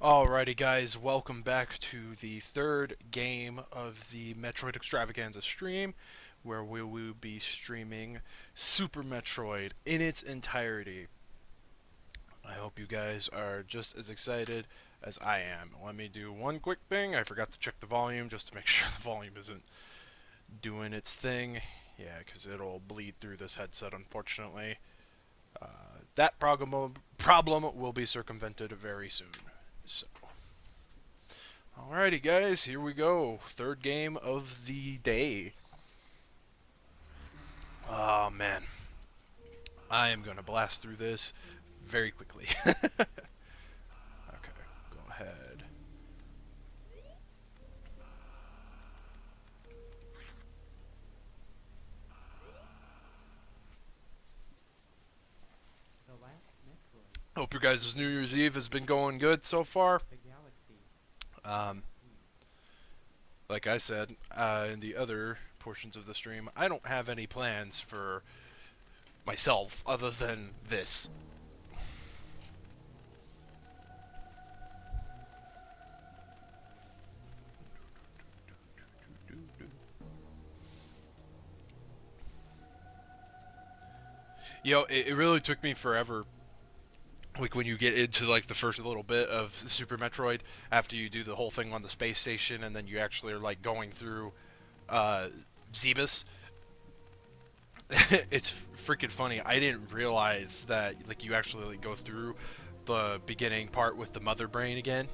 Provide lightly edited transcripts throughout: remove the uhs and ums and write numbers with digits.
Alrighty guys, welcome back to the third game of the Metroid Extravaganza stream, where we will be streaming Super Metroid in its entirety. I hope you guys are just as excited as I am. Let me do one quick thing. I forgot to check the volume just to make sure the volume isn't doing its thing. Yeah, because it'll bleed through this headset, unfortunately. That problem will be circumvented very soon. So. Alrighty, guys, here we go. Third game of the day. Oh, man. I am going to blast through this very quickly. Okay, go ahead. The last Metroid, Hope your guys' New Year's Eve has been going good so far. the galaxy. Um, like I said in the other portions of the stream, I don't have any plans for myself other than this. It really took me forever. Like when you get into like the first little bit of Super Metroid, after you do the whole thing on the space station, and then you actually are like going through uh, Zebus. It's freaking funny. I didn't realize that like you actually like, go through the beginning part with the mother brain again.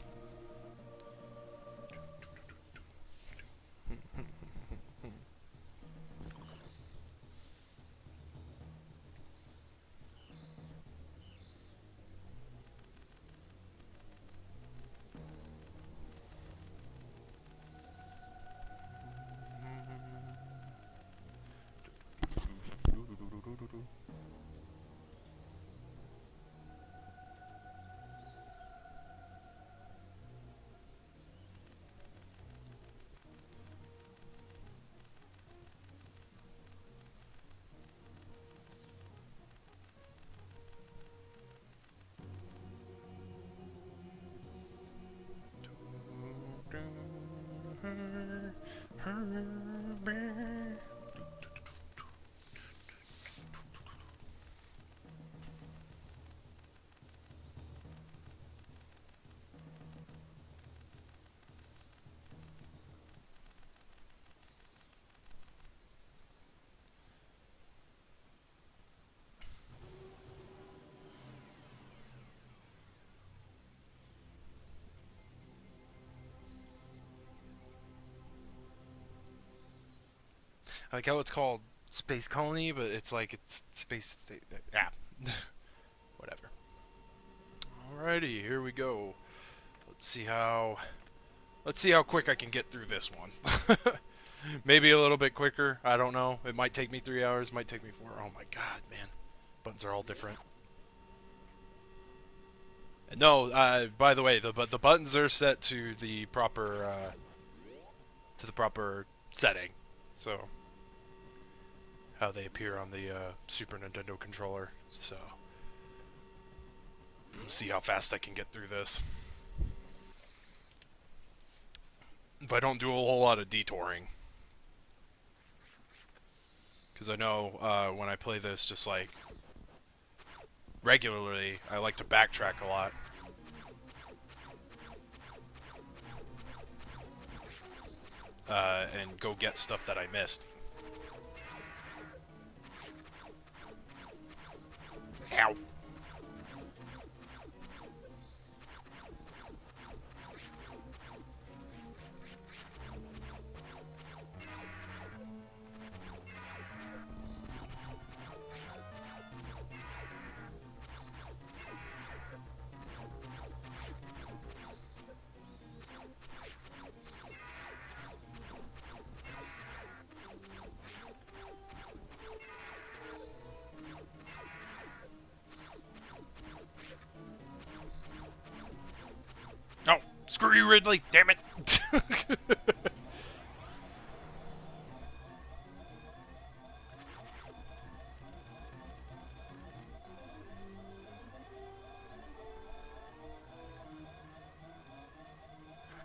I like how it's called Space Colony, but it's like it's space. Yeah, whatever. Alrighty, here we go. Let's see how. Let's see how quick I can get through this one. Maybe a little bit quicker. I don't know. It might take me 3 hours. Might take me 4. Oh my god, man! Buttons are all different. No, by the way, the buttons are set to the proper setting. So how they appear on the Super Nintendo controller. So let's see how fast I can get through this. If I don't do a whole lot of detouring. Because I know when I play this just like regularly, I like to backtrack a lot. And go get stuff that I missed. Ow. No, screw you, Ridley! Damn it!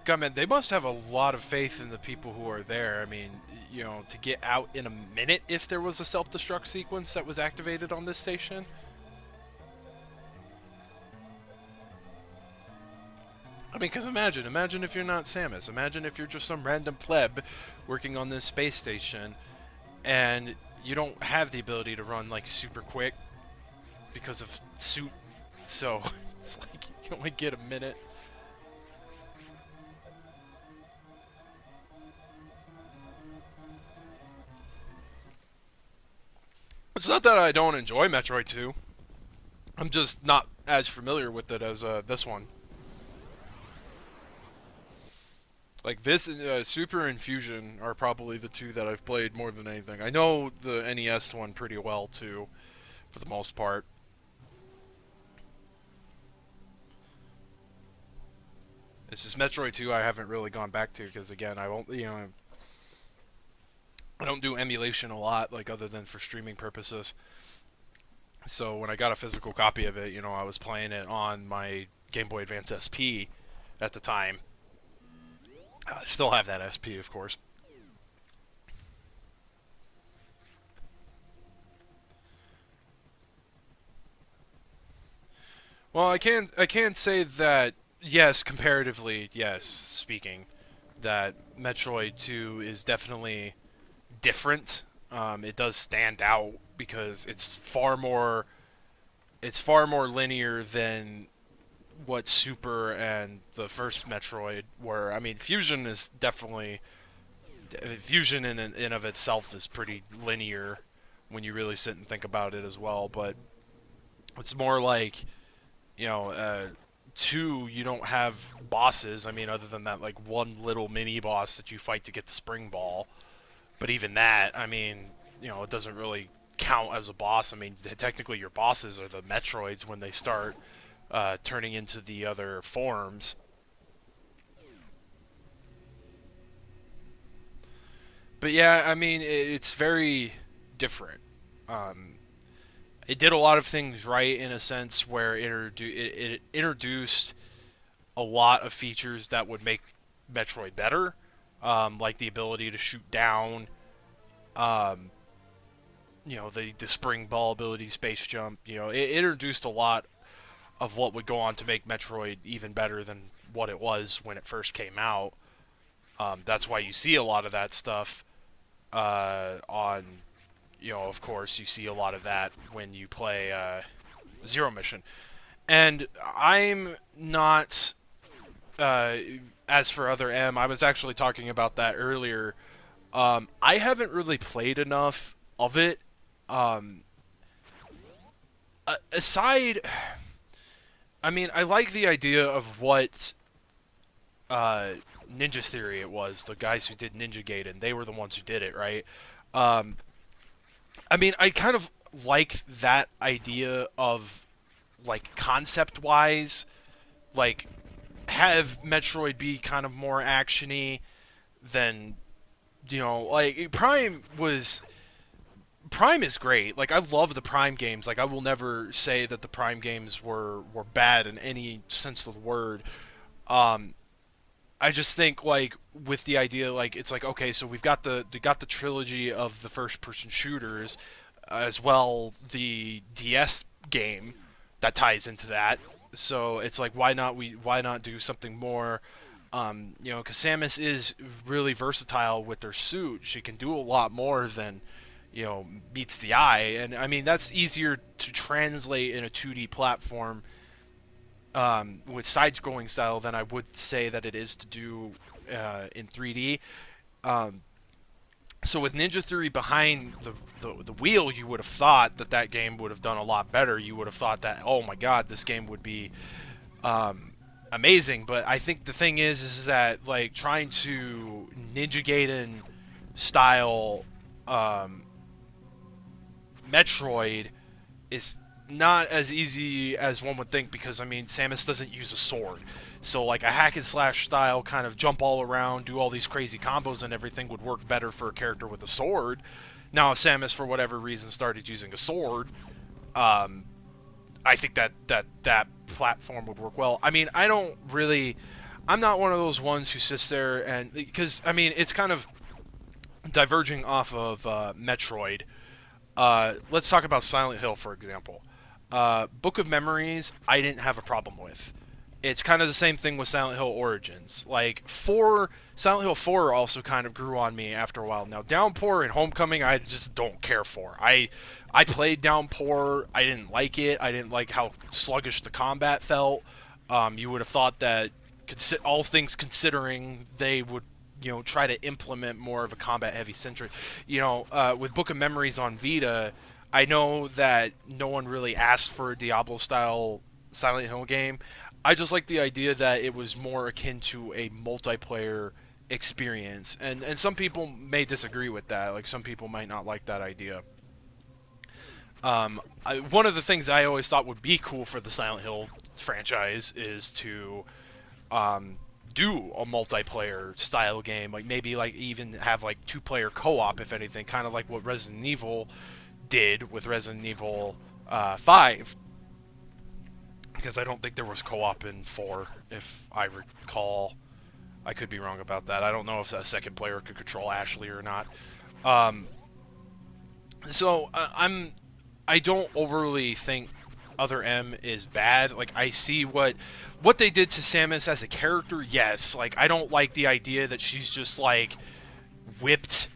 God, man, they must have a lot of faith in the people who are there. I mean, to get out in a minute if there was a self-destruct sequence that was activated on this station. I mean, because imagine if you're not Samus. Imagine if you're just some random pleb working on this space station, and you don't have the ability to run, like, super quick because of suit. So, it's like, you only get a minute. It's not that I don't enjoy Metroid 2. I'm just not as familiar with it as this one. Like this, Super and Fusion are probably the two that I've played more than anything. I know the NES one pretty well too, for the most part. It's just Metroid 2 I haven't really gone back to because again I won't, I don't do emulation a lot, like other than for streaming purposes. So when I got a physical copy of it, I was playing it on my Game Boy Advance SP at the time. I still have that SP, of course. Well, I can say that yes, comparatively, yes, speaking, that Metroid 2 is definitely different. It does stand out because it's far more linear than what Super and the first Metroid were. I mean, Fusion in of itself is pretty linear when you really sit and think about it as well. But it's more like you know, uh, two, you don't have bosses. I mean, other than that, like one little mini boss that you fight to get the spring ball. But even that, I mean, it doesn't really count as a boss. I mean, technically, your bosses are the Metroids when they start turning into the other forms. But yeah, I mean, it's very different. Um, it did a lot of things right in a sense where it introduced a lot of features that would make Metroid better, like the ability to shoot down, um, the spring ball ability, space jump. It introduced a lot of what would go on to make Metroid even better than what it was when it first came out. That's why you see a lot of that stuff on, of course, you see a lot of that when you play Zero Mission. And I'm not, uh, as for other M, I was actually talking about that earlier. I haven't really played enough of it. Um, Aside, I mean, I like the idea of what uh, Ninja Theory it was, the guys who did Ninja Gaiden. They were the ones who did it, right? Um, I mean, I kind of like that idea of, like, concept-wise, like, have Metroid be kind of more actiony than, like, Prime is great. Like I love the Prime games. Like I will never say that the Prime games were bad in any sense of the word. Um, I just think like with the idea like it's like okay, so we got the trilogy of the first person shooters as well the DS game that ties into that. So it's like why not do something more because Samus is really versatile with her suit. She can do a lot more than meets the eye, and I mean that's easier to translate in a 2D platform with side-scrolling style than I would say that it is to do in 3D. Um, so with Ninja Theory behind the wheel, you would have thought that that game would have done a lot better. You would have thought that, oh my god, this game would be um, amazing. But I think the thing is that like trying to Ninja Gaiden style um, Metroid is not as easy as one would think because I mean Samus doesn't use a sword. So like a hack and slash style kind of jump all around, do all these crazy combos and everything would work better for a character with a sword. Now if Samus for whatever reason started using a sword, I think that platform would work well. I mean, I don't really I'm not one of those ones who sits there and because I mean it's kind of diverging off of Metroid. Let's talk about Silent Hill, for example. Book of Memories, I didn't have a problem with. It's kind of the same thing with Silent Hill Origins. Like, Silent Hill 4 also kind of grew on me after a while. Now, Downpour and Homecoming, I just don't care for. I played Downpour, I didn't like it. I didn't like how sluggish the combat felt. You would have thought that, all things considering, they would try to implement more of a combat heavy centric. With Book of Memories on Vita, I know that no one really asked for a Diablo style Silent Hill game. I just like the idea that it was more akin to a multiplayer experience, and some people may disagree with that. Like some people might not like that idea. One of the things I always thought would be cool for the Silent Hill franchise is to do a multiplayer style game, like maybe like even have like two-player co-op, if anything, kind of like what Resident Evil did with Resident Evil 5. Because I don't think there was co-op in 4, if I recall. I could be wrong about that. I don't know if a second player could control Ashley or not. Um, I don't overly think Other M is bad. Like I see what they did to Samus as a character. Yes, like I don't like the idea that she's just like whipped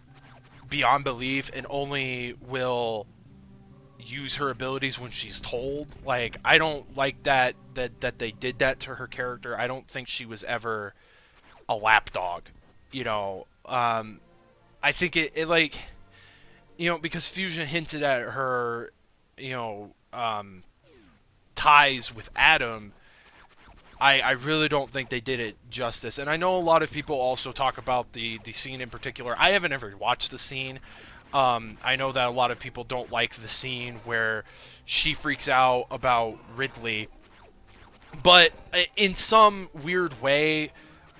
beyond belief and only will use her abilities when she's told. Like I don't like that they did that to her character. I don't think she was ever a lapdog. I think it like because Fusion hinted at her you know ties with Adam. I really don't think they did it justice. And I know a lot of people also talk about the scene in particular. I haven't ever watched the scene. I know that a lot of people don't like the scene where she freaks out about Ridley. But in some weird way,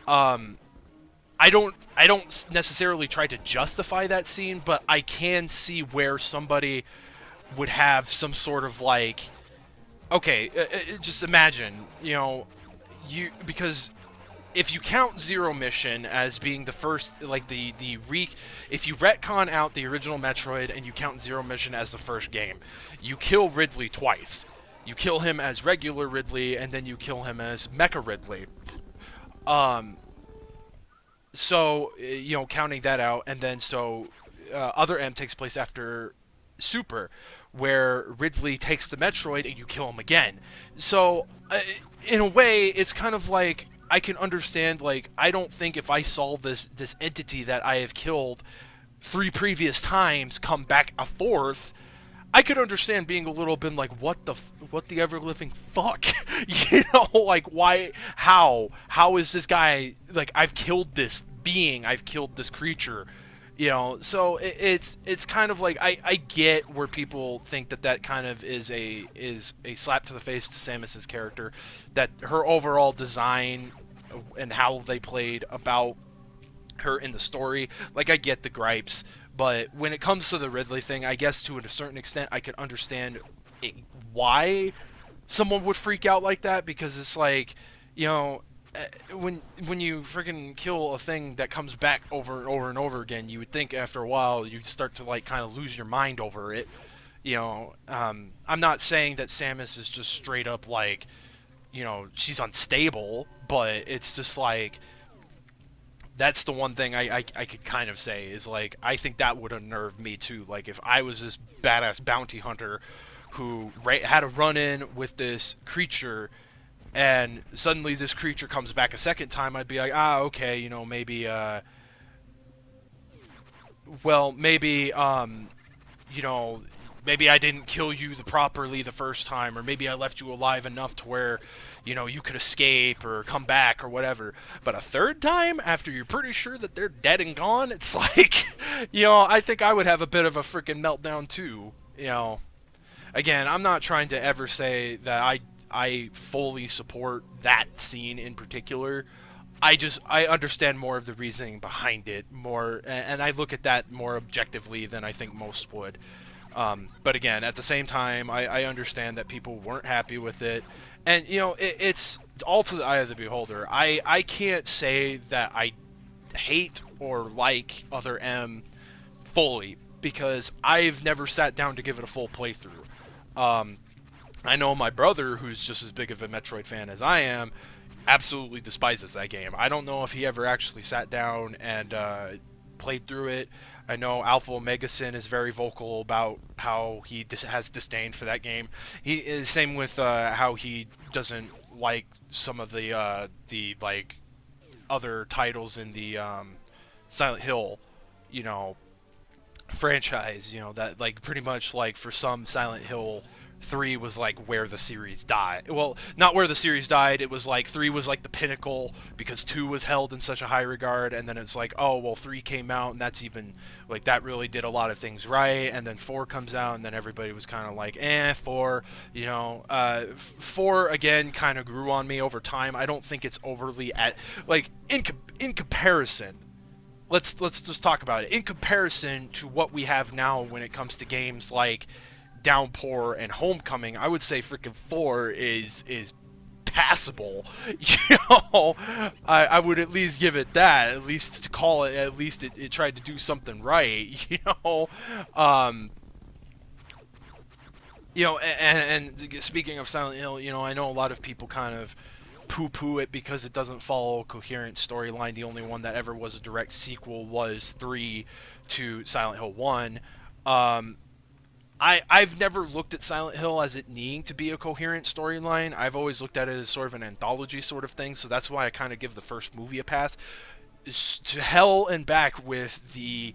I don't necessarily try to justify that scene, but I can see where somebody would have some sort of like, okay, just imagine, because if you count Zero Mission as being the first, like if you retcon out the original Metroid and you count Zero Mission as the first game, you kill Ridley twice. You kill him as regular Ridley, and then you kill him as Mecha Ridley. So counting that out, and then Other M takes place after Super, where Ridley takes the Metroid and you kill him again. So in a way, it's kind of like I can understand. Like I don't think if I saw this entity that I have killed 3 previous times come back a fourth, I could understand being a little bit like, what the ever living fuck, like why, how is this guy, like I've killed this being, I've killed this creature, so it's kind of like I get where people think that kind of is a slap to the face to Samus's character, that her overall design and how they played about her in the story, like I get the gripes. But when it comes to the Ridley thing, I guess to a certain extent I can understand why someone would freak out like that, because it's like, when you freaking kill a thing that comes back over and over and over again, you would think after a while you'd start to like kind of lose your mind over it. I'm not saying that Samus is just straight up like, she's unstable, but it's just like, that's the one thing I could kind of say is like, I think that would unnerve me too. Like if I was this badass bounty hunter who had a run-in with this creature, and suddenly this creature comes back a second time, I'd be like, okay, maybe, maybe I didn't kill you properly the first time, or maybe I left you alive enough to where, you could escape or come back or whatever. But a third time, after you're pretty sure that they're dead and gone, it's like, I think I would have a bit of a freaking meltdown too. Again, I'm not trying to ever say that I fully support that scene in particular. I understand more of the reasoning behind it more, and I look at that more objectively than I think most would. But again, at the same time, I understand that people weren't happy with it, and it's all to the eye of the beholder. I can't say that I hate or like Other M fully because I've never sat down to give it a full playthrough. Um, I know my brother, who's just as big of a Metroid fan as I am, absolutely despises that game. I don't know if he ever actually sat down and played through it. I know Alpha Omega Sin is very vocal about how he has disdain for that game. He is same with how he doesn't like some of the like other titles in the Silent Hill, you know, franchise. That like pretty much like for some Silent Hill 3 was like where the series died. Well, not where the series died. It was like 3 was like the pinnacle because 2 was held in such a high regard, and then it's like, oh well, 3 came out and that's even like that really did a lot of things right, and then 4 comes out and then everybody was kind of like 4. 4 again kind of grew on me over time. I don't think it's overly at like in comparison. Let's just talk about it in comparison to what we have now when it comes to games like Downpour and Homecoming. I would say freaking 4 is passable. I would at least give it that. At least to call it. At least it tried to do something right. Um, and speaking of Silent Hill, I know a lot of people kind of poo-poo it because it doesn't follow a coherent storyline. The only one that ever was a direct sequel was 3 to Silent Hill 1. I've never looked at Silent Hill as it needing to be a coherent storyline. I've always looked at it as sort of an anthology sort of thing, so that's why I kind of give the first movie a pass. To hell and back with the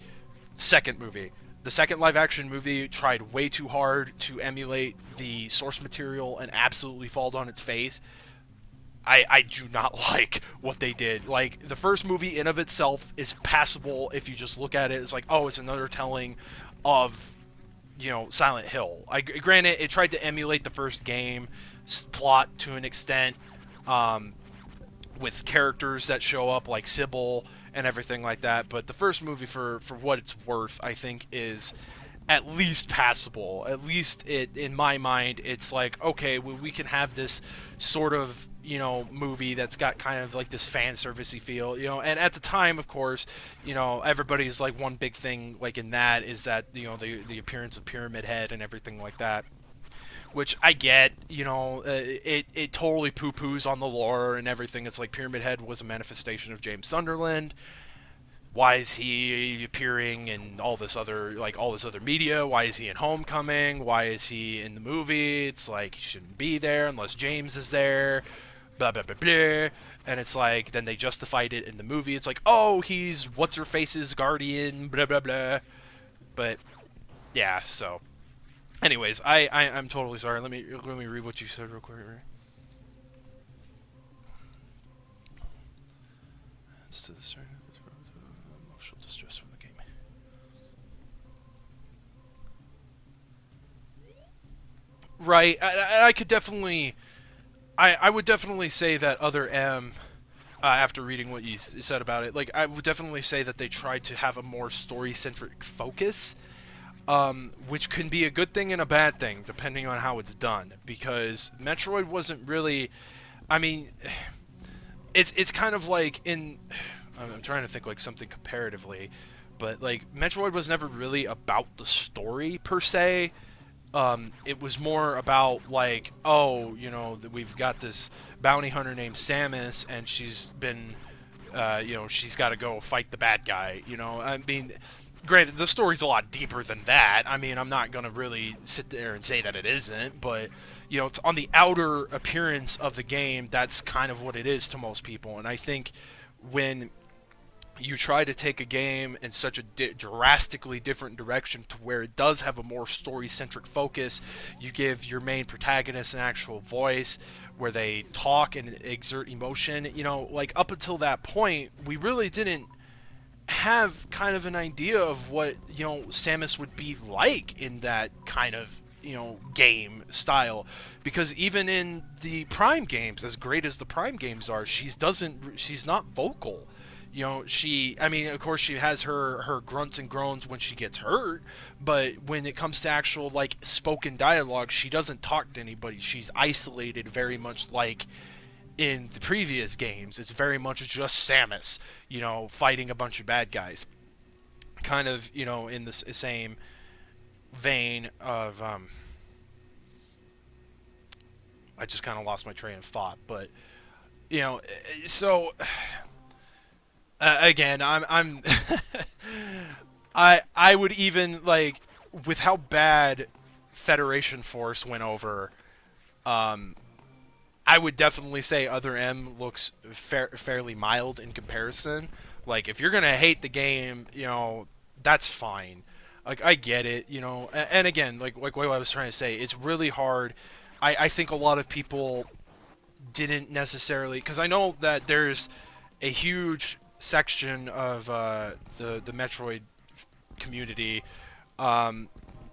second movie. The second live action movie tried way too hard to emulate the source material and absolutely fall on its face. I do not like what they did. Like, the first movie in of itself is passable if you just look at it. It's like, oh, it's another telling of, Silent Hill. Granted, it tried to emulate the first game plot to an extent, with characters that show up like Sybil and everything like that. But the first movie, for what it's worth, I think is at least passable. At least in my mind, it's like, okay, well, we can have this sort of movie that's got kind of like this fan servicey feel, and at the time, of course, everybody's like one big thing like in that is that the appearance of Pyramid Head and everything like that, which I get. It totally poo-poos on the lore and everything. It's like Pyramid Head was a manifestation of James Sunderland. Why is he appearing in all this other media? Why is he in Homecoming? Why is he in the movie? It's like he shouldn't be there unless James is there. Blah blah blah blah. And it's like then they justified it in the movie. It's like, oh, he's what's her face's guardian. Blah blah blah. But yeah, so. Anyways, I'm totally sorry. Let me read what you said real quick. It's to the certain emotional distress from the game. Right, I could definitely, I would definitely say that Other M, after reading what you said about it, like I would definitely say that they tried to have a more story-centric focus, which can be a good thing and a bad thing depending on how it's done. Because Metroid wasn't really, I mean, it's kind of like in, I'm trying to think like something comparatively, but like Metroid was never really about the story per se. It was more about like, oh, we've got this bounty hunter named Samus, and she's been, she's got to go fight the bad guy. I mean, granted, the story's a lot deeper than that. I mean, I'm not gonna really sit there and say that it isn't, but it's on the outer appearance of the game, that's kind of what it is to most people. And I think when you try to take a game in such a drastically different direction to where it does have a more story-centric focus, you give your main protagonist an actual voice where they talk and exert emotion. Like up until that point, we really didn't have kind of an idea of what Samus would be like in that kind of game style, because even in the Prime games, as great as the Prime games are, she's not vocal. I mean, of course, she has her grunts and groans when she gets hurt, but when it comes to actual like spoken dialogue, she doesn't talk to anybody. She's isolated, very much like in the previous games. It's very much just Samus, fighting a bunch of bad guys, kind of, in the same vein of I just kind of lost my train of thought, but so again, I'm I would even like with how bad Federation Force went over. Um, I would definitely say Other M looks fairly mild in comparison. Like if you're gonna hate the game, that's fine. Like I get it, and again, like what I was trying to say, it's really hard. I think a lot of people didn't necessarily, because I know that there's a huge section of the Metroid community, um,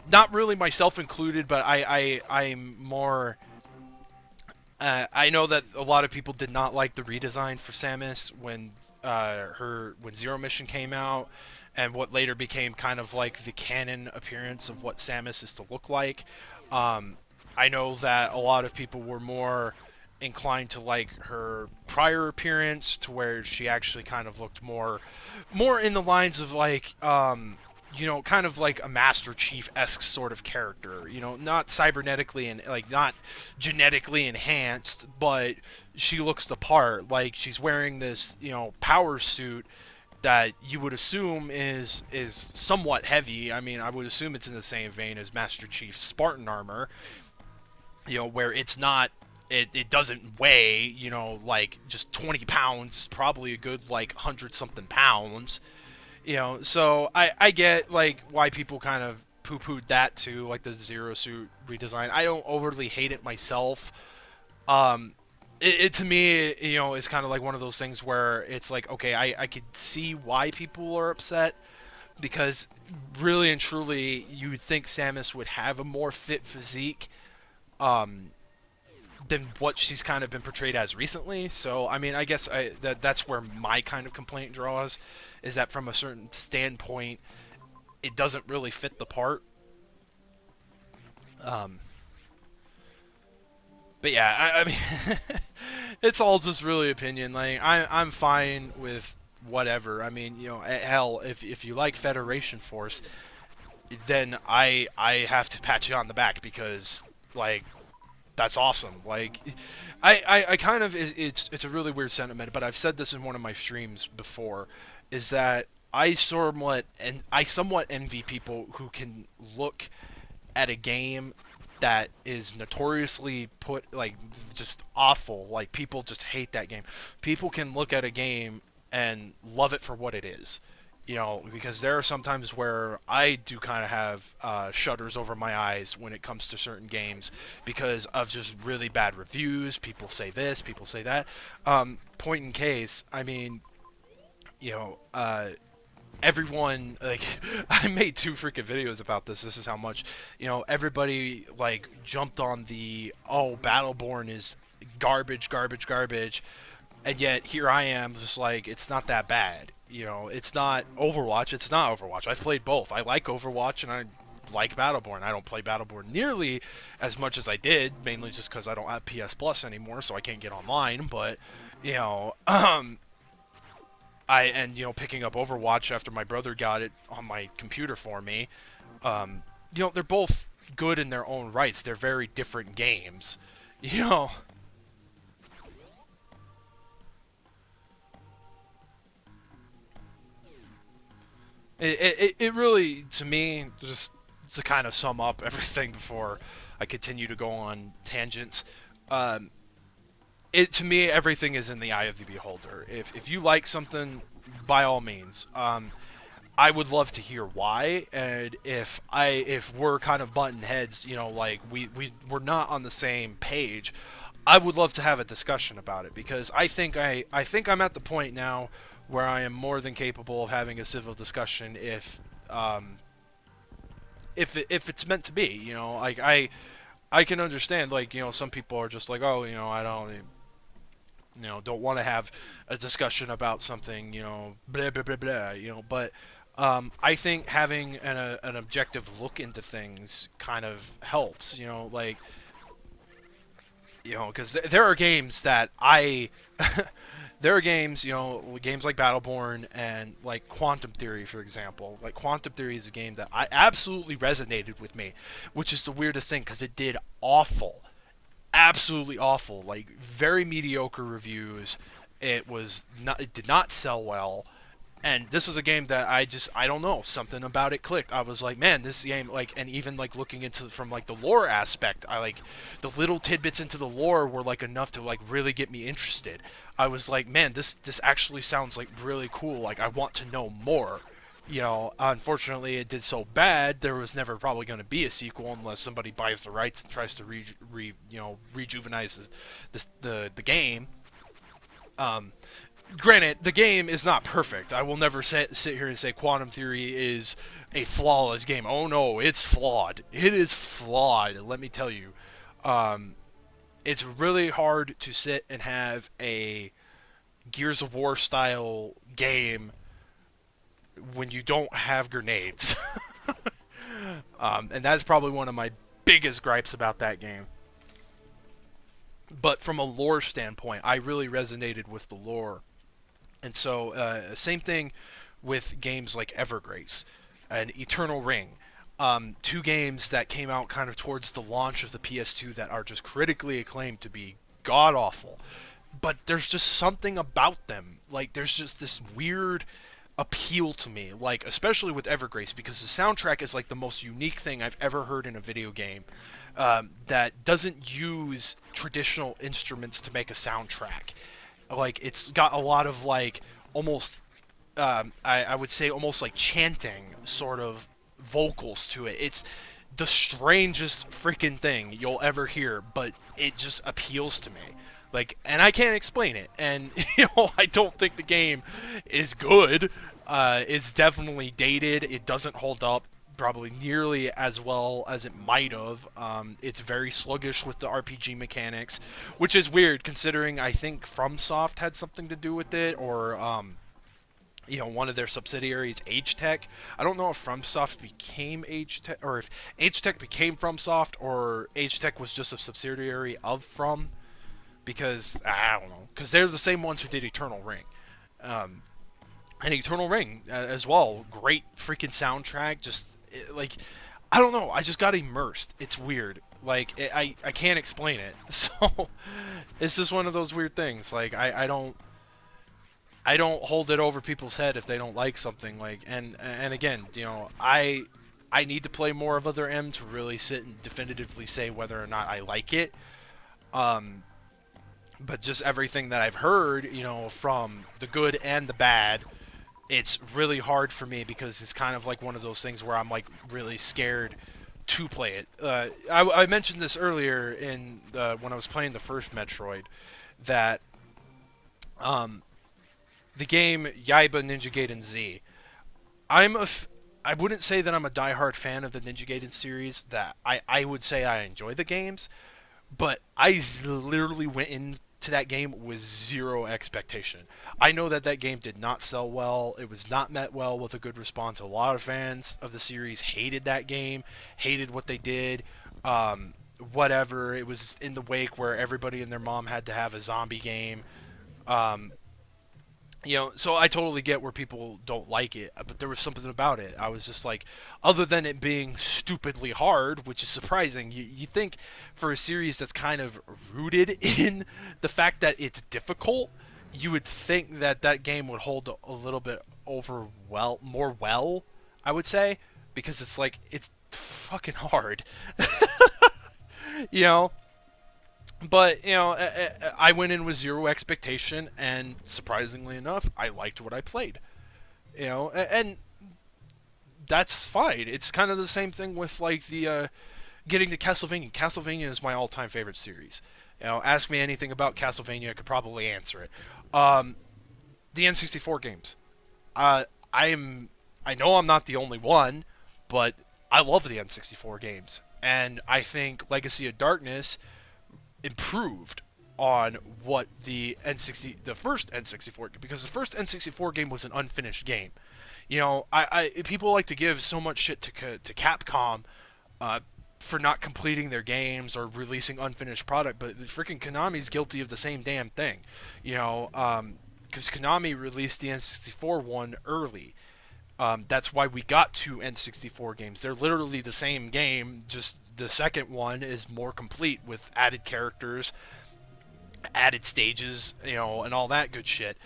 not really myself included, but I'm more. I know that a lot of people did not like the redesign for Samus when Zero Mission came out, and what later became kind of like the canon appearance of what Samus is to look like. Um, I know that a lot of people were more inclined to like her prior appearance, to where she actually kind of looked more in the lines of like kind of like a Master Chief-esque sort of character. Not cybernetically and like not genetically enhanced, but she looks the part. Like she's wearing this, power suit that you would assume is somewhat heavy. I mean, I would assume it's in the same vein as Master Chief's Spartan armor, where it's not. It doesn't weigh, like just 20 pounds, probably a good like 100 something pounds. So I get like why people kind of poo-pooed that too, like the Zero Suit redesign. I don't overly hate it myself. It to me, is kind of like one of those things where it's like, okay, I could see why people are upset, because really and truly, you would think Samus would have a more fit physique, um, than what she's kind of been portrayed as recently. So I mean, I guess that's where my kind of complaint draws, is that from a certain standpoint, it doesn't really fit the part. Um, but yeah, I mean, it's all just really opinion. Like I'm fine with whatever. I mean, hell, if you like Federation Force, then I have to pat you on the back, because like that's awesome. Like, I kind of it's a really weird sentiment, but I've said this in one of my streams before, is that I somewhat envy people who can look at a game that is notoriously put like just awful. Like people just hate that game. People can look at a game and love it for what it is. Because there are some times where I do kind of have shudders over my eyes when it comes to certain games, because of just really bad reviews. People say this, people say that. Point in case, I mean, you know, uh, everyone like I made two freaking videos about this. This is how much everybody like jumped on the Battleborn is garbage, garbage, garbage, and yet here I am just like it's not that bad. It's not Overwatch. It's not Overwatch. I've played both. I like Overwatch and I like Battleborn. I don't play Battleborn nearly as much as I did, mainly just because I don't have PS Plus anymore, so I can't get online. But you know, picking up Overwatch after my brother got it on my computer for me, they're both good in their own rights. They're very different games. You know, it really, to me, just to kind of sum up everything before I continue to go on tangents. Um, to me, everything is in the eye of the beholder. If you like something, by all means. I would love to hear why, and if we're kind of button heads, like we're not on the same page, I would love to have a discussion about it, because I think I'm at the point now where I am more than capable of having a civil discussion if it's meant to be. Like I can understand, like some people are just like, oh, I don't. don't want to have a discussion about something, blah blah blah blah, but I think having an objective look into things kind of helps, like, because there are games that there are games, games like Battleborn and like Quantum Theory, for example. Like Quantum Theory is a game that I absolutely resonated with me, which is the weirdest thing because it did awful, absolutely awful, like very mediocre reviews. It did not sell well, and this was a game that I don't know, something about it clicked. I was like, man, this game, like, and even like looking into from like the lore aspect, I like the little tidbits into the lore were like enough to like really get me interested. I was like, man, this actually sounds like really cool, like I want to know more. Unfortunately it did so bad there was never probably going to be a sequel unless somebody buys the rights and tries to rejuvenize the game. um Granted, the game is not perfect. I will never sit here and say Quantum Theory is a flawless game. Oh no, it's flawed. It is flawed, let me tell you. Um, it's really hard to sit and have a Gears of War style game when you don't have grenades. And that's probably one of my biggest gripes about that game. But from a lore standpoint, I really resonated with the lore. And so, same thing with games like Evergrace and Eternal Ring. Two games that came out kind of towards the launch of the PS2 that are just critically acclaimed to be god awful. But there's just something about them. Like, there's just this weird appeal to me. Like, especially with Evergrace, because the soundtrack is like the most unique thing I've ever heard in a video game, that doesn't use traditional instruments to make a soundtrack. Like, it's got a lot of like almost I would say almost like chanting sort of vocals to it. It's the strangest freaking thing you'll ever hear, but it just appeals to me. Like, and I can't explain it. And I don't think the game is good. It's definitely dated. It doesn't hold up probably nearly as well as it might have. It's very sluggish with the RPG mechanics, which is weird considering I think FromSoft had something to do with it, or one of their subsidiaries, H-Tech. I don't know if FromSoft became H-Tech, or if H-Tech became FromSoft, or H-Tech was just a subsidiary of From, because I don't know, because they're the same ones who did Eternal Ring. And Eternal Ring as well, great freaking soundtrack. Just like, I don't know, I just got immersed. It's weird. Like, I can't explain it. So it's just one of those weird things. Like, I don't hold it over people's head if they don't like something. Like, and again, I need to play more of Other M to really sit and definitively say whether or not I like it. But just everything that I've heard, from the good and the bad, it's really hard for me because it's kind of like one of those things where I'm like really scared to play it. I mentioned this earlier when I was playing the first Metroid, that the game Yaiba Ninja Gaiden Z. I wouldn't say that I'm a diehard fan of the Ninja Gaiden series. That I would say I enjoy the games, but literally went into that game with zero expectation. I know that game did not sell well. It was not met well with a good response. A lot of fans of the series hated that game, hated what they did. Whatever. It was in the wake where everybody and their mom had to have a zombie game. Um, so I totally get where people don't like it, but there was something about it. I was just like, other than it being stupidly hard, which is surprising, you think for a series that's kind of rooted in the fact that it's difficult, you would think that game would hold a little bit more well, I would say, because it's like, it's fucking hard. you know, but I went in with zero expectation, and surprisingly enough, I liked what I played. And that's fine. It's kind of the same thing with like the getting to Castlevania. Castlevania is my all-time favorite series. Ask me anything about Castlevania, I could probably answer it. Um, the N64 games. Uh, I know I'm not the only one, but I love the N64 games, and I think Legacy of Darkness improved on what the first N64, because the first N64 game was an unfinished game. People like to give so much shit to Capcom uh, for not completing their games or releasing unfinished product, but freaking Konami's guilty of the same damn thing. Because Konami released the N64 one early. That's why we got two N64 games. They're literally the same game, just the second one is more complete with added characters, added stages, and all that good shit.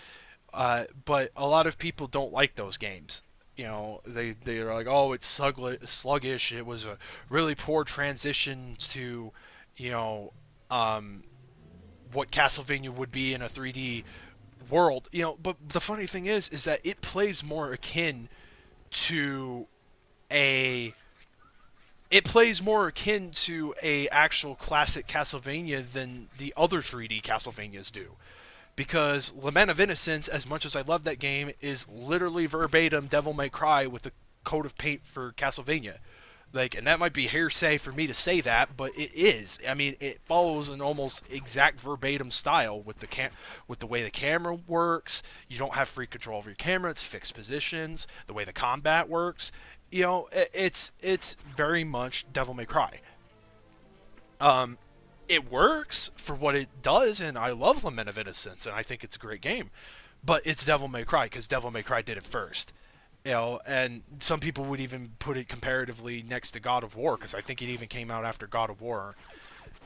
But a lot of people don't like those games. They're like, oh, it's sluggish. It was a really poor transition to, you know, um, what Castlevania would be in a 3D world. But the funny thing is that it plays more akin to a actual classic Castlevania than the other 3D Castlevanias do. Because Lament of Innocence, as much as I love that game, is literally verbatim Devil May Cry with a coat of paint for Castlevania. And that might be hearsay for me to say that, but it is. I mean, it follows an almost exact verbatim style with the way the camera works. You don't have free control over your camera; it's fixed positions. The way the combat works, it's very much Devil May Cry. It works for what it does, and I love Lament of Innocence, and I think it's a great game. But it's Devil May Cry because Devil May Cry did it first. And some people would even put it comparatively next to God of War because I think it even came out after God of War.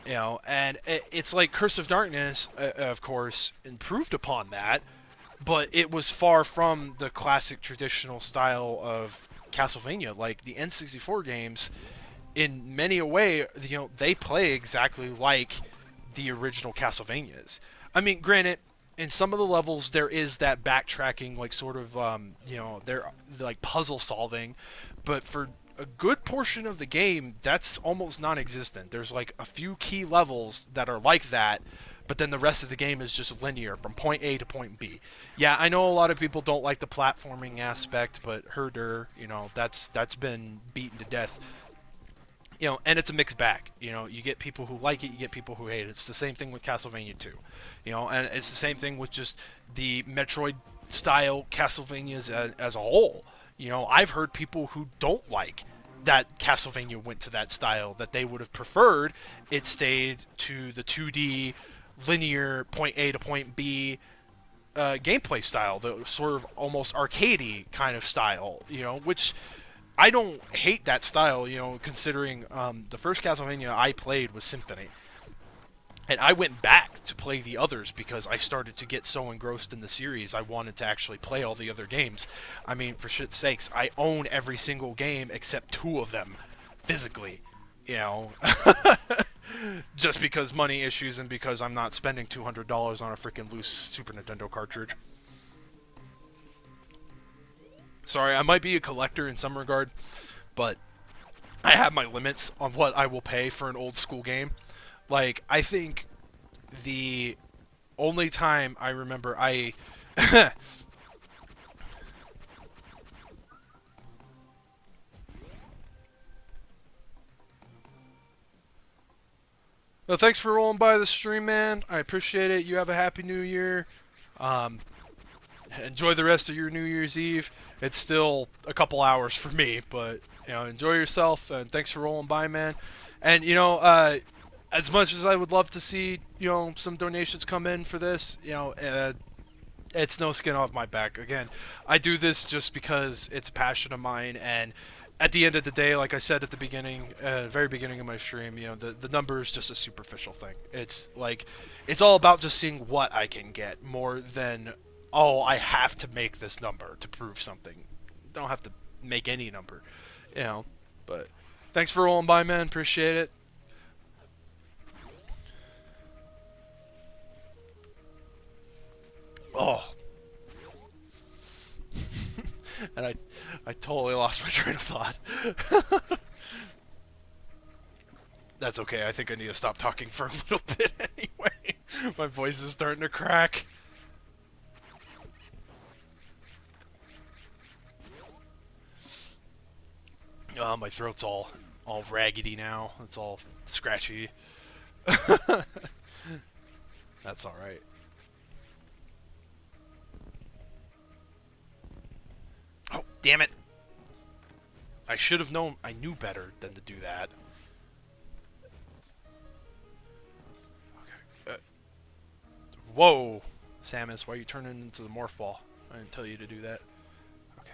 And it's like Curse of Darkness, of course, improved upon that, but it was far from the classic traditional style of Castlevania. Like the N64 games, in many a way, they play exactly like the original Castlevanias. I mean, granted, in some of the levels there is that backtracking, like sort of, they're like puzzle solving, but for a good portion of the game, that's almost non-existent. There's like a few key levels that are like that, but then the rest of the game is just linear from point A to point B. Yeah, I know a lot of people don't like the platforming aspect, but herder, that's been beaten to death. And it's a mixed bag. You get people who like it, you get people who hate it. It's the same thing with Castlevania 2. And it's the same thing with just the Metroid style Castlevanias as a whole. I've heard people who don't like that Castlevania went to that style, that they would have preferred it stayed to the 2D linear point A to point B gameplay style, the sort of almost arcadey kind of style, which I don't hate that style, considering the first Castlevania I played was Symphony. And I went back to play the others because I started to get so engrossed in the series, I wanted to actually play all the other games. I mean, for shit's sakes, I own every single game except two of them, physically. Just because money issues and because I'm not spending $200 on a freaking loose Super Nintendo cartridge. Sorry, I might be a collector in some regard, but I have my limits on what I will pay for an old school game. Like, I think the only time I remember I... Well, thanks for rolling by the stream, man. I appreciate it. You have a happy new year. Enjoy the rest of your New Year's Eve. It's still a couple hours for me, but enjoy yourself, and thanks for rolling by, man. And as much as I would love to see some donations come in for this, it's no skin off my back. Again, I do this just because it's a passion of mine, and at the end of the day, like I said at the beginning, very beginning of my stream, the number is just a superficial thing. It's like, it's all about just seeing what I can get more than, oh, I have to make this number to prove something. Don't have to make any number, but thanks for rolling by, man. Appreciate it. Oh. And I totally lost my train of thought. That's okay. I think I need to stop talking for a little bit anyway. My voice is starting to crack. Oh, my throat's all raggedy now. It's all scratchy. That's alright. Oh, damn it! I should have known. I knew better than to do that. Okay. Whoa! Samus, why are you turning into the morph ball? I didn't tell you to do that. Okay.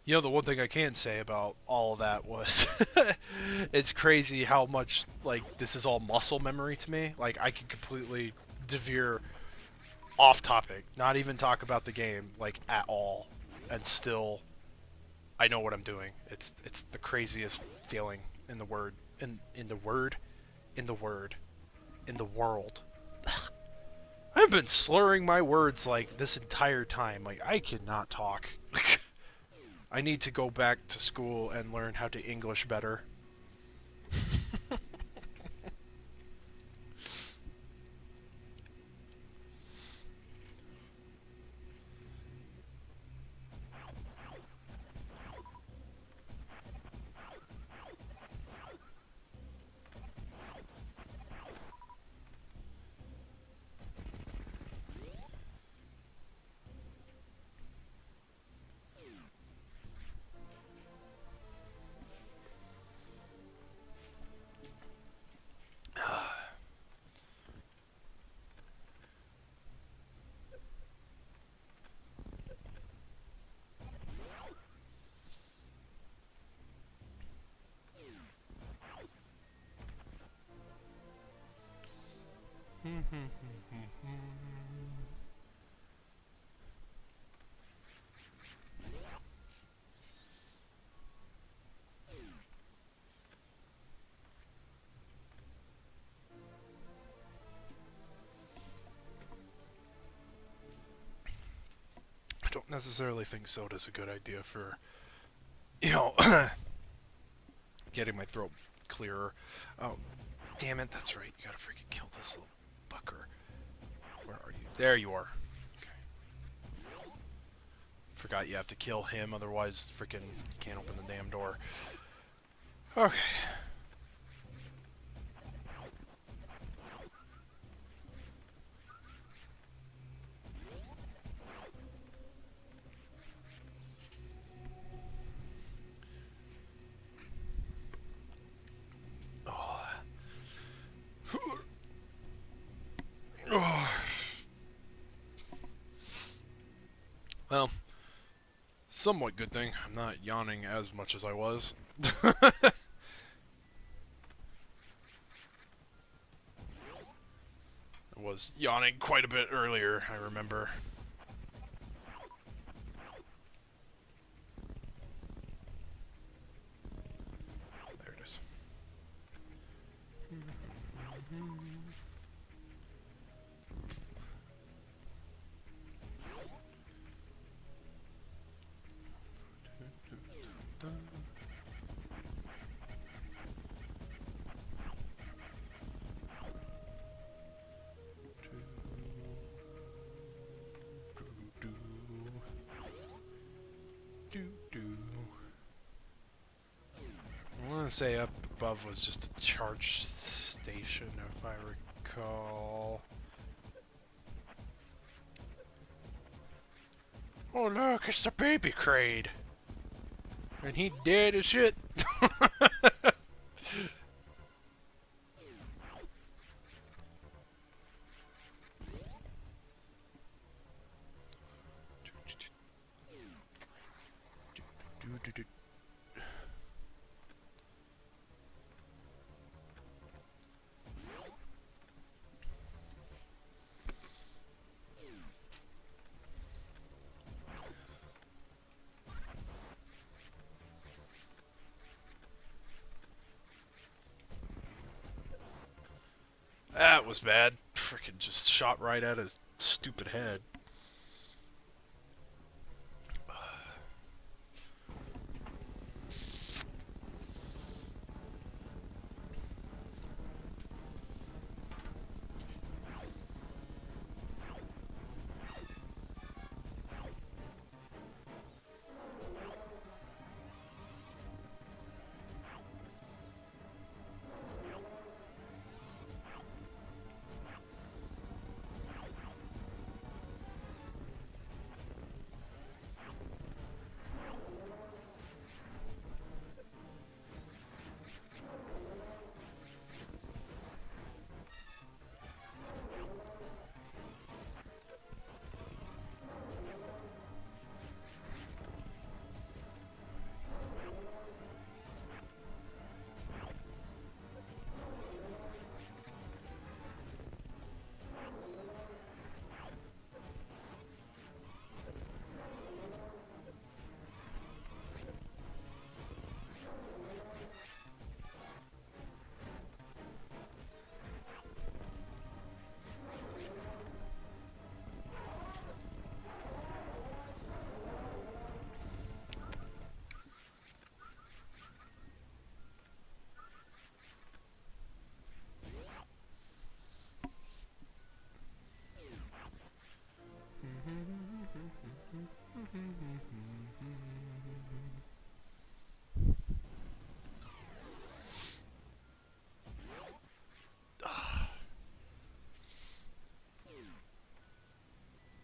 You know, the one thing I can say about all of that was it's crazy how much, like, this is all muscle memory to me. Like, I can completely deveer off topic, not even talk about the game, like, at all, and still I know what I'm doing. It's the craziest feeling in the word, in the word, in the word, in the world. I've been slurring my words, like, this entire time. Like, I cannot talk. I need to go back to school and learn how to English better. I don't necessarily think soda's a good idea for, you know, getting my throat clearer. Oh, damn it, that's right. You gotta freaking kill this little fucker. Where are you? There you are. Okay. Forgot you have to kill him, otherwise freaking can't open the damn door. Okay. Oh. Well, somewhat good thing. I'm not yawning as much as I was. I was yawning quite a bit earlier, I remember. There it is. I want to say up above was just a charge station, if I recall. Oh look, it's the baby Kraid! And he dead as shit! That was bad. Freaking just shot right at his stupid head.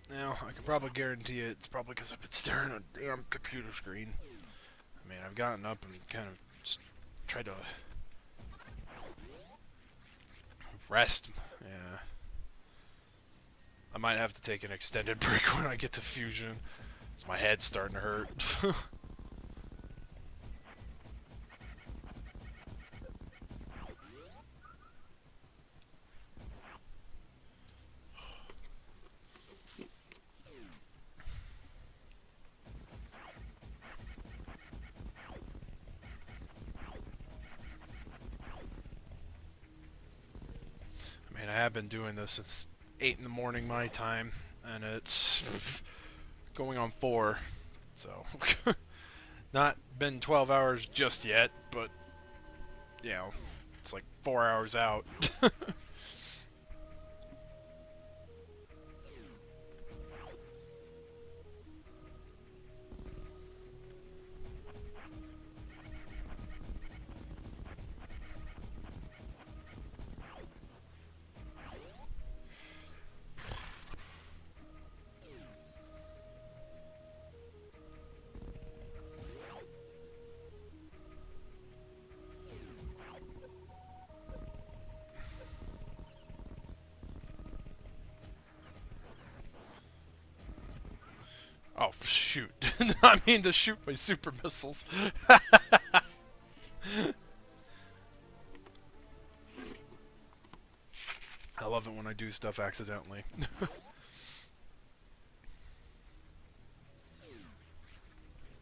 Now, I can probably guarantee it's probably because I've been staring at a damn computer screen. I mean, I've gotten up and kind of just tried to rest. Yeah. I might have to take an extended break when I get to Fusion. 'Cause my head's starting to hurt. I mean, I have been doing this since 8 in the morning my time, and it's going on 4. So, not been 12 hours just yet, but, you know, it's like 4 hours out. Oh, shoot. I mean to shoot my super missiles. I love it when I do stuff accidentally.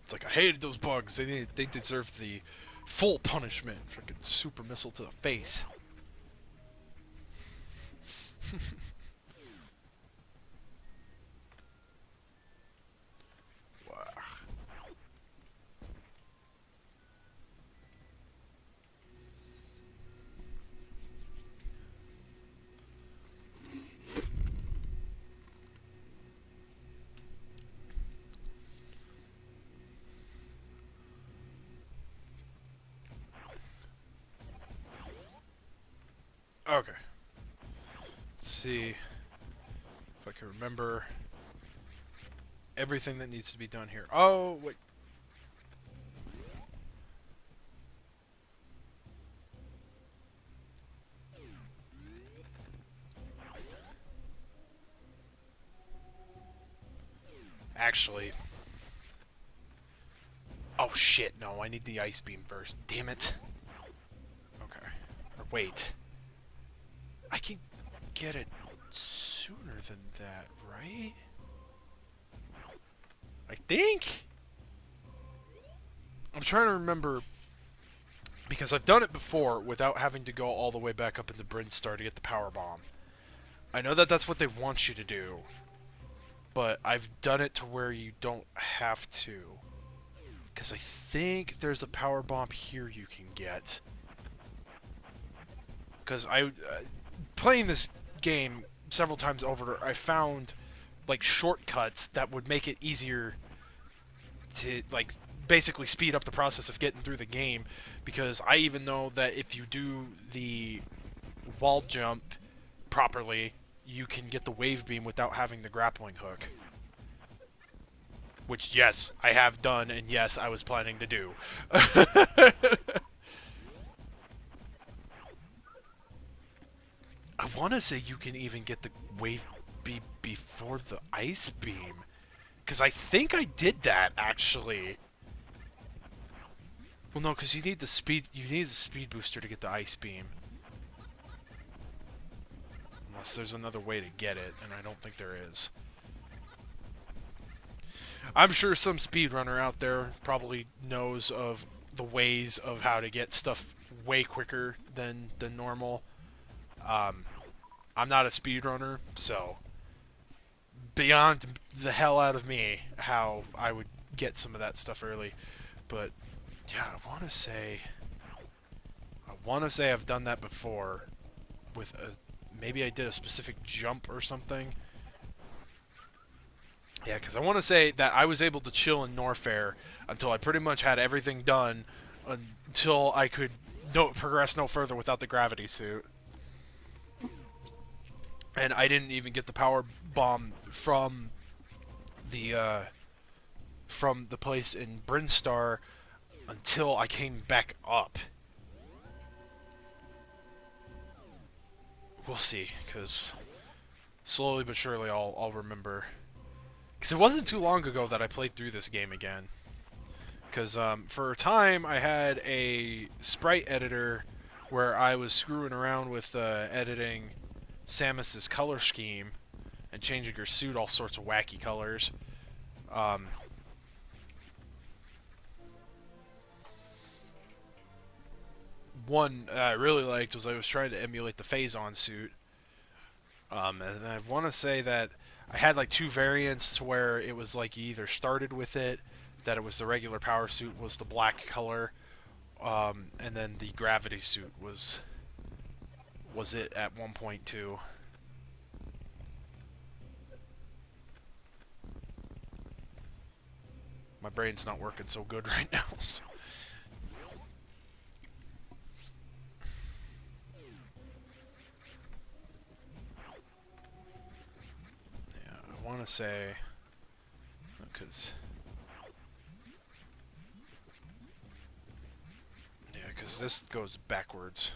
It's like, I hated those bugs. They deserve the full punishment. Freaking super missile to the face. Wow. Okay. Let's see if I can remember everything that needs to be done here. Oh, wait. Actually. Oh, shit. No, I need the ice beam first. Damn it. Okay. Or wait. I can get it sooner than that, right? I think? I'm trying to remember, because I've done it before without having to go all the way back up into Brinstar to get the power bomb. I know that that's what they want you to do, but I've done it to where you don't have to. Because I think there's a power bomb here you can get. Because playing this game several times over, I found like shortcuts that would make it easier to like basically speed up the process of getting through the game, because I even know that if you do the wall jump properly, you can get the wave beam without having the grappling hook. Which, yes, I have done, and yes, I was planning to do. I want to say you can even get the wave beam before the ice beam. Because I think I did that, actually. Well, no, because you need the speed booster to get the ice beam. Unless there's another way to get it, and I don't think there is. I'm sure some speedrunner out there probably knows of the ways of how to get stuff way quicker than normal. I'm not a speedrunner, so beyond the hell out of me how I would get some of that stuff early. But yeah, I want to say I've done that before with maybe I did a specific jump or something. Yeah, because I want to say that I was able to chill in Norfair until I pretty much had everything done until I could progress no further without the gravity suit. And I didn't even get the power bomb the from the place in Brinstar until I came back up. We'll see, because slowly but surely I'll remember. Because it wasn't too long ago that I played through this game again. Because for a time I had a sprite editor where I was screwing around with editing Samus's color scheme and changing her suit all sorts of wacky colors. Um, One I really liked was I was trying to emulate the Phazon suit. And I want to say that I had like two variants where it was like you either started with it, that it was the regular power suit was the black color, and then the gravity suit was it at 1.2. My brain's not working so good right now. So. Yeah, I want to say because this goes backwards.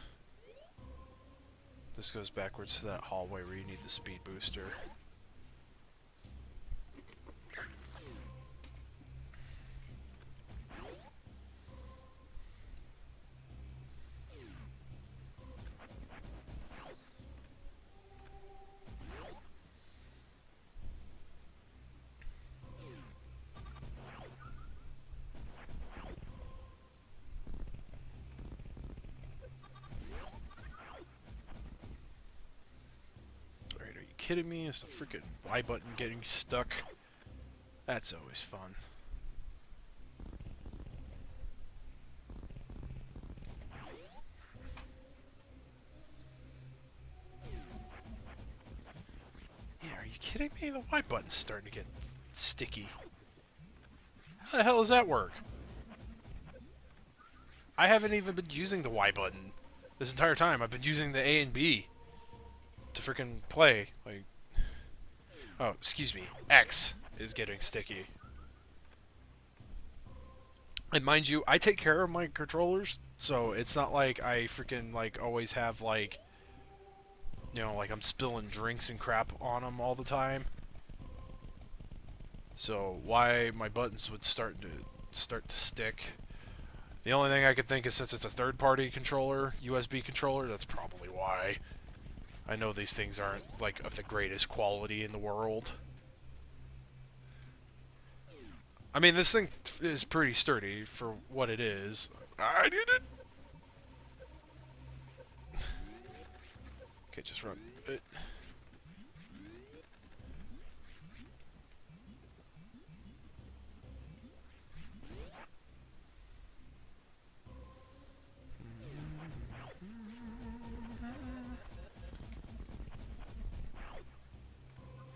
This goes backwards to that hallway where you need the speed booster. Alright, are you kidding me? Is the freaking Y button getting stuck? That's always fun. Yeah, are you kidding me? The Y button's starting to get sticky. How the hell does that work? I haven't even been using the Y button this entire time. I've been using the A and B to freaking play. Like, oh, excuse me. X is getting sticky. And mind you, I take care of my controllers, so it's not like I freaking like always have like, you know, like I'm spilling drinks and crap on them all the time. So why my buttons would start to stick? The only thing I could think is since it's a third-party controller, USB controller, that's probably why. I know these things aren't like of the greatest quality in the world. I mean, this thing is pretty sturdy for what it is. I did it. Okay, just run.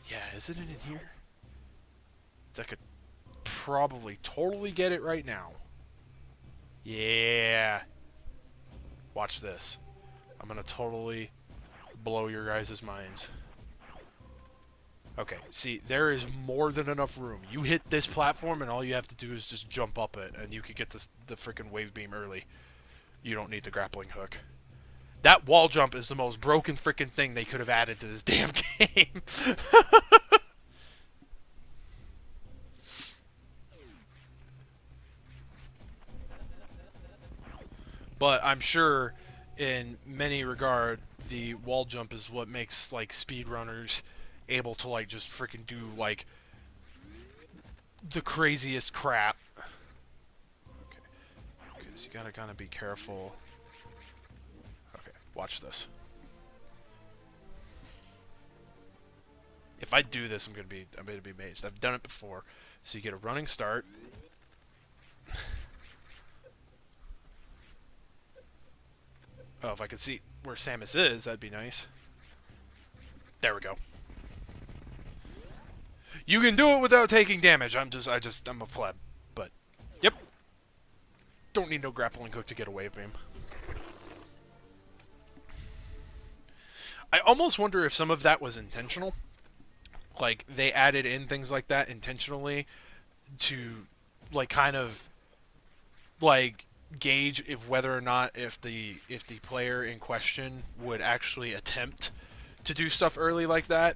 Yeah, isn't it in here? I could probably totally get it right now. Yeah. Watch this. I'm gonna totally blow your guys' minds. Okay, see, there is more than enough room. You hit this platform, and all you have to do is just jump up it, and you could get the freaking wave beam early. You don't need the grappling hook. That wall jump is the most broken freaking thing they could have added to this damn game. But I'm sure, in many regard, the wall jump is what makes like speedrunners able to like just freaking do like the craziest crap. Okay, so you gotta kind of be careful. Okay, watch this. If I do this, I'm gonna be amazed. I've done it before. So you get a running start. Oh, if I could see where Samus is, that'd be nice. There we go. You can do it without taking damage. I'm a pleb. But, yep. Don't need no grappling hook to get a wave beam. I almost wonder if some of that was intentional. Like, they added in things like that intentionally to, like, kind of, like, gauge if whether or not if the player in question would actually attempt to do stuff early like that.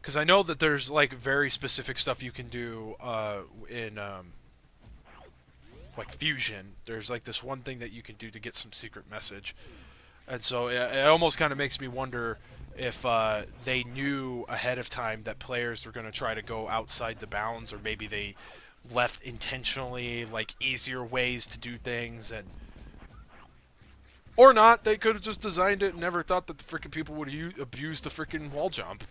Because I know that there's, like, very specific stuff you can do in, like, Fusion. There's, like, this one thing that you can do to get some secret message. And so it almost kind of makes me wonder if they knew ahead of time that players were going to try to go outside the bounds, or maybe they left intentionally, like, easier ways to do things, and or not. They could have just designed it and never thought that the freaking people would abuse the freaking wall jump.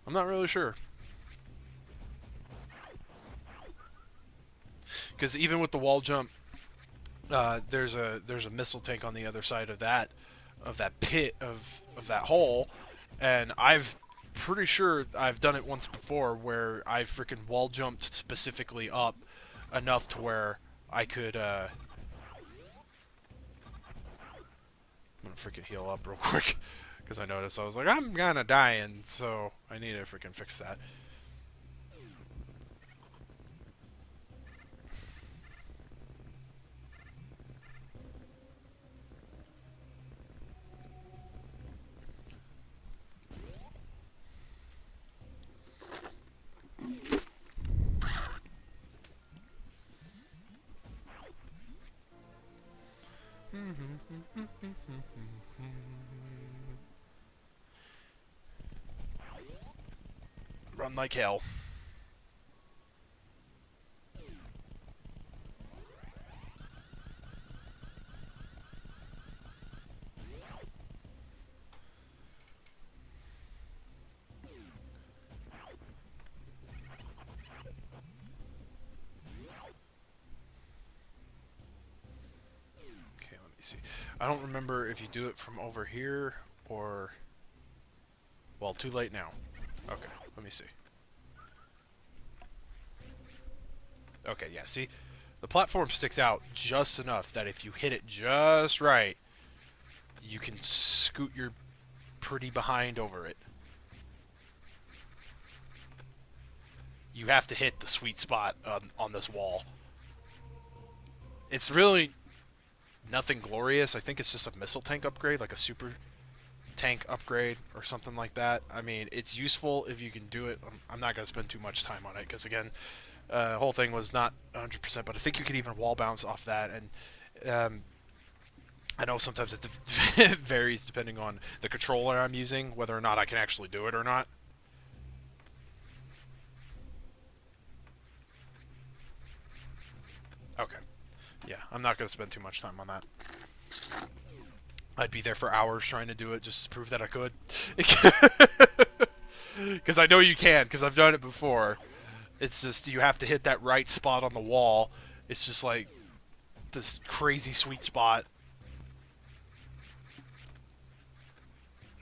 I'm not really sure. Because even with the wall jump, there's a missile tank on the other side of that pit of that hole, and I've pretty sure I've done it once before where I freaking wall jumped specifically up enough to where I could. I'm gonna freaking heal up real quick because I noticed I was like I'm gonna dying, so I need to freaking fix that. Run like hell. Okay, let me see. I don't remember if you do it from over here or... Well, too late now. Okay, let me see. Okay, yeah, see? The platform sticks out just enough that if you hit it just right, you can scoot your pretty behind over it. You have to hit the sweet spot on this wall. It's really nothing glorious. I think it's just a missile tank upgrade, like a super tank upgrade or something like that. I mean, it's useful if you can do it. I'm not going to spend too much time on it because, again, the whole thing was not 100%, but I think you can even wall bounce off that. And I know sometimes it varies depending on the controller I'm using, whether or not I can actually do it or not. Okay. Yeah, I'm not going to spend too much time on that. I'd be there for hours trying to do it just to prove that I could. Because I know you can, because I've done it before. It's just, you have to hit that right spot on the wall. It's just like this crazy sweet spot.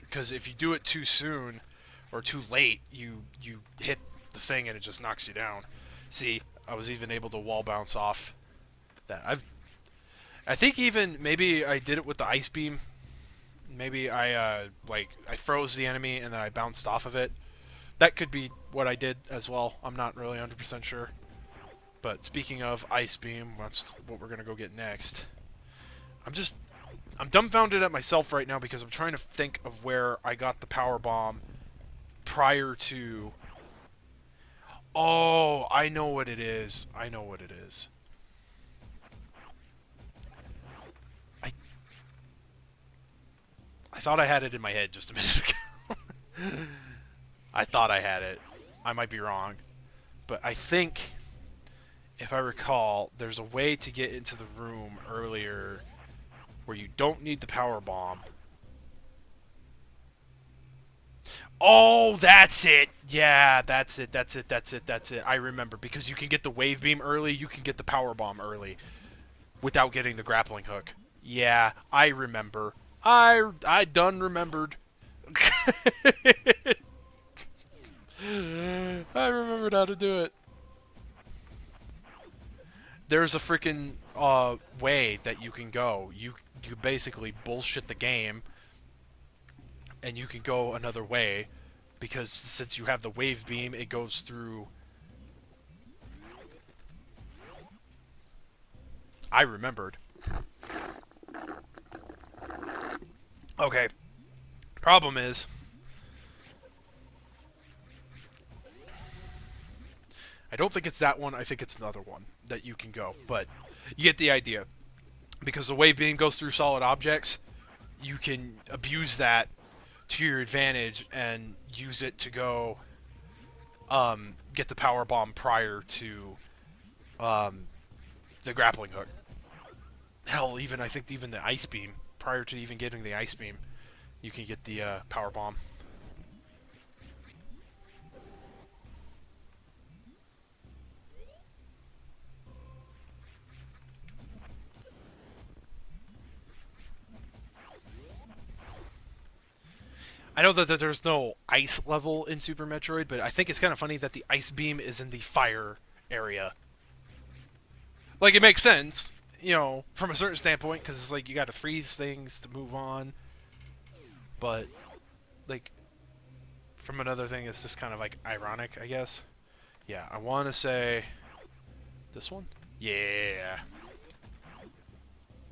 Because if you do it too soon or too late, you hit the thing and it just knocks you down. See, I was even able to wall bounce off that. I think even maybe I did it with the ice beam. Maybe I froze the enemy and then I bounced off of it. That could be what I did as well. I'm not really 100% sure. But speaking of ice beam, that's what we're gonna go get next. I'm dumbfounded at myself right now because I'm trying to think of where I got the power bomb prior to. Oh, I know what it is. I know what it is. I thought I had it in my head just a minute ago. I thought I had it. I might be wrong. But I think, if I recall, there's a way to get into the room earlier where you don't need the power bomb. Oh, that's it! Yeah, that's it. I remember. Because you can get the wave beam early, you can get the power bomb early without getting the grappling hook. Yeah, I remember. I done remembered. I remembered how to do it. There's a freaking way that you can go. You basically bullshit the game, and you can go another way, because since you have the wave beam, it goes through. I remembered. Okay. Problem is, I don't think it's that one. I think it's another one that you can go, but you get the idea. Because the wave beam goes through solid objects, you can abuse that to your advantage and use it to go get the power bomb prior to um, the grappling hook. Hell, even I think even the ice beam prior to even getting the ice beam, you can get the power bomb. I know that there's no ice level in Super Metroid, but I think it's kind of funny that the ice beam is in the fire area. Like, it makes sense, from a certain standpoint, because it's like you got to freeze things to move on. But, like, from another thing, it's just kind of like ironic, I guess. Yeah, I want to say this one. Yeah,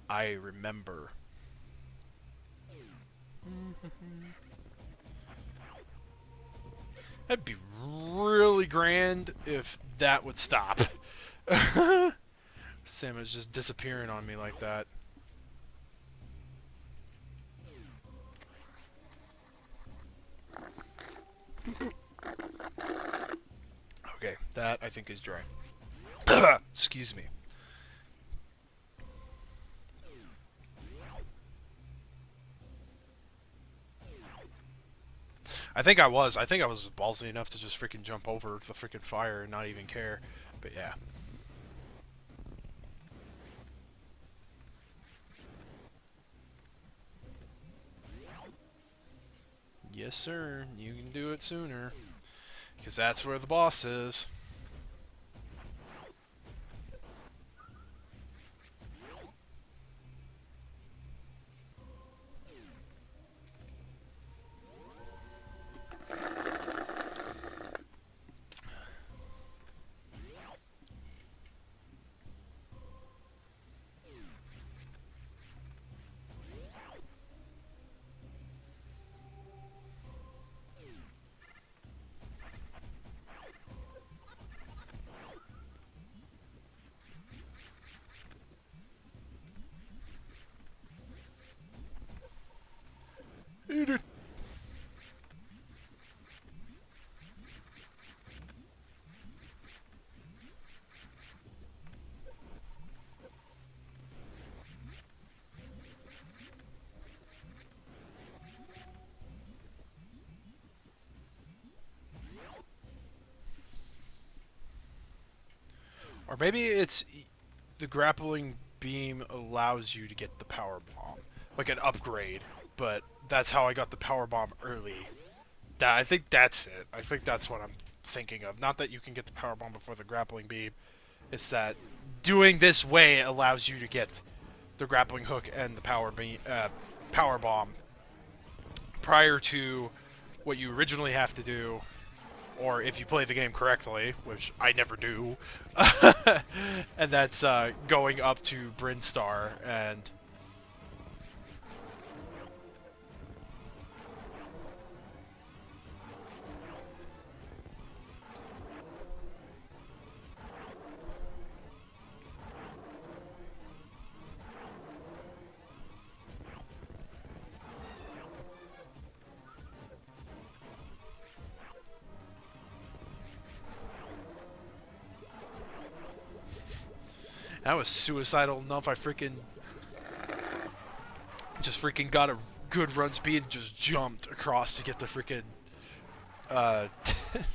I remember. That'd be really grand if that would stop. Sam is just disappearing on me like that. Okay, that I think is dry. Excuse me. I think I was ballsy enough to just freaking jump over the freaking fire and not even care. But yeah. Yes, sir. You can do it sooner. Because that's where the boss is. Eat it. Or maybe it's the grappling beam allows you to get the power bomb, like an upgrade. But that's how I got the power bomb early. I think that's it. I think that's what I'm thinking of. Not that you can get the power bomb before the grappling beam. It's that doing this way allows you to get the grappling hook and the power bomb prior to what you originally have to do, or if you play the game correctly, which I never do, and that's going up to Brinstar and. That was suicidal enough. I freaking just freaking got a good run speed and just jumped across to get the freaking uh,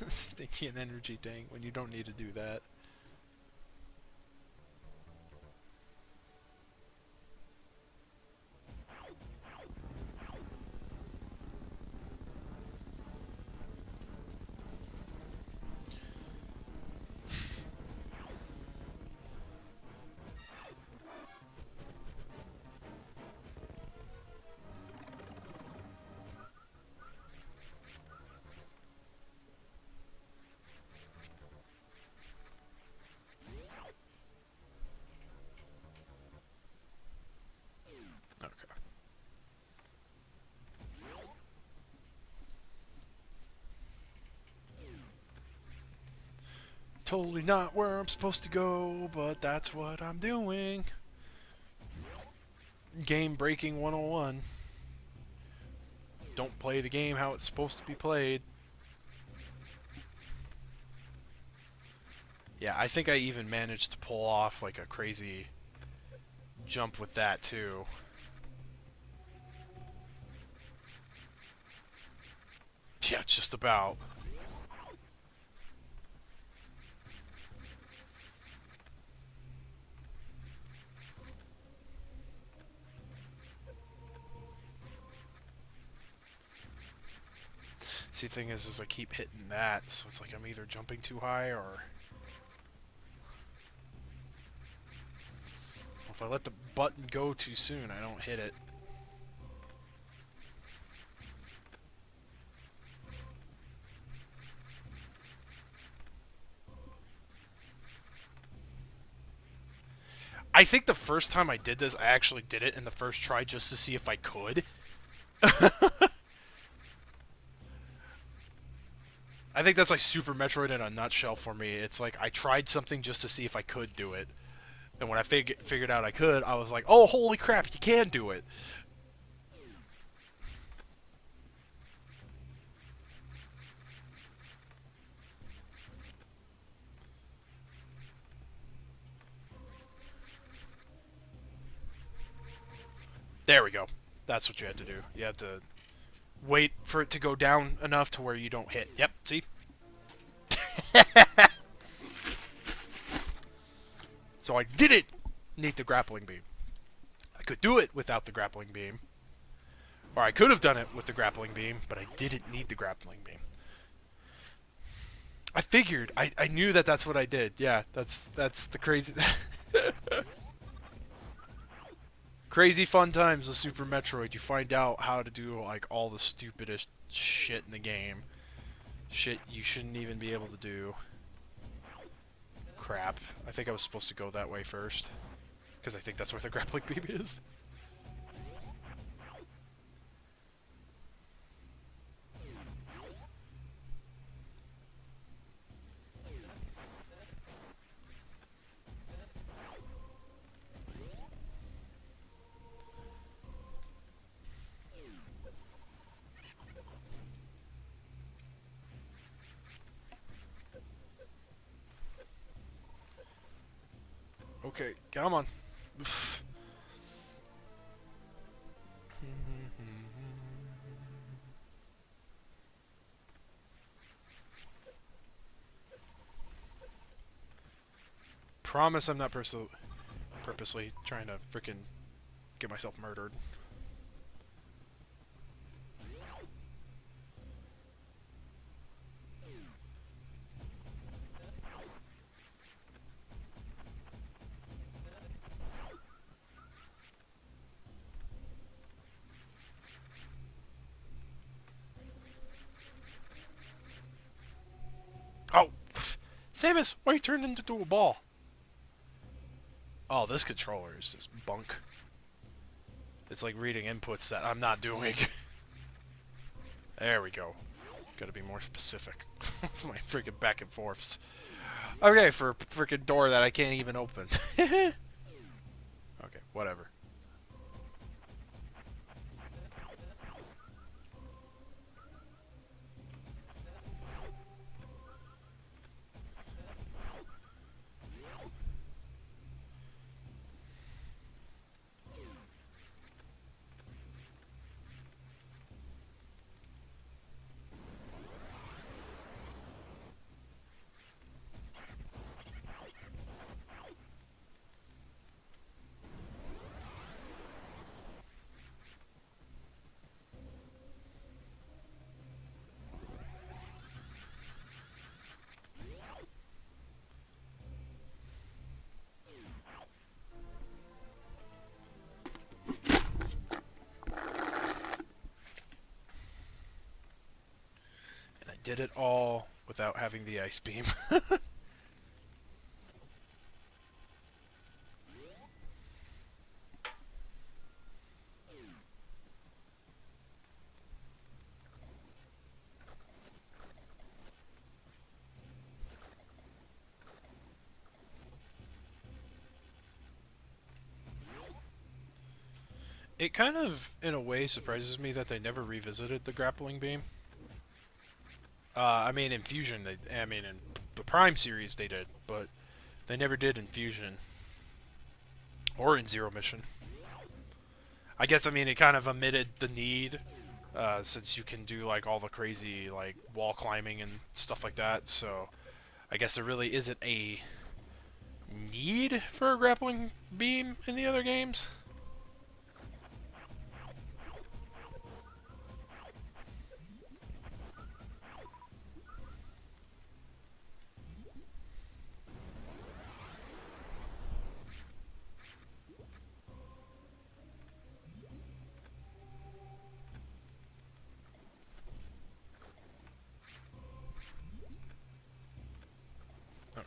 stinky and energy tank when you don't need to do that. Totally not where I'm supposed to go, but that's what I'm doing. Game breaking 101. Don't play the game how it's supposed to be played. Yeah, I think I even managed to pull off like a crazy jump with that too. Yeah, it's just about. See, the thing is I keep hitting that, so it's like I'm either jumping too high or... If I let the button go too soon, I don't hit it. I think the first time I did this, I actually did it in the first try just to see if I could. I think that's like Super Metroid in a nutshell for me. It's like I tried something just to see if I could do it. And when I figured out I could, I was like, oh, holy crap, you can do it. There we go. That's what you had to do. You had to wait for it to go down enough to where you don't hit. Yep, see? So I didn't need the grappling beam. I could do it without the grappling beam. Or I could have done it with the grappling beam, but I didn't need the grappling beam. I figured. I knew that that's what I did. Yeah, that's the crazy... Crazy fun times with Super Metroid. You find out how to do, like, all the stupidest shit in the game. Shit you shouldn't even be able to do. Crap. I think I was supposed to go that way first. Because I think that's where the grappling beam is. Okay, come on. Promise I'm not purposely trying to freaking get myself murdered. Oh! Samus! Why are you turning into a ball? Oh, this controller is just bunk. It's like reading inputs that I'm not doing. There we go. Gotta be more specific. My freaking back and forths. Okay, for a freaking door that I can't even open. Okay, whatever. And I did it all without having the ice beam. It kind of, in a way, surprises me that they never revisited the grappling beam. I mean, in Fusion, I mean, in the Prime series they did, but they never did in Fusion or in Zero Mission. I guess, I mean, it kind of omitted the need, since you can do like all the crazy like wall climbing and stuff like that. So I guess there really isn't a need for a grappling beam in the other games. Oh,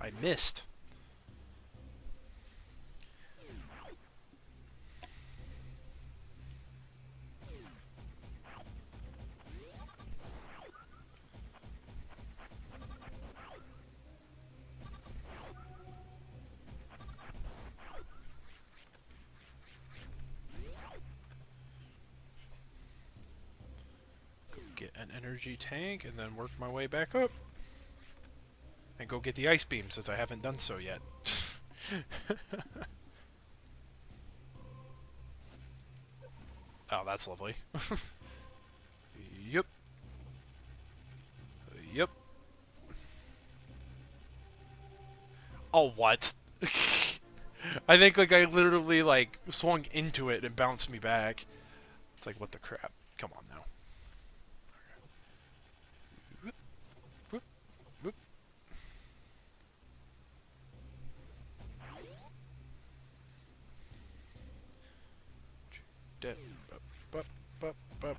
I missed. Get an energy tank and then work my way back up. And go get the ice beam since I haven't done so yet. Oh, that's lovely. Yep. Yep. Oh, what? I think like I literally like swung into it and bounced me back. It's like what the crap? Come on now. Whoop, whoop, whoop. Dead. Bup, bup, bup, bup.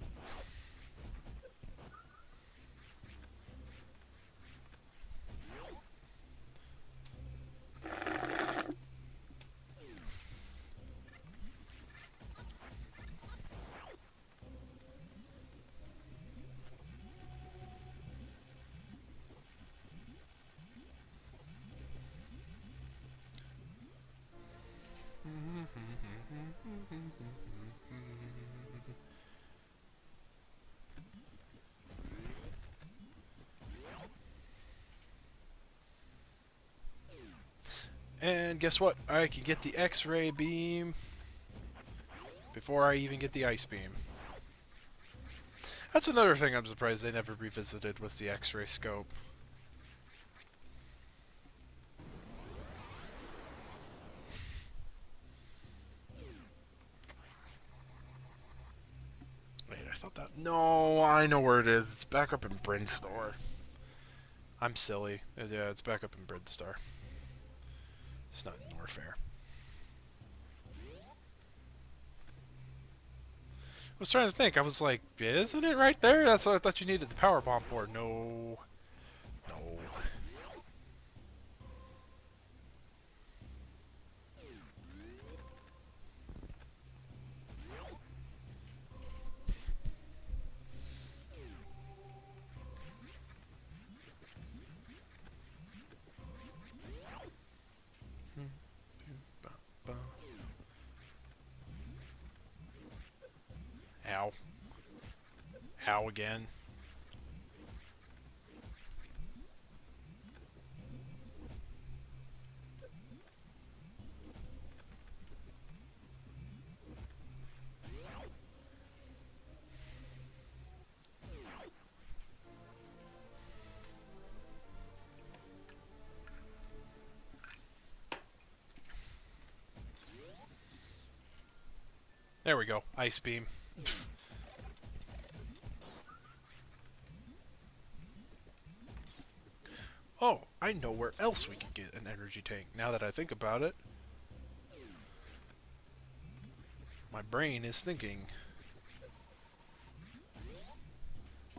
And guess what? I can get the X-ray beam before I even get the ice beam. That's another thing I'm surprised they never revisited was the X-ray scope. Wait, I thought that... No, I know where it is. It's back up in Bryn Store. I'm silly. Yeah, it's back up in Bryn Store. It's not in Norfair. I was trying to think. I was like, isn't it right there? That's what I thought you needed the power bomb for. No. No. Ow. Ow again. There we go. Ice beam. Oh, I know where else we could get an energy tank, now that I think about it. My brain is thinking.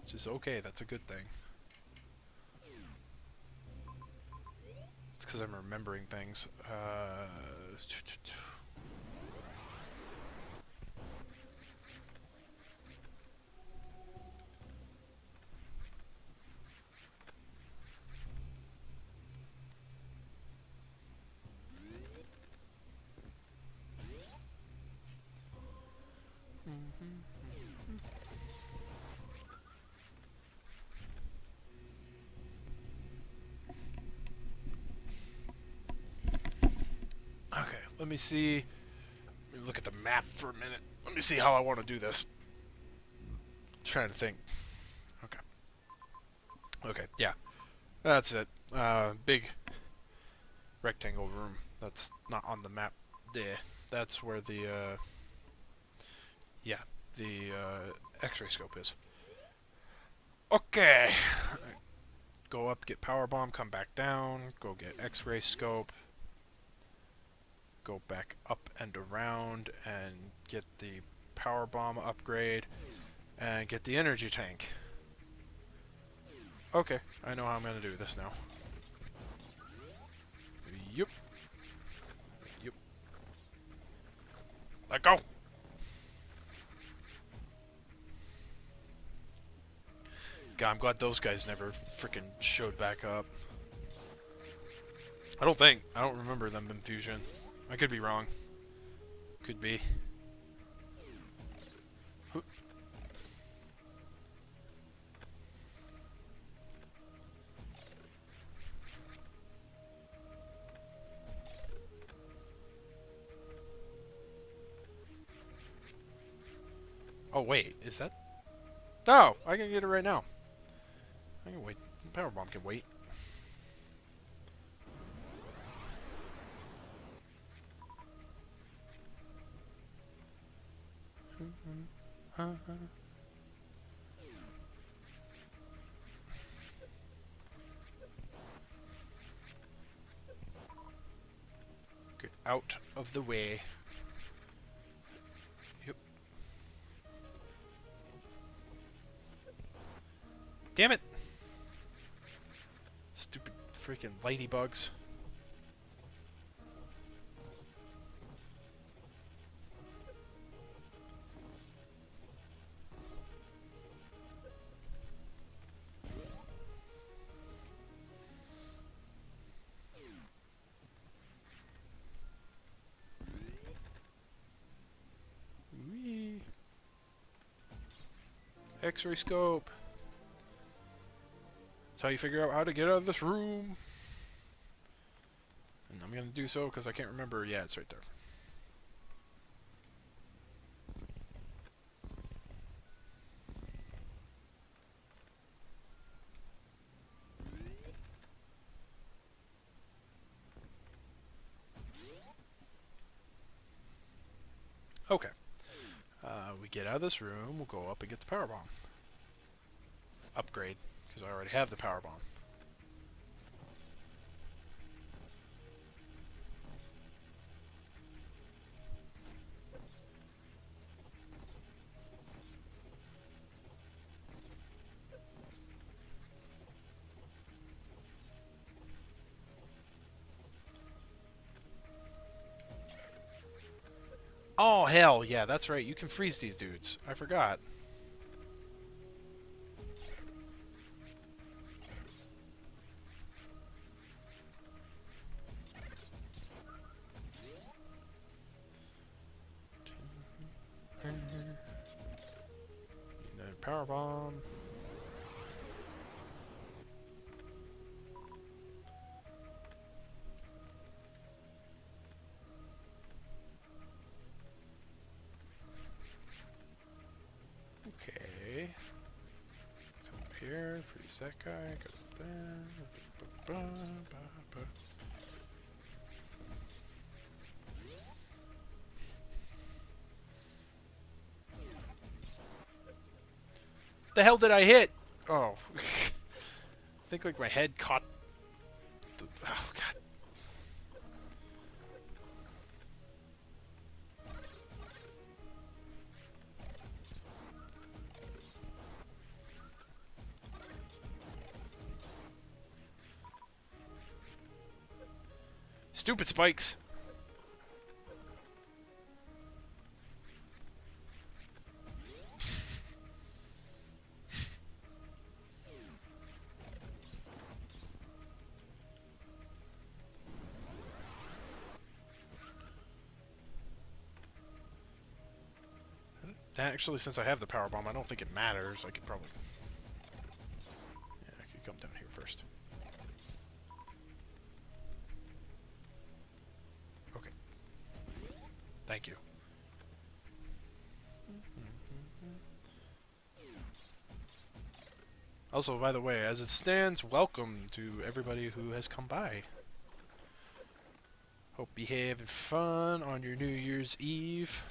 Which is okay, that's a good thing. It's because I'm remembering things. Okay, let me see. Let me look at the map for a minute. Let me see how I want to do this. Trying to think. Okay. Okay, yeah. That's it. Big rectangle room. That's not on the map. Yeah. That's where the, yeah, the, X-ray scope is. Okay. Go up, get power bomb, come back down, go get X-ray scope. Go back up and around and get the power bomb upgrade and get the energy tank. Okay, I know how I'm gonna do this now. Yup. Yup. Let go! God, I'm glad those guys never freaking showed back up. I don't think. I don't remember them in Fusion. I could be wrong. Could be. Oh, wait. Is that... No! I can get it right now. I can wait. Power bomb can wait. Get out of the way. Yep. Damn it! Stupid freaking ladybugs. Whee. X-ray scope. That's how you figure out how to get out of this room. And I'm gonna do so because I can't remember. Yeah, it's right there. Okay. We get out of this room. We'll go up and get the power bomb. Upgrade, because I already have the power bomb. Oh, hell, yeah, that's right. You can freeze these dudes. I forgot. Another power bomb. Okay. Come up here, freeze that guy, go up there. The hell did I hit? Oh. I think like my head caught the, oh god. Stupid spikes. Actually, since I have the power bomb, I don't think it matters. I could probably... Yeah, I could come down here first. Okay. Thank you. Also, by the way, as it stands, welcome to everybody who has come by. Hope you're having fun on your New Year's Eve.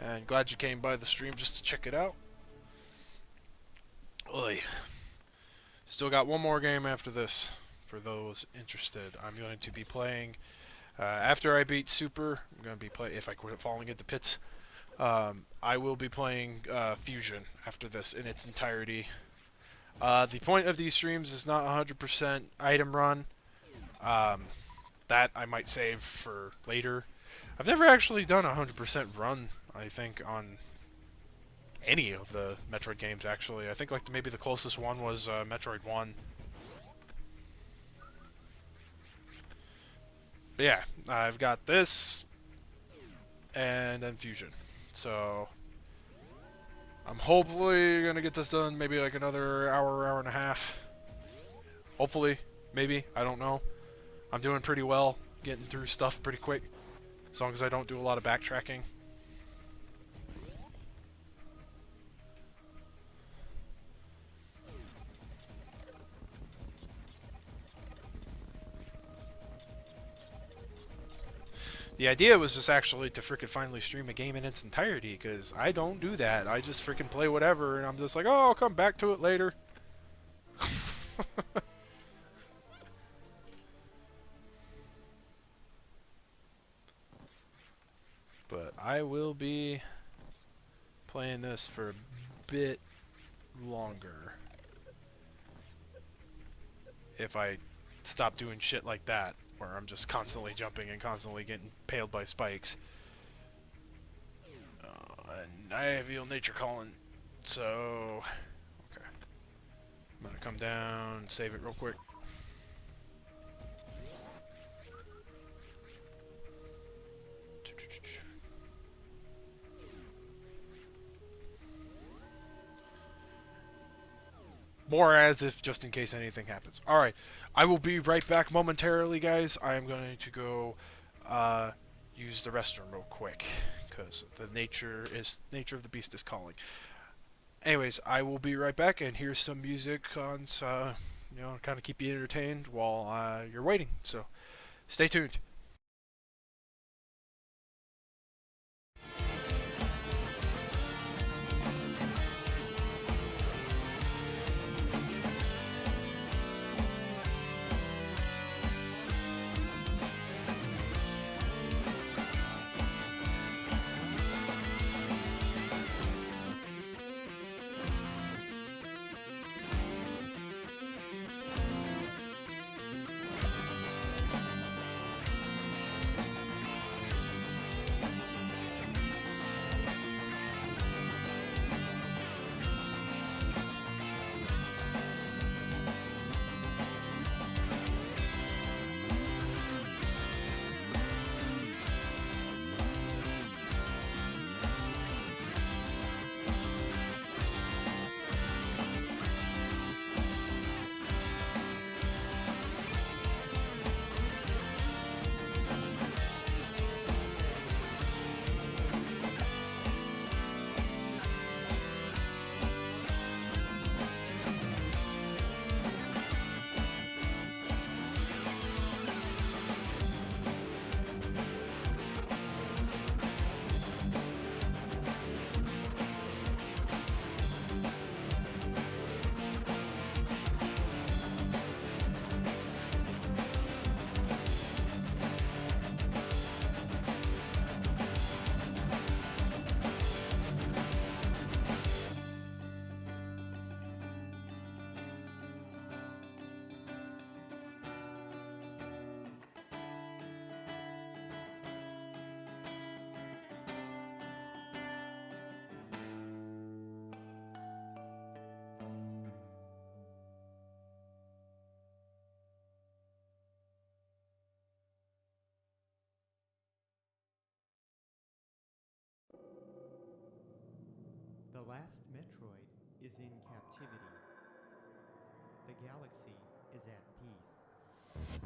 And glad you came by the stream just to check it out. Oy. Still got one more game after this, for those interested. I'm going to be playing, after I beat Super, I'm going to be playing, if I quit falling into pits, I will be playing Fusion after this in its entirety. The point of these streams is not 100% item run. That I might save for later. I've never actually done a 100% run, I think, on any of the Metroid games, actually. I think like maybe the closest one was Metroid 1. But yeah, I've got this, and then Fusion. So, I'm hopefully going to get this done maybe like another hour, hour and a half. Hopefully, maybe, I don't know. I'm doing pretty well, getting through stuff pretty quick, as long as I don't do a lot of backtracking. The idea was just actually to freaking finally stream a game in its entirety, because I don't do that. I just freaking play whatever, and I'm just like, oh, I'll come back to it later. But I will be playing this for a bit longer. If I stop doing shit like that, where I'm just constantly jumping and constantly getting impaled by spikes. And I feel nature calling, so... Okay. I'm gonna come down, save it real quick. More as if just in case anything happens. Alright, I will be right back momentarily, guys. I am going to go use the restroom real quick, because the nature of the beast is calling. Anyways, I will be right back, and here's some music on, kind of keep you entertained while you're waiting. So, stay tuned. The last Metroid is in captivity. The galaxy is at peace.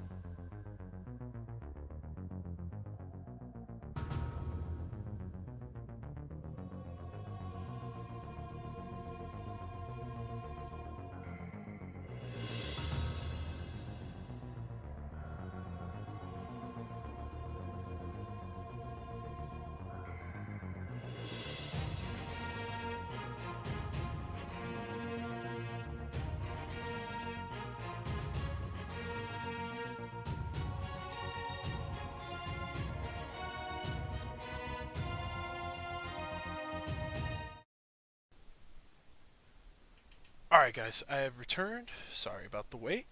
Alright guys, I have returned. Sorry about the wait.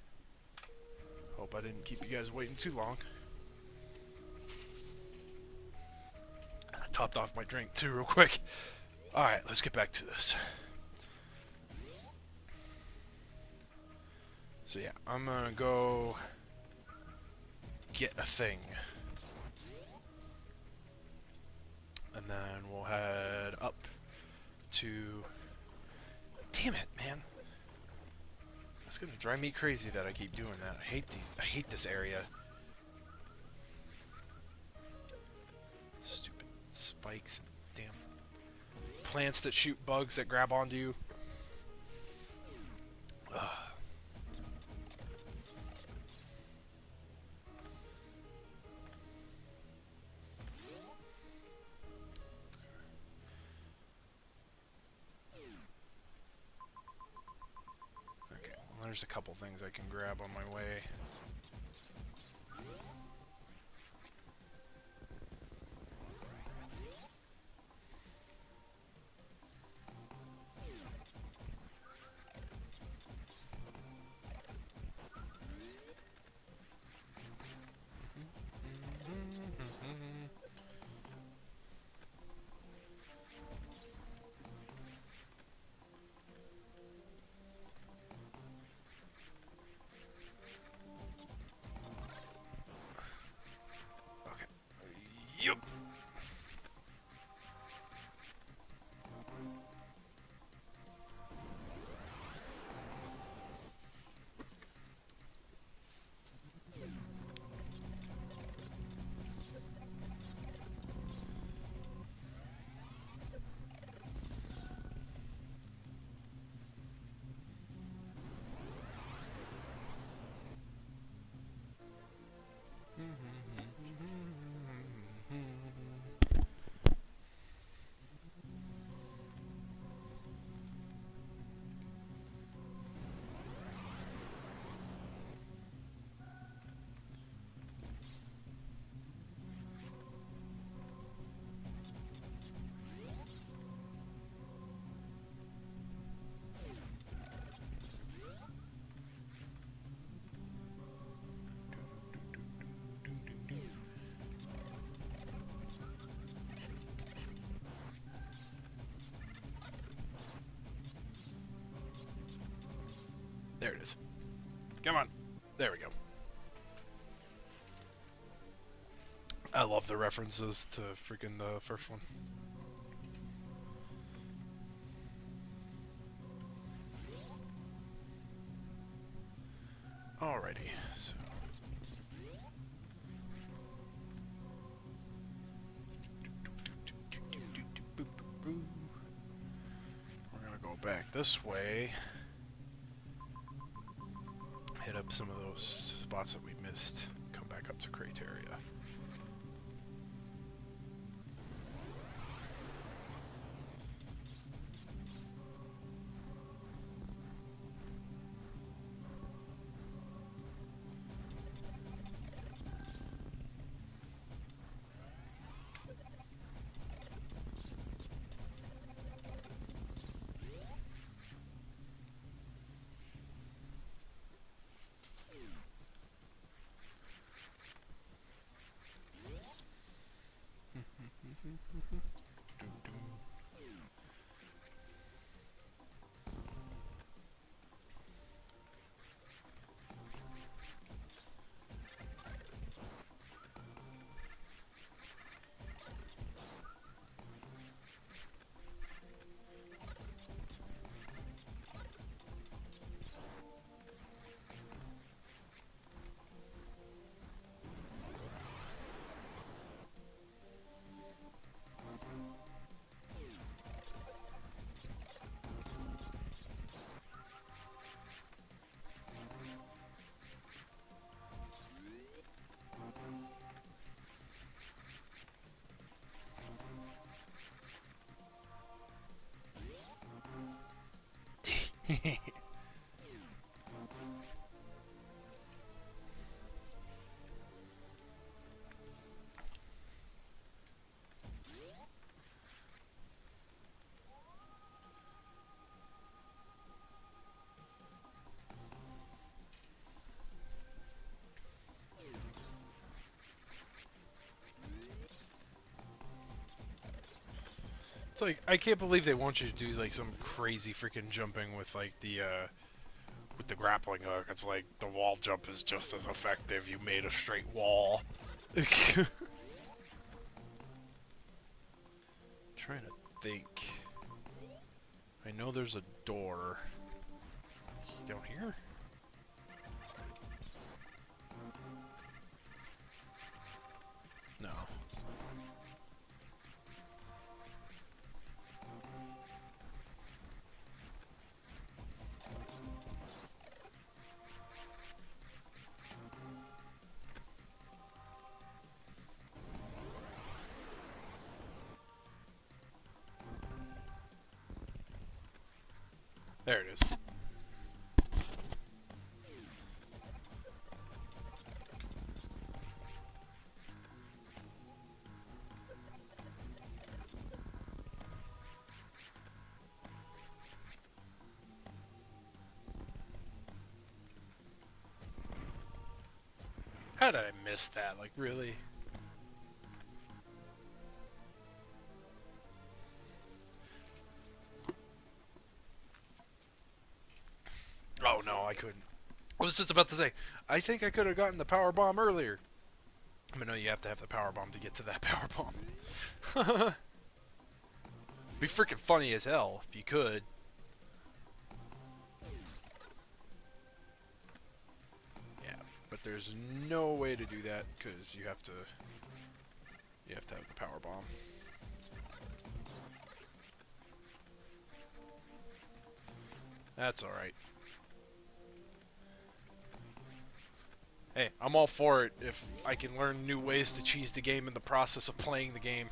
Hope I didn't keep you guys waiting too long. I topped off my drink too real quick. Alright, let's get back to this. So yeah, I'm gonna go get a thing. And then we'll head up to... Damn it, man. That's gonna drive me crazy that I keep doing that. I hate this area. Stupid spikes and damn plants that shoot bugs that grab onto you. Ugh. Okay, well, there's a couple things I can grab on my way. Okay. Yup. There it is. Come on. There we go. I love the references to freaking the first one. Alrighty, so we're gonna go back this way. Hit up some of those spots that we missed. Come back up to Crateria. It's like I can't believe they want you to do like some crazy freaking jumping with the grappling hook. It's like the wall jump is just as effective. You made a straight wall. Trying to think. I know there's a door down here. No. There it is. How did I miss that? Like, really? Oh, no, I couldn't. I was just about to say, I think I could have gotten the power bomb earlier. I mean, no, you have to have the power bomb to get to that power bomb. Be freaking funny as hell if you could. Yeah, but there's no way to do that because you have to have the power bomb. That's all right. Hey, I'm all for it if I can learn new ways to cheese the game in the process of playing the game.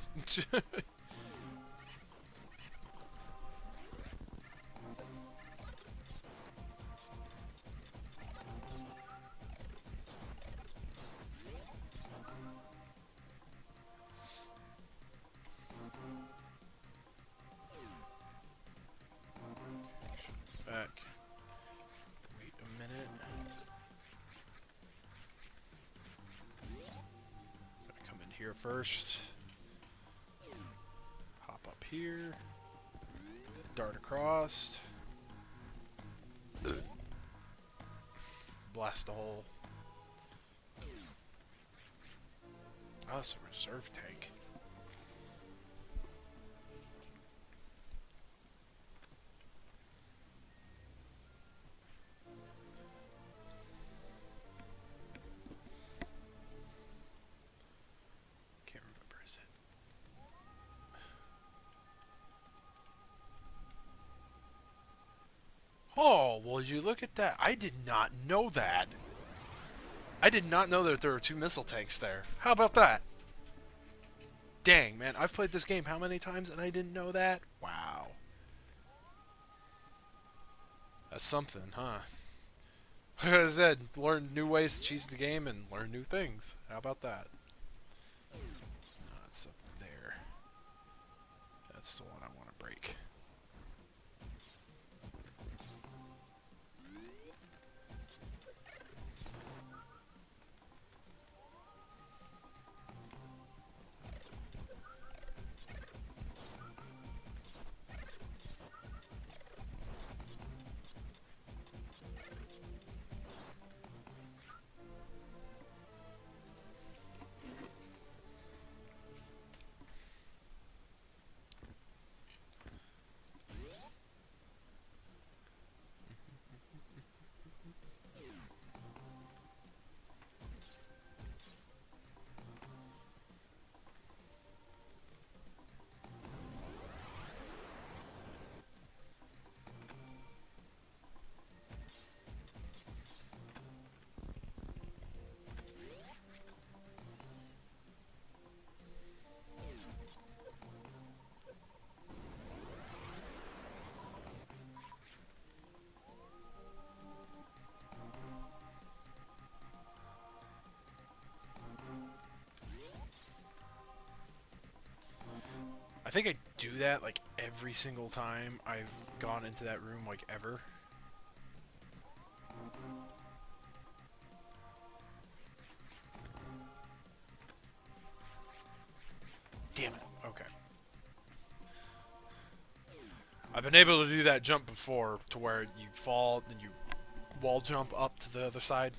Back. Wait a minute. Gotta come in here first. Hop up here. Dart across. Blast a hole. Oh, it's a reserve tank. Can't remember, is it? Oh, well, you look at that. I did not know that. I did not know that there were 2 missile tanks there. How about that? Dang, man. I've played this game how many times and I didn't know that? Wow. That's something, huh? Like I said, learn new ways to cheese the game and learn new things. How about that? It's up there. That's the one I want to break. I think I do that like every single time I've gone into that room, like ever. Damn it. Okay. I've been able to do that jump before to where you fall and you wall jump up to the other side.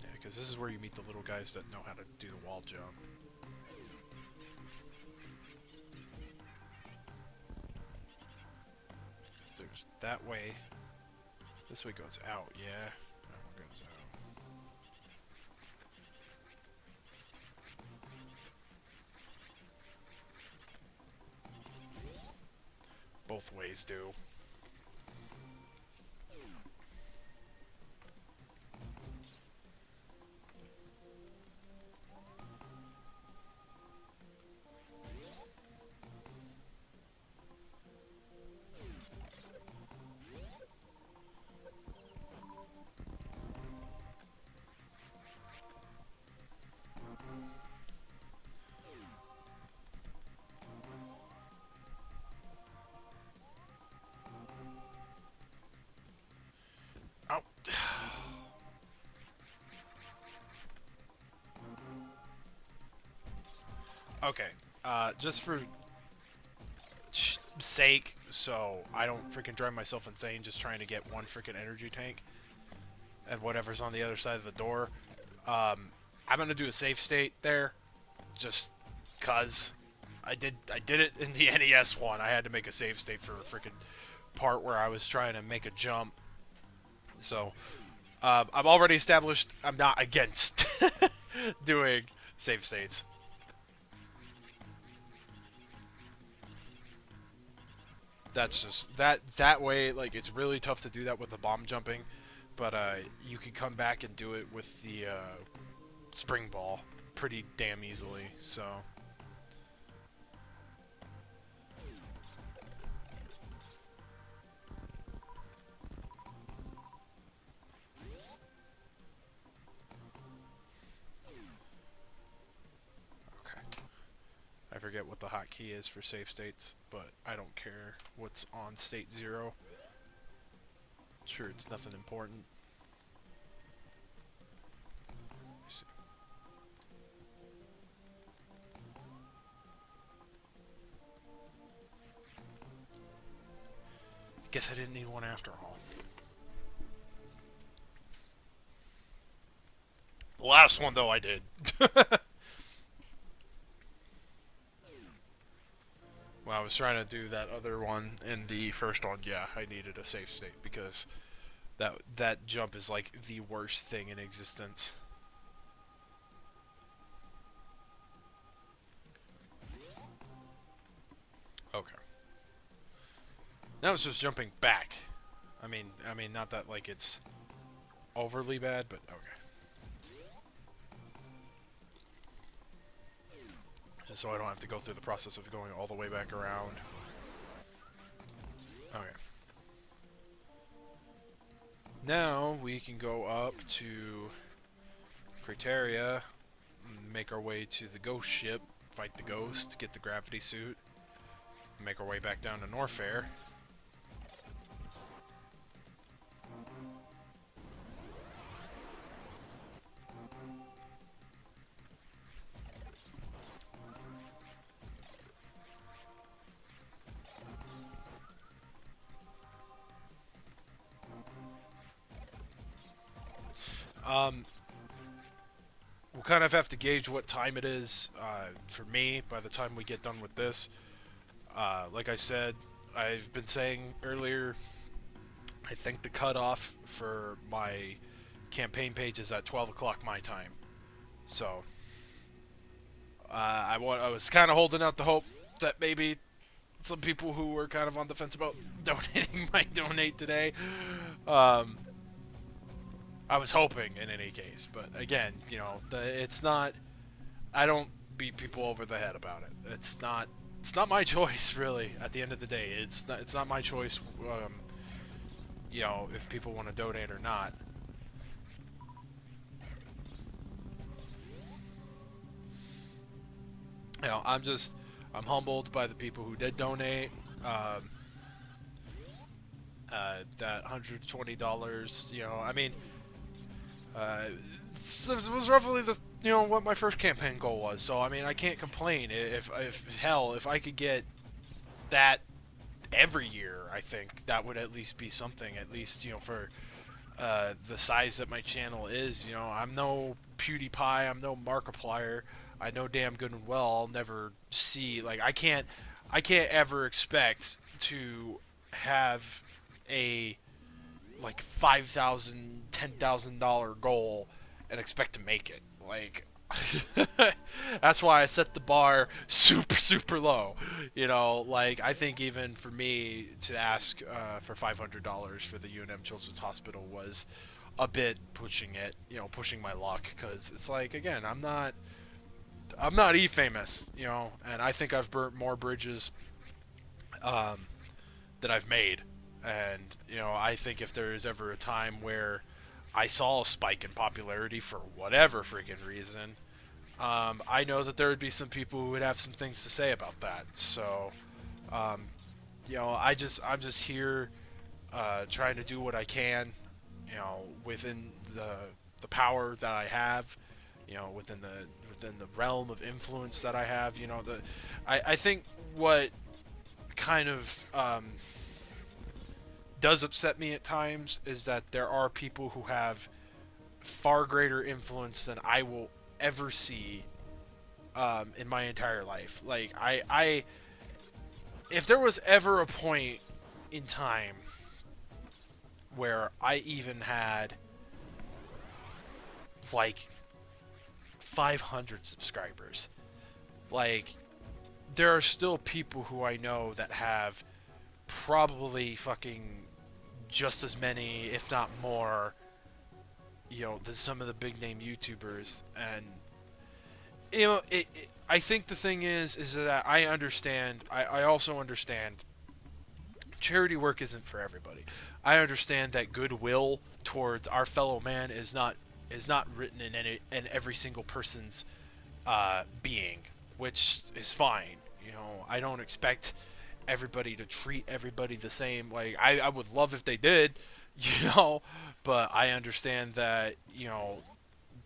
Yeah, because this is where you meet the little guys that know how to do the wall jump. So there's that way. This way goes out, yeah. That one goes out. Both ways do. Oh. Okay. Just for sake, so I don't freaking drive myself insane just trying to get one freaking energy tank and whatever's on the other side of the door. I'm gonna do a safe state there, just cause I did it in the NES one. I had to make a save state for a freaking part where I was trying to make a jump. So I'm already established. I'm not against doing save states. That's just that way. Like it's really tough to do that with the bomb jumping, but you can come back and do it with the spring ball pretty damn easily. So. I forget what the hotkey is for save states, but I don't care what's on state 0. Sure, it's nothing important. Let's see. Guess I didn't need one after all. The last one, though, I did. When I was trying to do that other one in the first one, yeah, I needed a safe state because that jump is like the worst thing in existence. Okay. Now it's just jumping back. I mean, not that like it's overly bad, but okay. Just so I don't have to go through the process of going all the way back around. Okay. Now we can go up to Criteria, make our way to the ghost ship, fight the ghost, get the gravity suit, make our way back down to Norfair. We'll kind of have to gauge what time it is for me by the time we get done with this. Like I said, I've been saying earlier, I think the cutoff for my campaign page is at 12 o'clock my time. So, I was kind of holding out the hope that maybe some people who were kind of on the fence about donating might donate today. Um, I was hoping in any case, but again, it's not. I don't beat people over the head about it. It's not. It's not my choice, really. At the end of the day, it's not. It's not my choice. If people want to donate or not. I'm humbled by the people who did donate. Um, that $120. I mean, it was roughly the what my first campaign goal was. So I mean, I can't complain. If I could get that every year, I think that would at least be something. At least for the size that my channel is. I'm no PewDiePie. I'm no Markiplier. I know damn good and well I'll never see, like, I can't ever expect to have a like $5,000, $10,000 goal and expect to make it. Like, that's why I set the bar super super low. Like, I think even for me to ask for $500 for the UNM Children's Hospital was a bit pushing it, pushing my luck, because it's like, again, I'm not famous, and I think I've burnt more bridges um, than I've made. And I think if there is ever a time where I saw a spike in popularity for whatever freaking reason, I know that there would be some people who would have some things to say about that. So, um, I'm just here trying to do what I can, within the power that I have, within the realm of influence that I have. I think what kind of does upset me at times is that there are people who have far greater influence than I will ever see in my entire life. Like, if there was ever a point in time where I even had like 500 subscribers, like, there are still people who I know that have probably fucking just as many, if not more, than some of the big name YouTubers. And I think the thing is that I also understand charity work isn't for everybody. I understand that goodwill towards our fellow man is not written in every single person's being, which is fine. I don't expect everybody to treat everybody the same. Like, I would love if they did, but I understand that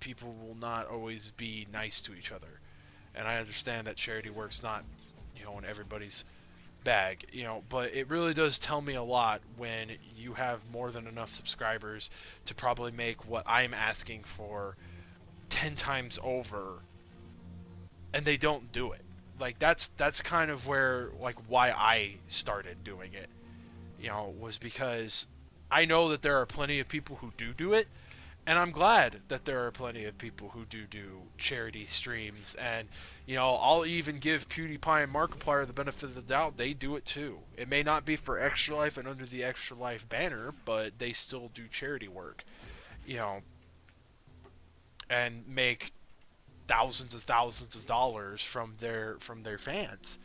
people will not always be nice to each other, and I understand that charity work's not in everybody's bag, but it really does tell me a lot when you have more than enough subscribers to probably make what I'm asking for 10 times over, and they don't do it. Like, that's kind of where, like, why I started doing it, was because I know that there are plenty of people who do it, and I'm glad that there are plenty of people who do charity streams. And I'll even give PewDiePie and Markiplier the benefit of the doubt. They do it too. It may not be for Extra Life and under the Extra Life banner, but they still do charity work, you know, and make thousands of dollars from their fans,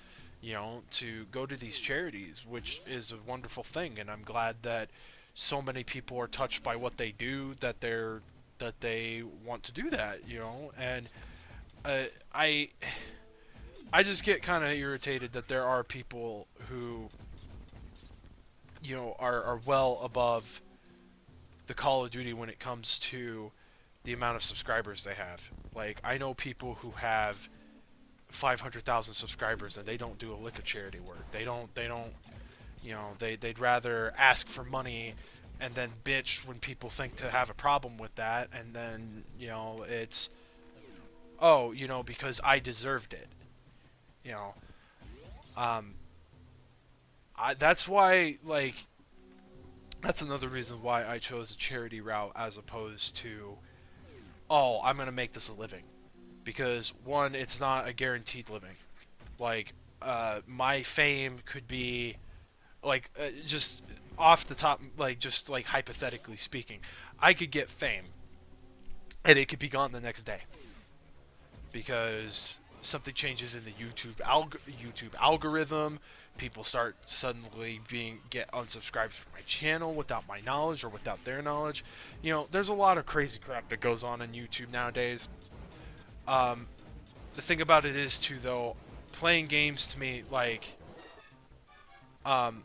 to go to these charities, which is a wonderful thing. And I'm glad that so many people are touched by what they do, that they want to do that, and uh, I I just get kind of irritated that there are people who are well above the Call of Duty when it comes to the amount of subscribers they have. Like, I know people who have 500,000 subscribers and they don't do a lick of charity work. They don't they'd rather ask for money and then bitch when people think to have a problem with that, and then it's, oh, because I deserved it. you know um that's why, like, that's another reason why I chose a charity route as opposed to, oh, I'm gonna make this a living. Because one, it's not a guaranteed living. Like, my fame could be like just off the top, like just like hypothetically speaking, I could get fame and it could be gone the next day because something changes in the YouTube algorithm. People start suddenly being get unsubscribed from my channel without my knowledge or without their knowledge. You know, there's a lot of crazy crap that goes on YouTube nowadays. Um, the thing about it is too, though, playing games to me, like, um,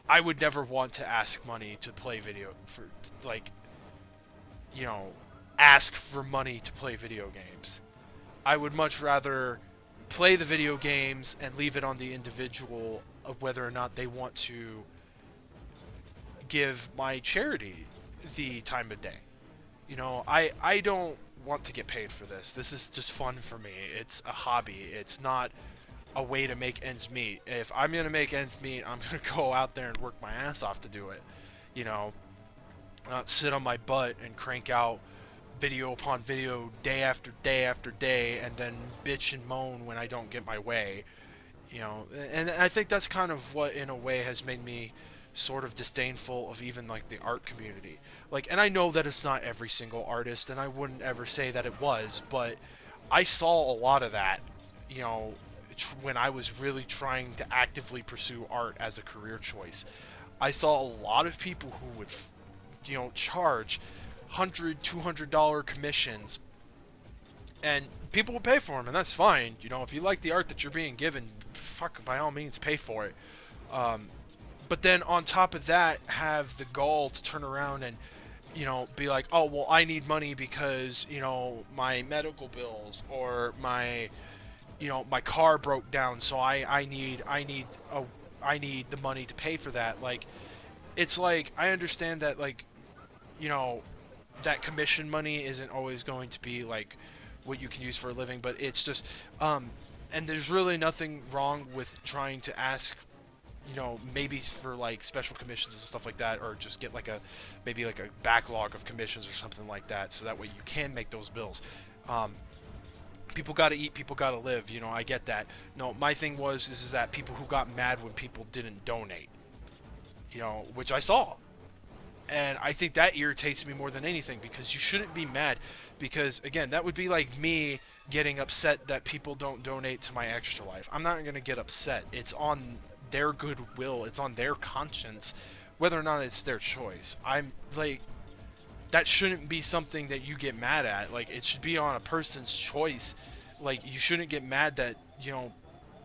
I would never want to ask money to play video for, like, you know, ask for money to play video games. I would much rather play the video games and leave it on the individual of whether or not they want to give my charity the time of day. You know, I don't want to get paid for this. This is just fun for me. It's a hobby. It's not a way to make ends meet. If I'm going to make ends meet, I'm going to go out there and work my ass off to do it. You know, not sit on my butt and crank out video upon video day after day after day and then bitch and moan when I don't get my way. You know, and I think that's kind of what in a way has made me sort of disdainful of even like the art community. Like, and I know that it's not every single artist and I wouldn't ever say that it was, but I saw a lot of that, you know, when I was really trying to actively pursue art as a career choice. I saw a lot of people who would, you know, charge $100, $200 commissions, and people will pay for them, and that's fine. You know, if you like the art that you're being given, fuck, by all means, pay for it. But then on top of that, have the gall to turn around and, you know, be like, oh, well, I need money because, you know, my medical bills or my, you know, my car broke down, so I need the money to pay for that. Like, it's like, I understand that, like, you know, that commission money isn't always going to be like what you can use for a living, but it's just and there's really nothing wrong with trying to ask, you know, maybe for like special commissions and stuff like that, or just get like a maybe like a backlog of commissions or something like that, so that way you can make those bills. People got to eat, people got to live, you know, I get that. No, my thing is that people who got mad when people didn't donate, you know, which I saw. And I think that irritates me more than anything, because you shouldn't be mad, because again, that would be like me getting upset that people don't donate to my Extra Life. I'm not going to get upset. It's on their goodwill. It's on their conscience whether or not it's their choice. I'm like, that shouldn't be something that you get mad at. Like, it should be on a person's choice. Like, you shouldn't get mad that, you know,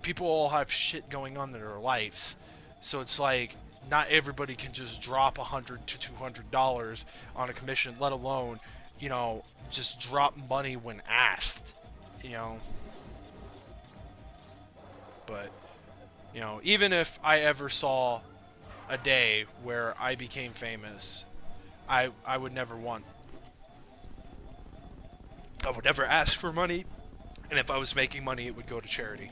people all have shit going on in their lives. So it's like, not everybody can just drop $100 to $200 on a commission, let alone, you know, just drop money when asked, you know. But, you know, even if I ever saw a day where I became famous, I would never want, I would never ask for money, and if I was making money, it would go to charity.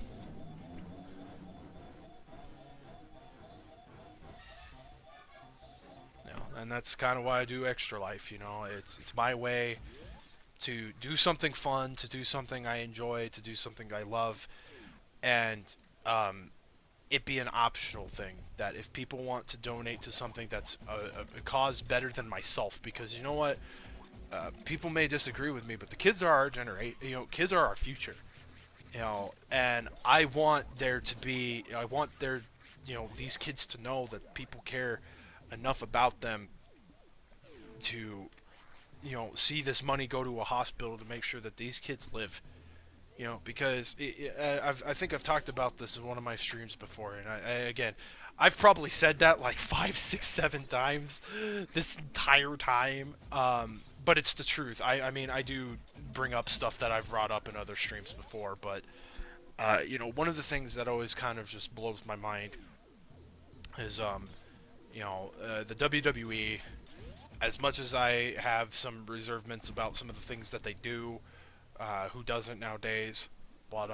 You know, and that's kind of why I do Extra Life. You know, it's my way to do something fun, to do something I enjoy, to do something I love, and it be an optional thing. That if people want to donate to something that's a cause better than myself, because you know what, people may disagree with me, but the kids are our generation. You know, kids are our future. You know, and I want there to be, I want there, you know, these kids to know that people care enough about them to, you know, see this money go to a hospital to make sure that these kids live. You know, because I think I've talked about this in one of my streams before, and again, I've probably said that like 5, 6, 7 times this entire time. But it's the truth. I mean, I do bring up stuff that I've brought up in other streams before, but you know, one of the things that always kind of just blows my mind is, you know, the WWE. As much as I have some reservements about some of the things that they do, who doesn't nowadays, but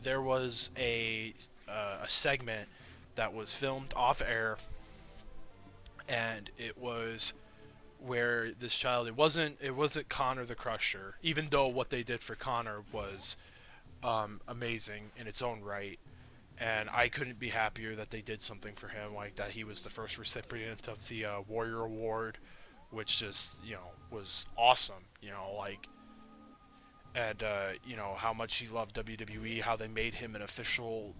there was a segment that was filmed off air, and it was where this child, it wasn't Connor the Crusher, even though what they did for Connor was amazing in its own right. and I couldn't be happier that they did something for him, like that he was the first recipient of the Warrior Award, which just was awesome. And how much he loved WWE, how they made him an official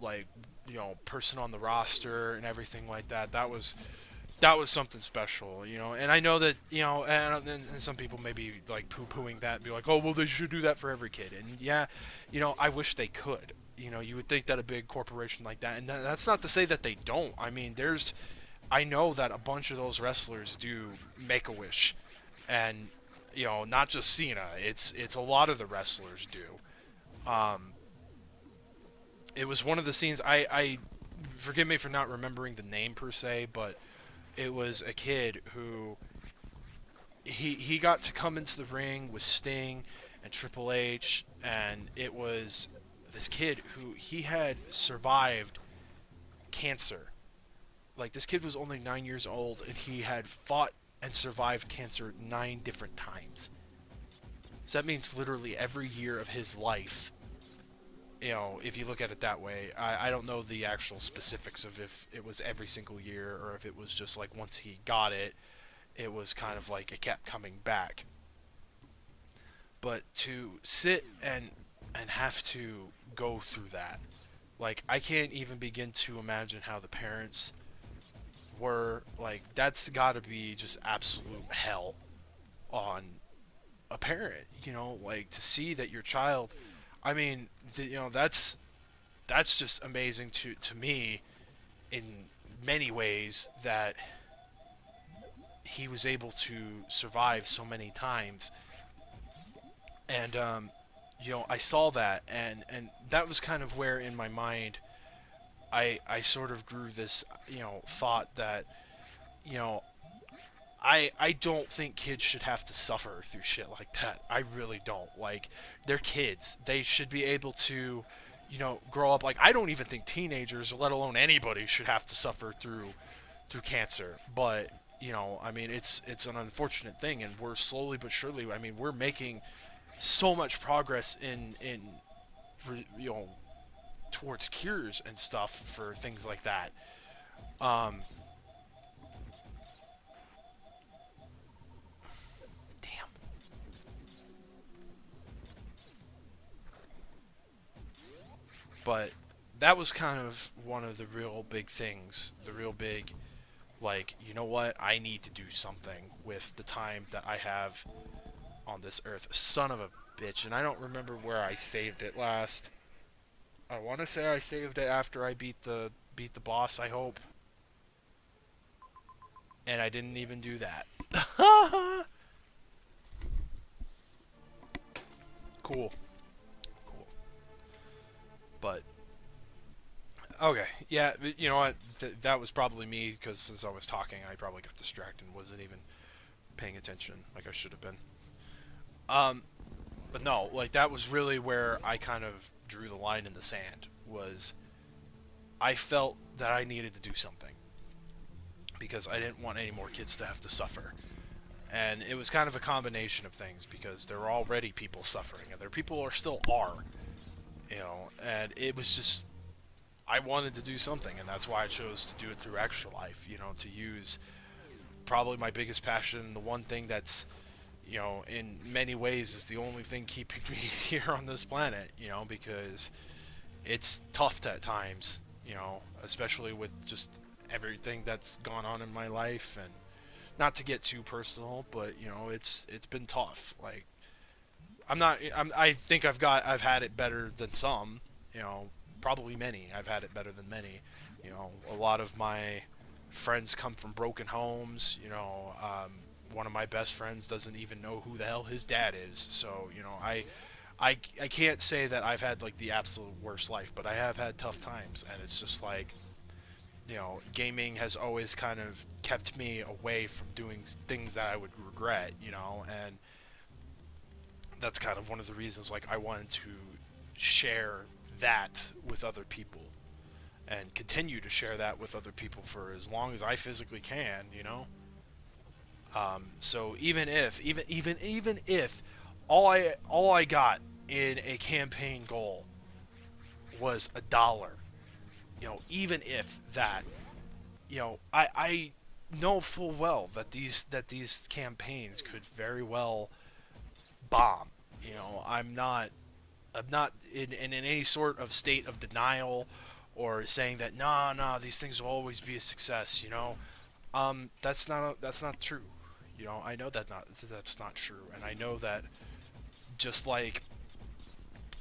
person on the roster and everything like that. That was something special, and I know that and some people may be like poo-pooing that and be like, oh well, they should do that for every kid. And yeah, I wish they could. You would think that a big corporation like that, and that's not to say that they don't. I mean, I know that a bunch of those wrestlers do make a wish, and not just Cena. It's a lot of the wrestlers do. Um, it was one of the scenes. I forgive me for not remembering the name per se, but it was a kid who he got to come into the ring with Sting and Triple H, and it was this kid who he had survived cancer. Like, this kid was only 9 years old, and he had fought and survived cancer 9 different times. So that means literally every year of his life, if you look at it that way. I don't know the actual specifics of if it was every single year or if it was just like once he got it, it was kind of like it kept coming back. But to sit and have to go through that, like, I can't even begin to imagine how the parents were. Like, that's got to be just absolute hell on a parent, like, to see that your child, I mean, that's just amazing to me in many ways, that he was able to survive so many times. And I saw that, and that was kind of where in my mind I sort of grew this thought that you know I don't think kids should have to suffer through shit like that. I really don't. Like, they're kids. They should be able to grow up. Like, I don't even think teenagers, let alone anybody, should have to suffer through cancer. But I mean, it's an unfortunate thing, and we're slowly but surely, I mean, we're making so much progress in you know towards cures and stuff for things like that. Um, Damn. But that was kind of one of the real big things, the real big, like, what? I need to do something with the time that I have on this earth. Son of a bitch. And I don't remember where I saved it last. I want to say I saved it after I beat the boss, I hope. And I didn't even do that. Cool. Cool. But okay, yeah, you know what? That was probably me, because as I was talking, I probably got distracted and wasn't even paying attention like I should have been. Um, but no, like, that was really where I kind of drew the line in the sand. Was I felt that I needed to do something because I didn't want any more kids to have to suffer. And it was kind of a combination of things, because there were already people suffering, and there people are still are, and it was just, I wanted to do something, and that's why I chose to do it through Extra Life, to use probably my biggest passion, the one thing that's, in many ways is the only thing keeping me here on this planet, because it's tough at times, especially with just everything that's gone on in my life. And not to get too personal, but it's been tough. Like, I think I've had it better than some, probably many. I've had it better than many. A lot of my friends come from broken homes. One of my best friends doesn't even know who the hell his dad is. So I can't say that I've had like the absolute worst life, but I have had tough times, and it's just like, gaming has always kind of kept me away from doing things that I would regret, and that's kind of one of the reasons, like, I wanted to share that with other people and continue to share that with other people for as long as I physically can, so even if all I got in a campaign goal was $1, even if that, I know full well that these campaigns could very well bomb. I'm not in any sort of state of denial or saying that nah, these things will always be a success. That's not true. I know that's not true, and I know that just like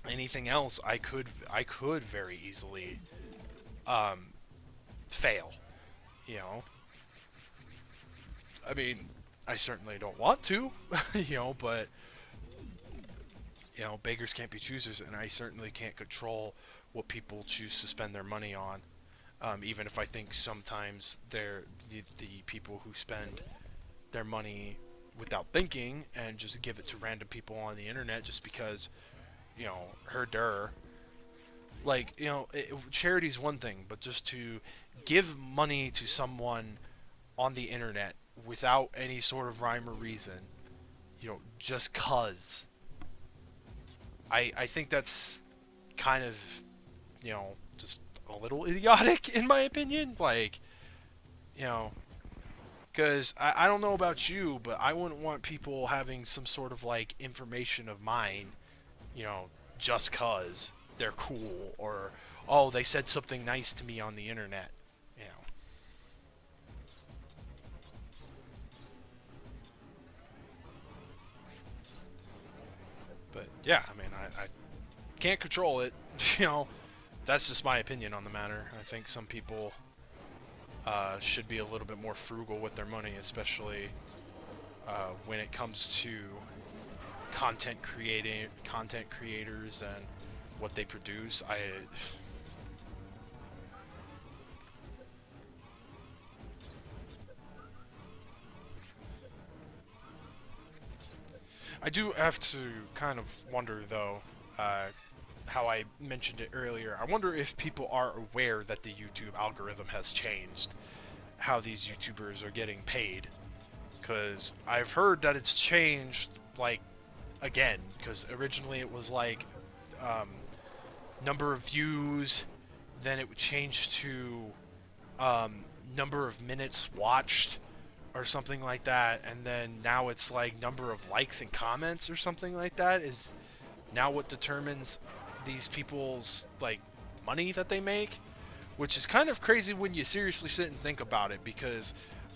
anything else, I could very easily um, fail. You know, I mean, I certainly don't want to, but beggars can't be choosers, and I certainly can't control what people choose to spend their money on. Even if I think sometimes the people who spend their money without thinking and just give it to random people on the internet just because her der. Like charity's one thing, but just to give money to someone on the internet without any sort of rhyme or reason, just cause. I think that's kind of just a little idiotic in my opinion. Like you know, because I don't know about you, but I wouldn't want people having some sort of like information of mine, you know, just cause they're cool or oh they said something nice to me on the internet, you know. But yeah, I mean I can't control it, you know. That's just my opinion on the matter. I think some people should be a little bit more frugal with their money, especially when it comes to content creators and what they produce. I do have to kind of wonder though, how I mentioned it earlier. I wonder if people are aware that the YouTube algorithm has changed, how these YouTubers are getting paid, because I've heard that it's changed like again, because originally it was like um, number of views, then it would change to um, number of minutes watched or something like that, and then now it's like number of likes and comments or something like that is now what determines these people's like money that they make, which is kind of crazy when you seriously sit and think about it because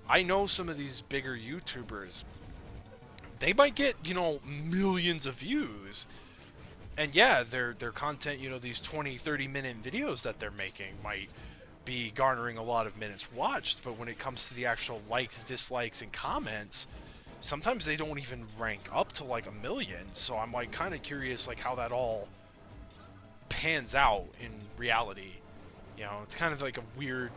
I know some of these bigger YouTubers, they might get, millions of views. And yeah, their content, these 20, 30-minute videos that they're making might be garnering a lot of minutes watched, but when it comes to the actual likes, dislikes, and comments, sometimes they don't even rank up to like a million. So I'm like kind of curious like how that all pans out in reality. It's kind of like a weird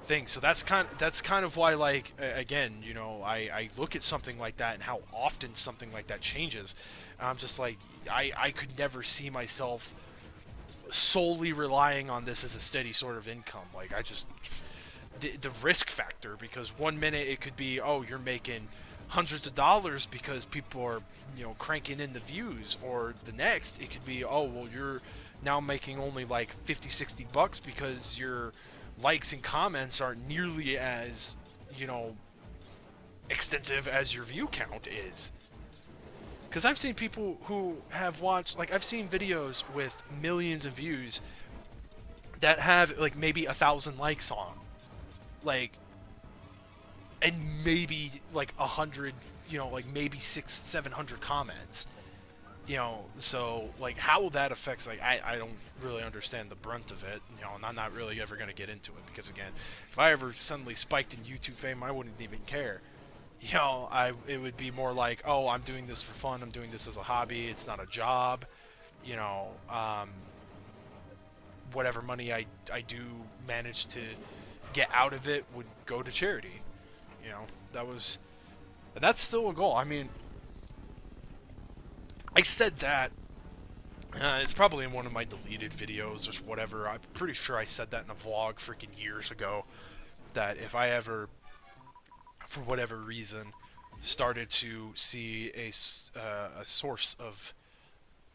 thing. So that's kind of why like again, I look at something like that and how often something like that changes. And I'm just like I could never see myself solely relying on this as a steady sort of income. Like I just the risk factor, because one minute it could be, oh, you're making hundreds of dollars because people are cranking in the views, or the next it could be, oh well, you're now making only like 50 60 bucks because your likes and comments aren't nearly as extensive as your view count is. Because I've seen people who have watched, like, I've seen videos with millions of views that have, like, maybe 1,000 likes on them. Like, and maybe, like, 100, like, maybe 700 comments. So, like, how that affects, like, I don't really understand the brunt of it, and I'm not really ever going to get into it. Because, again, if I ever suddenly spiked in YouTube fame, I wouldn't even care. It would be more like, oh, I'm doing this for fun. I'm doing this as a hobby. It's not a job. You know, um, whatever money I do manage to get out of it would go to charity. That was, and that's still a goal. I mean, I said that. It's probably in one of my deleted videos or whatever. I'm pretty sure I said that in a vlog freaking years ago. That if I ever, for whatever reason, started to see a source of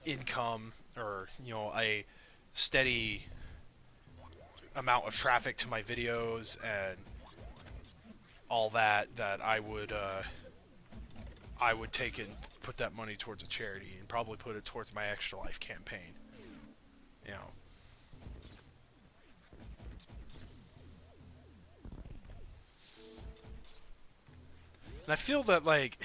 income, or a steady amount of traffic to my videos and all that I would take and put that money towards a charity and probably put it towards my Extra Life campaign. You know. And I feel that like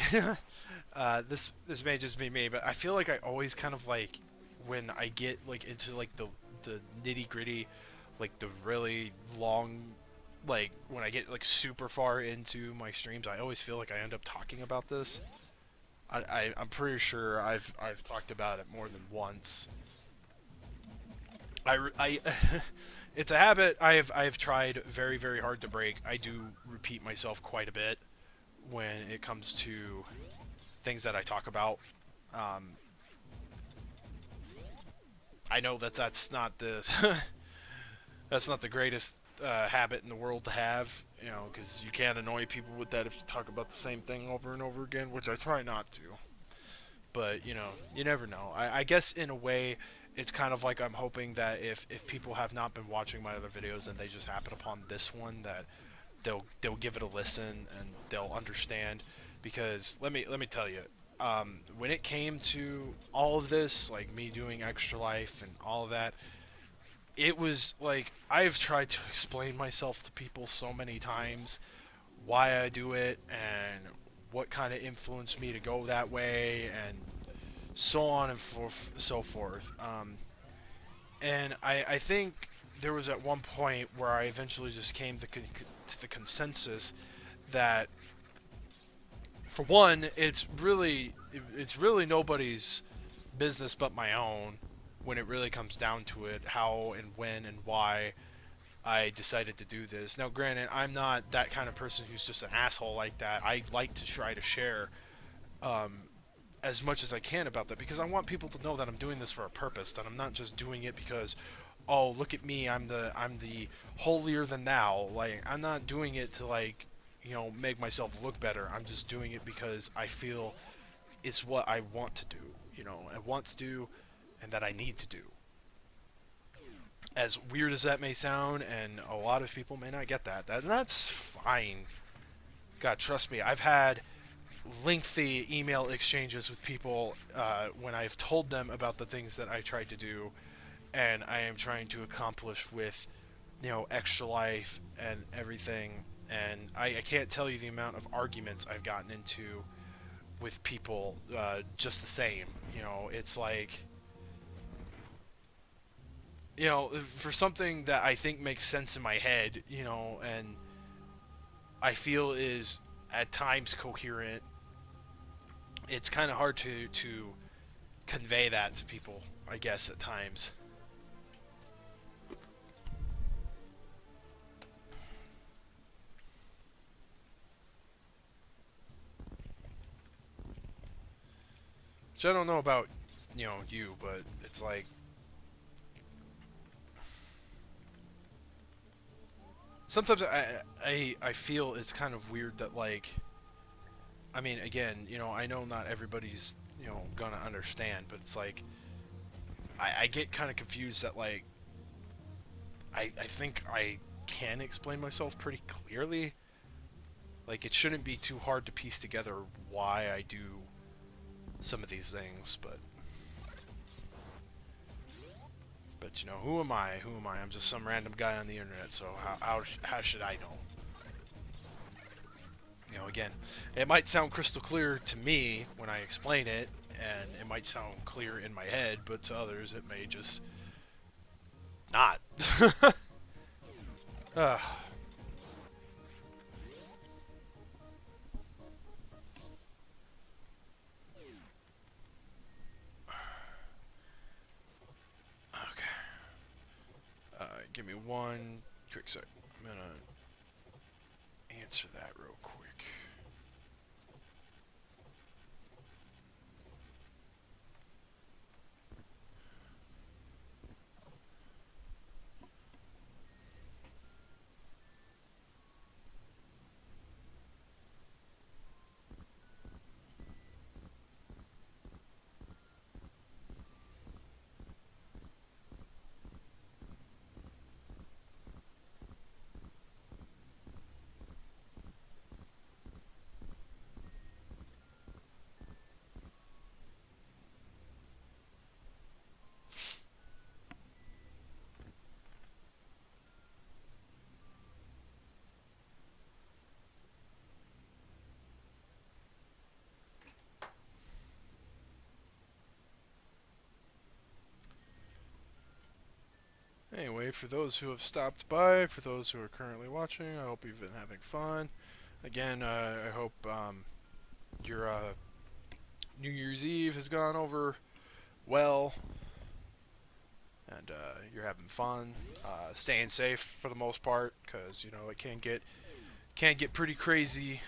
this may just be me, but I feel like I always kind of like when I get like into like the nitty gritty, like the really long, like when I get like super far into my streams, I always feel like I end up talking about this. I'm pretty sure I've talked about it more than once. I it's a habit I've tried very hard to break. I do repeat myself quite a bit when it comes to things that I talk about. Um, I know that that's not the that's not the greatest habit in the world to have, you know, because you can annoy people with that if you talk about the same thing over and over again, which I try not to. But you know, you never know. I guess in a way, it's kind of like I'm hoping that if people have not been watching my other videos and they just happen upon this one, that they'll give it a listen and they'll understand. Because let me tell you, when it came to all of this, like me doing Extra Life and all of that, it was like I've tried to explain myself to people so many times why I do it and what kind of influenced me to go that way and so on and so forth. And I think there was at one point where I eventually just came to the consensus that for one, it's really nobody's business but my own when it really comes down to it, how and when and why I decided to do this. Now, granted, I'm not that kind of person who's just an asshole like that. I like to try to share um, as much as I can about that because I want people to know that I'm doing this for a purpose, that I'm not just doing it because, oh, look at me, I'm the holier than thou. Like I'm not doing it to like, you know, make myself look better. I'm just doing it because I feel it's what I want to do. You know, I want to do, and that I need to do. As weird as that may sound, and a lot of people may not get that's fine. God, trust me, I've had lengthy email exchanges with people when I've told them about the things that I tried to do and I am trying to accomplish with, you know, Extra Life and everything. And I can't tell you the amount of arguments I've gotten into with people just the same. You know, it's like, you know, for something that I think makes sense in my head, you know, and I feel is at times coherent, it's kind of hard to convey that to people, I guess, at times. Which I don't know about, you know, you, but it's like sometimes I feel it's kind of weird that like I mean again, you know, I know not everybody's, you know, gonna understand, but it's like I get kind of confused that like I think I can explain myself pretty clearly. Like it shouldn't be too hard to piece together why I do some of these things, but you know, who am I? Who am I? I'm just some random guy on the internet, so how should I know? You know, again, it might sound crystal clear to me when I explain it, and it might sound clear in my head, but to others it may just not. uh, okay. Give me one quick sec. I'm gonna answer that real quick. Anyway, for those who have stopped by, for those who are currently watching, I hope you've been having fun. Again, I hope your New Year's Eve has gone over well, and you're having fun, staying safe for the most part, because you know it can get pretty crazy.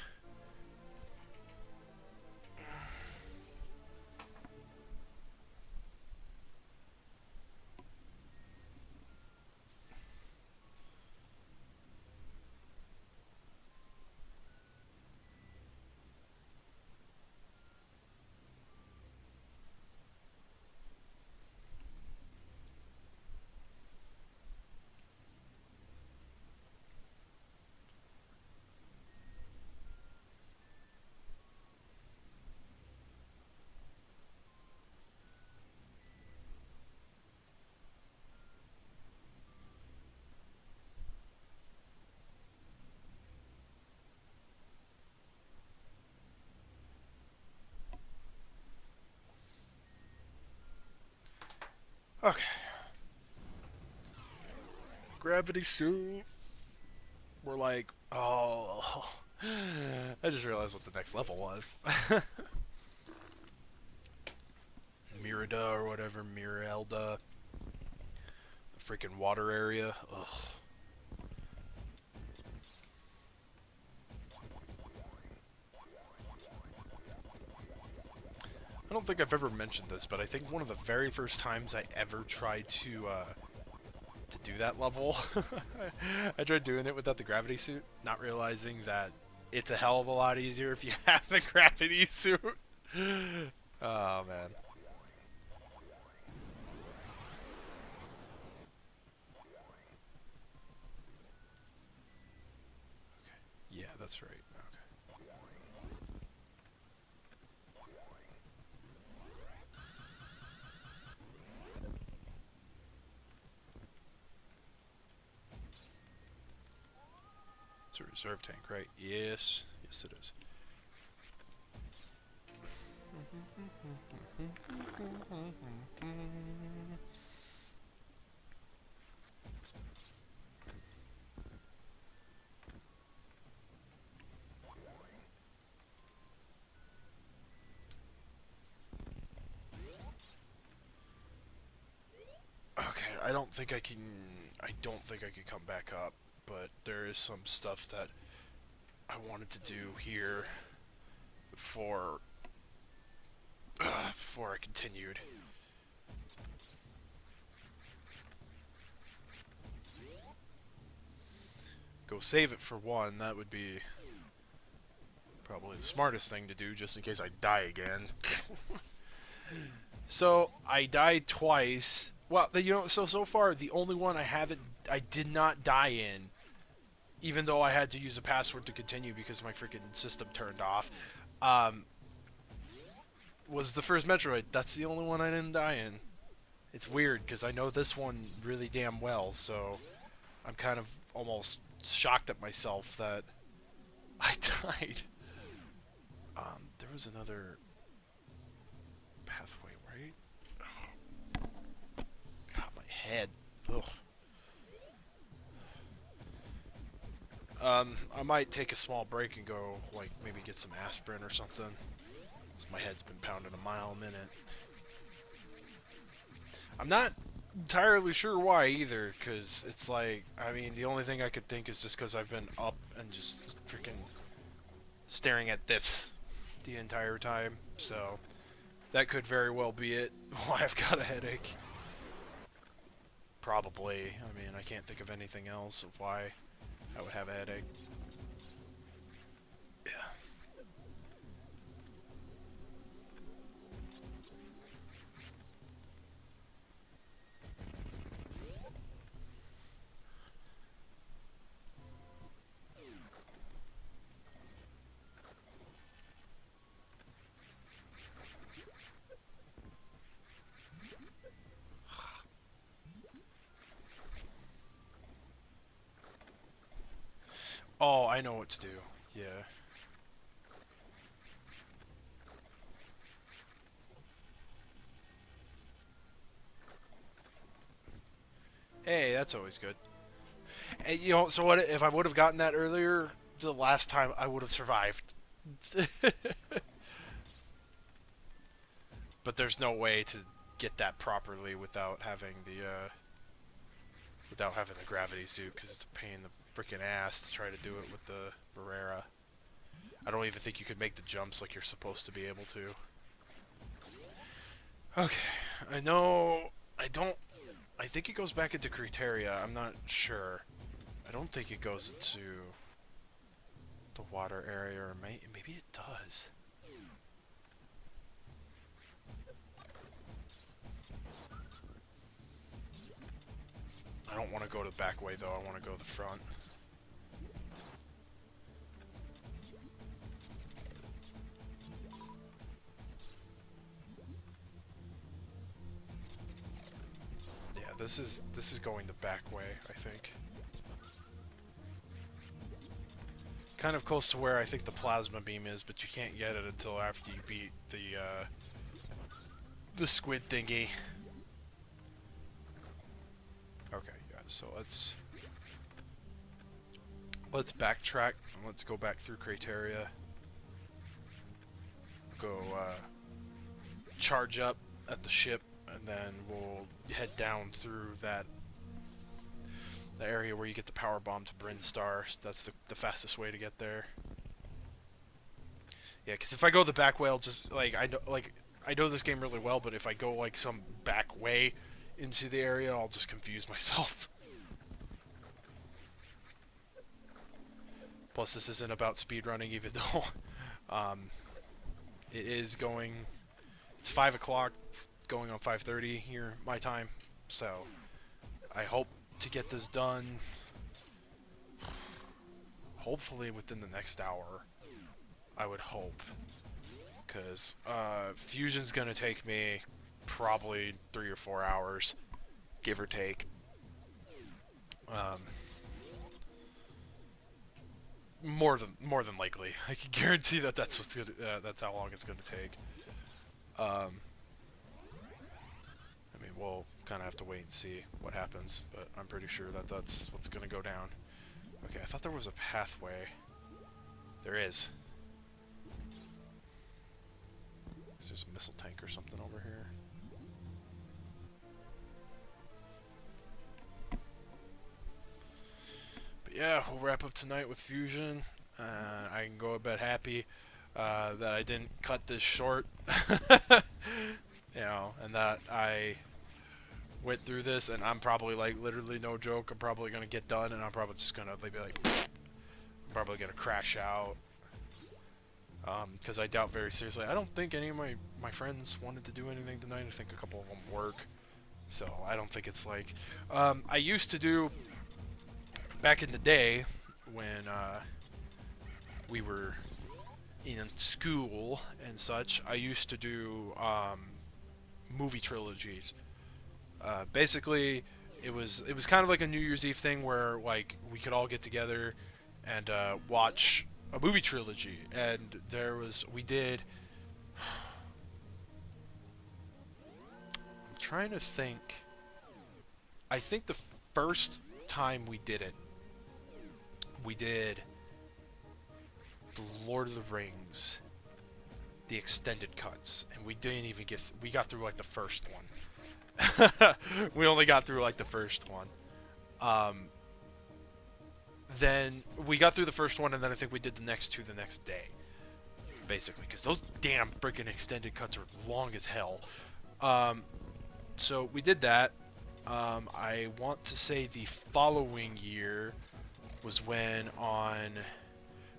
Okay, gravity suit. We're like, oh, I just realized what the next level was. Mirada or whatever, Mirelda, the freaking water area. Ugh. I don't think I've ever mentioned this, but I think one of the very first times I ever tried to do that level, I tried doing it without the gravity suit, not realizing that it's a hell of a lot easier if you have the gravity suit. Oh man. Okay. Yeah, that's right. Okay. It's a reserve tank, right? Yes. Yes, it is. Okay, I don't think I can. I don't think I can come back up, but there is some stuff that I wanted to do here before before I continued. Go save it for one. That would be probably the smartest thing to do, just in case I die again. So I died twice. Well, so far the only one I did not die in, even though I had to use a password to continue because my freaking system turned off. Um, was the first Metroid. That's the only one I didn't die in. It's weird because I know this one really damn well, so I'm kind of almost shocked at myself that I died. There was another pathway, right? God, my head. Ugh. I might take a small break and go, like, maybe get some aspirin or something. 'Cause my head's been pounding a mile a minute. I'm not entirely sure why either, because it's like, I mean, the only thing I could think is just because I've been up and just freaking staring at this the entire time. So that could very well be it. Why I've got a headache. Probably. I mean, I can't think of anything else of why I would have a headache. Yeah. Oh, I know what to do. Yeah. Hey, that's always good. And, you know, so what if I would have gotten that earlier? The last time I would have survived. But there's no way to get that properly without having the gravity suit, because it's a pain in the freaking ass to try to do it with the Barrera. I don't even think you could make the jumps like you're supposed to be able to. Okay, I know. I think it goes back into Criteria. I'm not sure. I don't think it goes into the water area, or maybe it does. I don't want to go the back way though. I want to go the front. Yeah, this is going the back way, I think. Kind of close to where I think the plasma beam is, but you can't get it until after you beat the squid thingy. Okay, yeah. So let's backtrack and let's go back through Crateria. Go charge up at the ship, and then we'll head down through the area where you get the power bomb to Bryn Star. That's the fastest way to get there. Yeah, because if I go the back way, I'll just I know this game really well, but if I go like some back way into the area, I'll just confuse myself. Plus, this isn't about speedrunning, even though it is going. It's 5 o'clock, going on 5:30 here my time. So I hope to get this done. Hopefully within the next hour. I would hope, because Fusion's gonna take me probably 3 or 4 hours, give or take. Um, more than likely, I can guarantee that that's how long it's gonna take. I mean, we'll kind of have to wait and see what happens, but I'm pretty sure that that's what's gonna go down. Okay, I thought there was a pathway. There is. There's a missile tank or something over here. But yeah, we'll wrap up tonight with Fusion. I can go to bed happy that I didn't cut this short. You know, and that I went through this, and I'm probably, like, literally no joke, I'm probably gonna get done, and I'm probably just gonna be like, I'm probably gonna crash out. Because I doubt very seriously. I don't think any of my friends wanted to do anything tonight. I think a couple of them work. So I don't think it's like... I used to do... Back in the day, when we were in school and such, I used to do movie trilogies. Basically, it was kind of like a New Year's Eve thing where, like, we could all get together and watch a movie trilogy, and we did. I'm trying to think. I think the first time we did it, we did the Lord of the Rings, the extended cuts, and we didn't even we got through like the first one. We only got through like the first one. Then we got through the first one, and then I think we did the next two the next day, basically, because those damn freaking extended cuts are long as hell. So we did that. I want to say the following year was when, on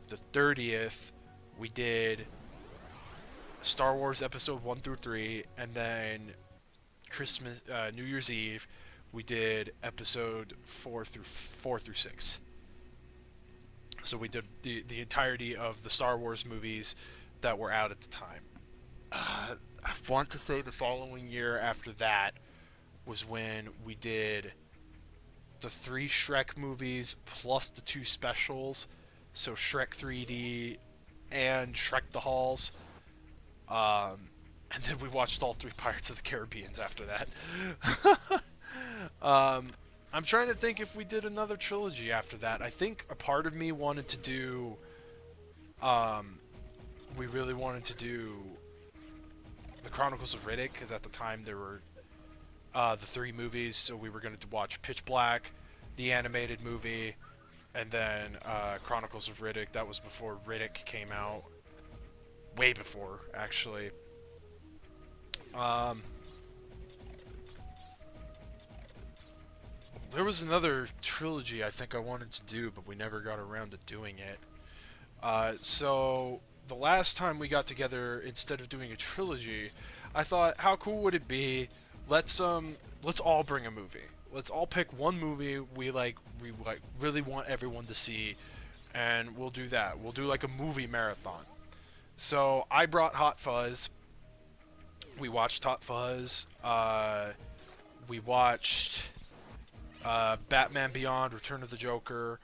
the 30th, we did Star Wars Episode 1 through 3, and then New Year's Eve, we did Episode 4 through 6. So we did the entirety of the Star Wars movies that were out at the time. I want to say the following year after that was when we did the 3 Shrek movies plus the 2 specials. So Shrek 3D and Shrek the Halls. And then we watched all 3 Pirates of the Caribbeans after that. I'm trying to think if we did another trilogy after that. I think a part of me wanted to do. Um, we really wanted to do the Chronicles of Riddick because at the time there were the three movies, so we were going to watch Pitch Black, the animated movie, and then Chronicles of Riddick. That was before Riddick came out, way before actually. Um, there was another trilogy I think I wanted to do, but we never got around to doing it. So the last time we got together, instead of doing a trilogy, I thought, how cool would it be? Let's all bring a movie. Let's all pick one movie we really want everyone to see, and we'll do that. We'll do like a movie marathon. So I brought Hot Fuzz. We watched Hot Fuzz. We watched Batman Beyond: Return of the Joker.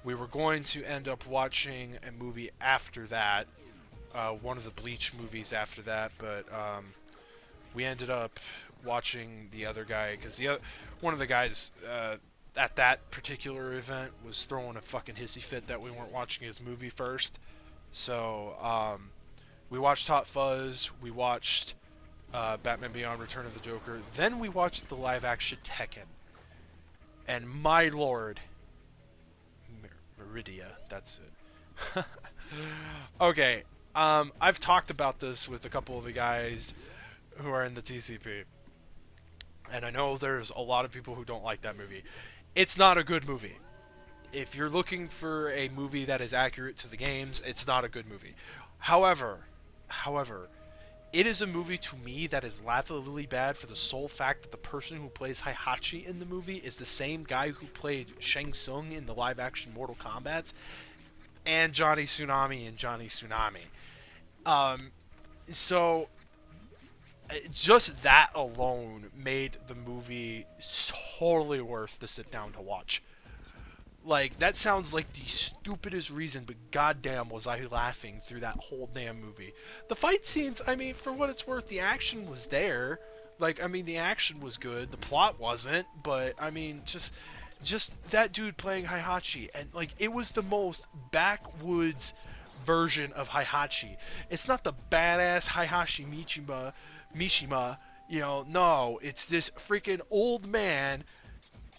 We were going to end up watching a movie after that, one of the Bleach movies after that, but we ended up watching the other guy because one of the guys at that particular event was throwing a fucking hissy fit that we weren't watching his movie first. So we watched Hot Fuzz. We watched Batman Beyond: Return of the Joker. Then we watched the live-action Tekken. And my lord, Meridia, that's it. Okay, I've talked about this with a couple of the guys who are in the TCP, and I know there's a lot of people who don't like that movie. It's not a good movie. If you're looking for a movie that is accurate to the games, it's not a good movie. However, it is a movie to me that is laughably bad for the sole fact that the person who plays Heihachi in the movie is the same guy who played Shang Tsung in the live-action Mortal Kombat, and Johnny Tsunami in Johnny Tsunami. So just that alone made the movie totally worth the sit down to watch. Like, that sounds like the stupidest reason, but goddamn was I laughing through that whole damn movie. The fight scenes, I mean, for what it's worth, the action was there. Like, I mean, the action was good, the plot wasn't, but, I mean, just that dude playing Heihachi, and, like, it was the most backwoods version of Heihachi. It's not the badass Heihachi Mishima, you know, no, it's this freaking old man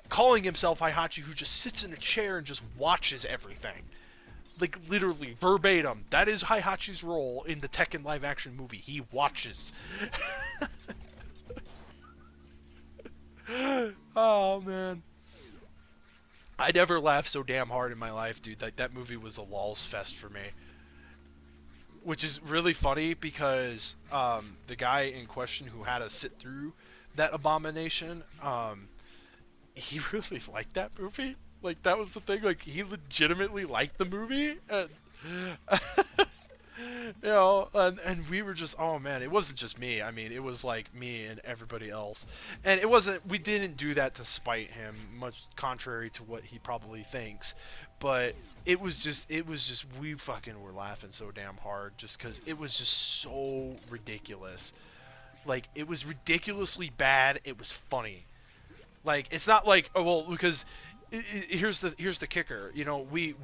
calling himself Heihachi who just sits in a chair and just watches everything. Like, literally, verbatim. That is Heihachi's role in the Tekken live-action movie. He watches. Oh, man. I never laughed so damn hard in my life, dude. Like, that movie was a lulz fest for me. Which is really funny because the guy in question who had to sit through that abomination, he really liked that movie. Like, that was the thing. Like, he legitimately liked the movie. And, you know, and we were just, oh man, it wasn't just me. I mean, it was like me and everybody else. And it wasn't, we didn't do that to spite him, much contrary to what he probably thinks. But it was just, we fucking were laughing so damn hard just because it was just so ridiculous. Like, it was ridiculously bad. It was funny. Like, it's not like, oh well, because here's the kicker. You know, we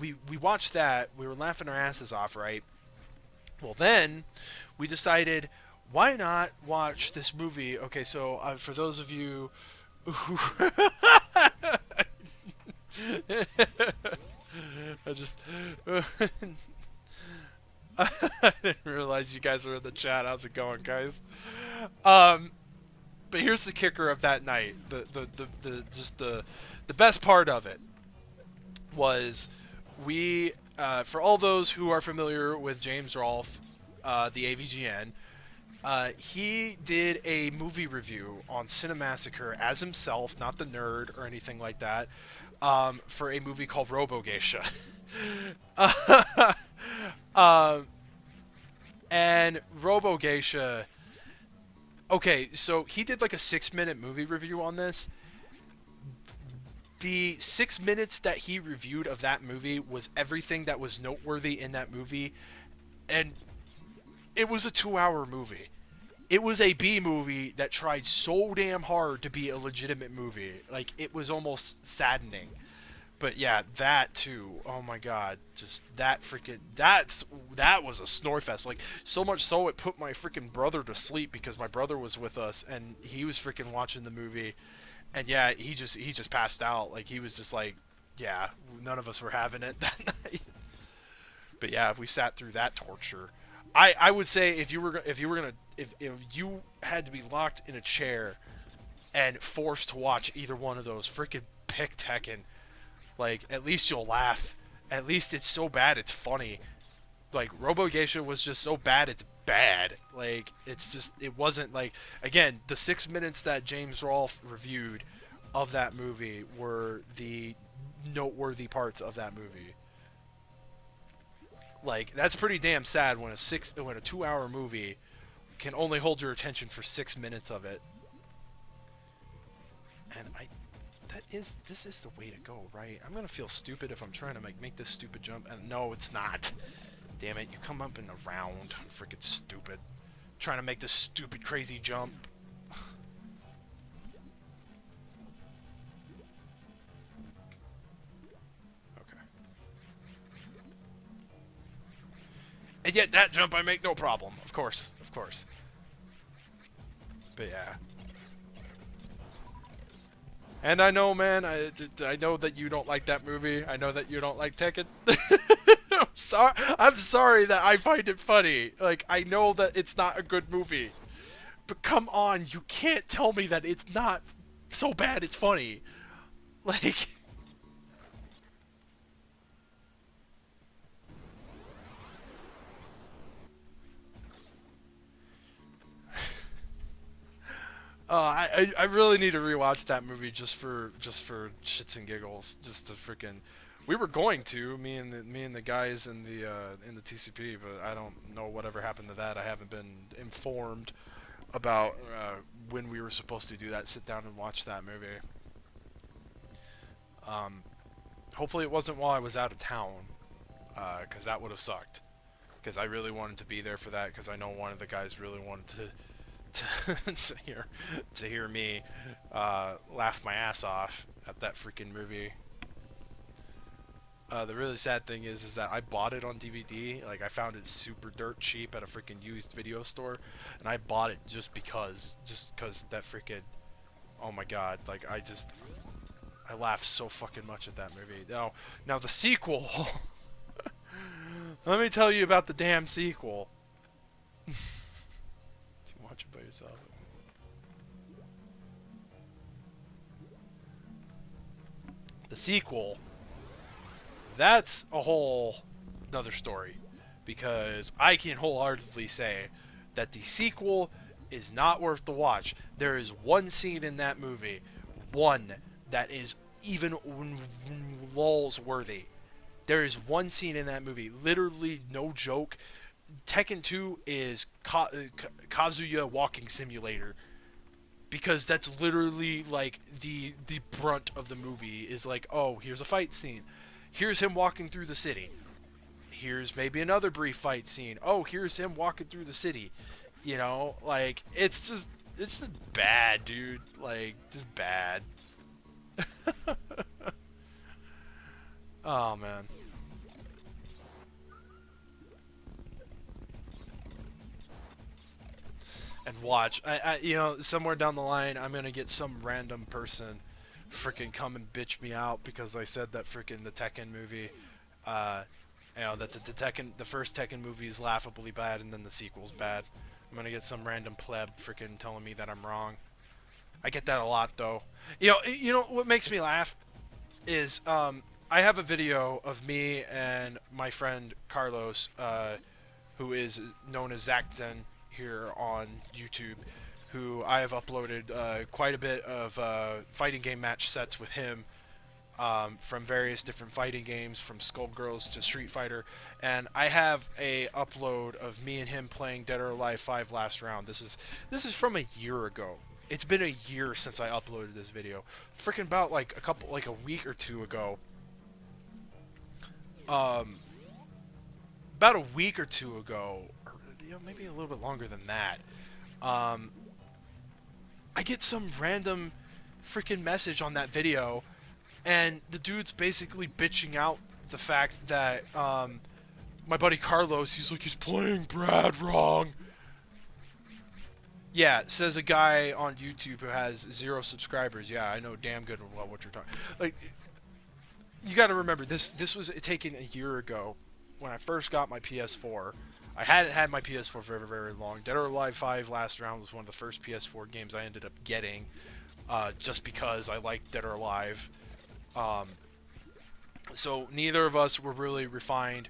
watched that, we were laughing our asses off, right? Well, then we decided, why not watch this movie? Okay, so for those of you who I just I didn't realize you guys were in the chat. How's it going, guys? But here's the kicker of that night. The best part of it was we, for all those who are familiar with James Rolfe, the AVGN, he did a movie review on Cinemassacre as himself, not the nerd or anything like that, for a movie called Robo Geisha. And Robo Geisha. Okay, so he did like a 6-minute movie review on this. The 6 minutes that he reviewed of that movie was everything that was noteworthy in that movie, and it was a 2-hour movie. it was a B movie that tried so damn hard to be a legitimate movie. Like, it was almost saddening. But yeah, that too. Oh my god, just that freaking that was a snore fest. Like, so much so it put my freaking brother to sleep because my brother was with us and he was freaking watching the movie. And yeah, he just passed out. Like, he was just like, yeah, none of us were having it that night. But yeah, we sat through that torture. I would say if you had to be locked in a chair and forced to watch either one of those, freaking pick Tekken. Like, at least you'll laugh. At least it's so bad it's funny. Like, Robo Geisha was just so bad it's bad. Like, it's just, it wasn't like, again, the 6 minutes that James Rolfe reviewed of that movie were the noteworthy parts of that movie. Like, that's pretty damn sad when a 2 hour movie can only hold your attention for 6 minutes of it. And this is the way to go, right? I'm gonna feel stupid if I'm trying to make this stupid jump, and no, it's not. Damn it, you come up in the round. Freaking stupid. Trying to make this stupid crazy jump. Okay. And yet that jump I make no problem. Of course, of course. But yeah. And I know, man, I know that you don't like that movie. I know that you don't like Tekken. I'm sorry that I find it funny. Like, I know that it's not a good movie. But come on, you can't tell me that it's not so bad it's funny. Like, I really need to rewatch that movie just for shits and giggles, just to freaking. We were going to me and the guys in the TCP, but I don't know whatever happened to that. I haven't been informed about when we were supposed to do that. Sit down and watch that movie. Um, Hopefully it wasn't while I was out of town, because that would have sucked. Because I really wanted to be there for that. Because I know one of the guys really wanted to hear me laugh my ass off at that freaking movie. The really sad thing is that I bought it on DVD. Like, I found it super dirt cheap at a freaking used video store, and I bought it just cause that freaking. Oh my god! Like, I laughed so fucking much at that movie. Now the sequel. Let me tell you about the damn sequel. You watch it by yourself. The sequel. That's a whole another story, because I can wholeheartedly say that the sequel is not worth the watch. There is one scene in that movie, one that is even lulz worthy. There is one scene in that movie, literally no joke. Tekken 2 is Kazuya walking simulator, because that's literally like the brunt of the movie is like, oh, here's a fight scene. Here's him walking through the city. Here's maybe another brief fight scene. Oh, here's him walking through the city. You know, like, it's just bad, dude. Like, just bad. Oh man. And watch. Somewhere down the line, I'm gonna get some random person freaking come and bitch me out because I said that freaking the Tekken movie, uh, that the first Tekken movie is laughably bad and then the sequel's bad. I'm gonna get some random pleb freaking telling me that I'm wrong. I get that a lot though. You know what makes me laugh is I have a video of me and my friend Carlos, who is known as Zacton here on YouTube, who I have uploaded quite a bit of fighting game match sets with him, from various different fighting games, from Skullgirls to Street Fighter, and I have a upload of me and him playing Dead or Alive 5 Last Round. This is from a year ago. It's been a year since I uploaded this video. Freaking about like a week or two ago. About a week or two ago, or maybe a little bit longer than that. Um, I get some random freaking message on that video, and the dude's basically bitching out the fact that my buddy Carlos, he's like, he's playing Brad wrong. Yeah, says a guy on YouTube who has 0 subscribers. Yeah, I know damn good about what you're talking. Like, you got to remember this was taken a year ago when I first got my PS4. I hadn't had my PS4 for very, very long. Dead or Alive 5 Last Round was one of the first PS4 games I ended up getting, just because I liked Dead or Alive. Um, so neither of us were really refined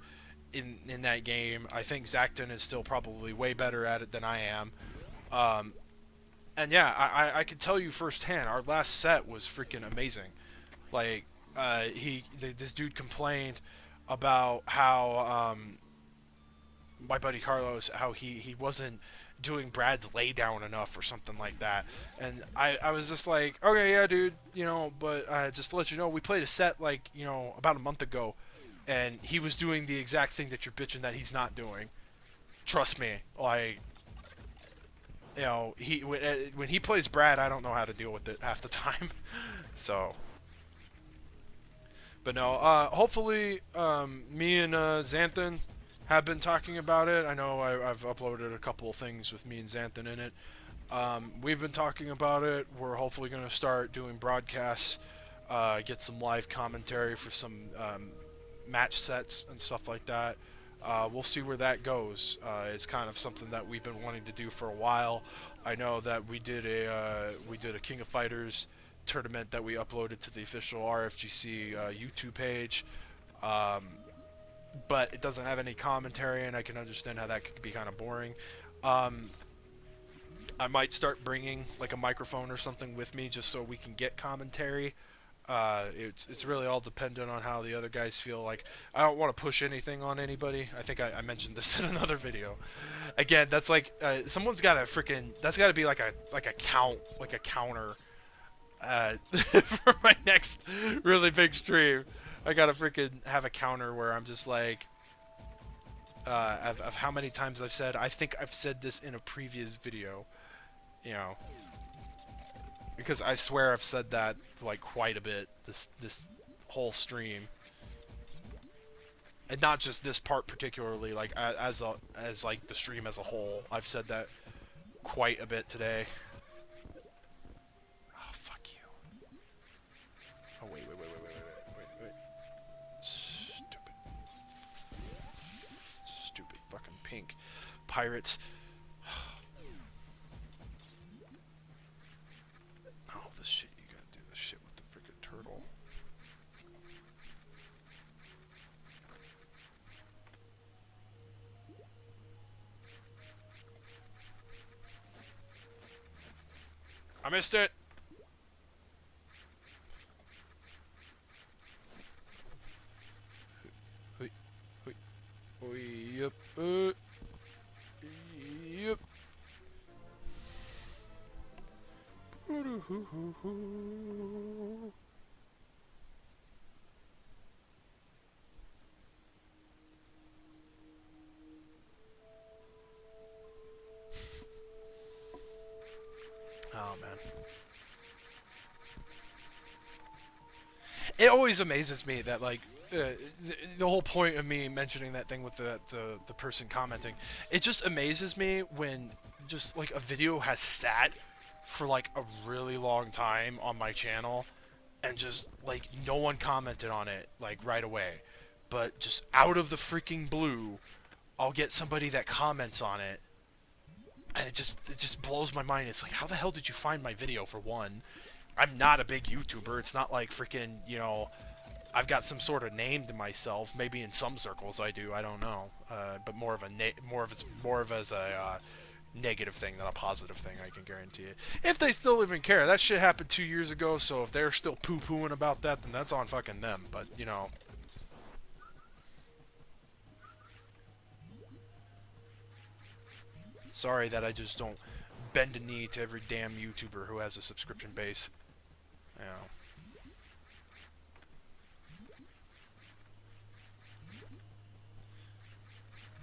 in that game. I think Zacton is still probably way better at it than I am. Um, and yeah, I can tell you firsthand, our last set was freaking amazing. Like, this dude complained about how my buddy Carlos, how he wasn't doing Brad's laydown enough or something like that. And I was just like, okay, yeah, dude, but just to let you know, we played a set like, about a month ago, and he was doing the exact thing that you're bitching that he's not doing. Trust me, like, when he plays Brad, I don't know how to deal with it half the time. So, but no, hopefully, me and Xanthan have been talking about it. I know I've uploaded a couple of things with me and Xanthan in it. We've been talking about it. We're hopefully going to start doing broadcasts, get some live commentary for some match sets and stuff like that. We'll see where that goes. It's kind of something that we've been wanting to do for a while. I know that we did a King of Fighters tournament that we uploaded to the official RFGC YouTube page, but it doesn't have any commentary, and I can understand how that could be kind of boring. I might start bringing like a microphone or something with me just so we can get commentary. It's really all dependent on how the other guys feel. Like, I don't want to push anything on anybody. I think I mentioned this in another video. Again, that's like someone's got to freaking, that's got to be like a counter for my next really big stream. I gotta freaking have a counter where I'm just like, of how many times I've said, I think I've said this in a previous video, you know, because I swear I've said that like quite a bit this whole stream, and not just this part particularly. Like as like the stream as a whole, I've said that quite a bit today. Oh, fuck you. Oh, wait. Stupid fucking pink pirates. Oh, this shit, you gotta do this shit with the freaking turtle. I missed it. Yep. Yep. Oh man. It always amazes me that like the whole point of me mentioning that thing with the person commenting, it just amazes me when just like a video has sat for like a really long time on my channel and just like no one commented on it like right away, but just out of the freaking blue I'll get somebody that comments on it, and it just blows my mind. It's like, how the hell did you find my video? For one, I'm not a big YouTuber. It's not like freaking, I've got some sort of name to myself. Maybe in some circles I do. I don't know. But more of as a negative thing than a positive thing. I can guarantee it. If they still even care, that shit happened 2 years ago. So if they're still poo-pooing about that, then that's on fucking them. But sorry that I just don't bend a knee to every damn YouTuber who has a subscription base. You know.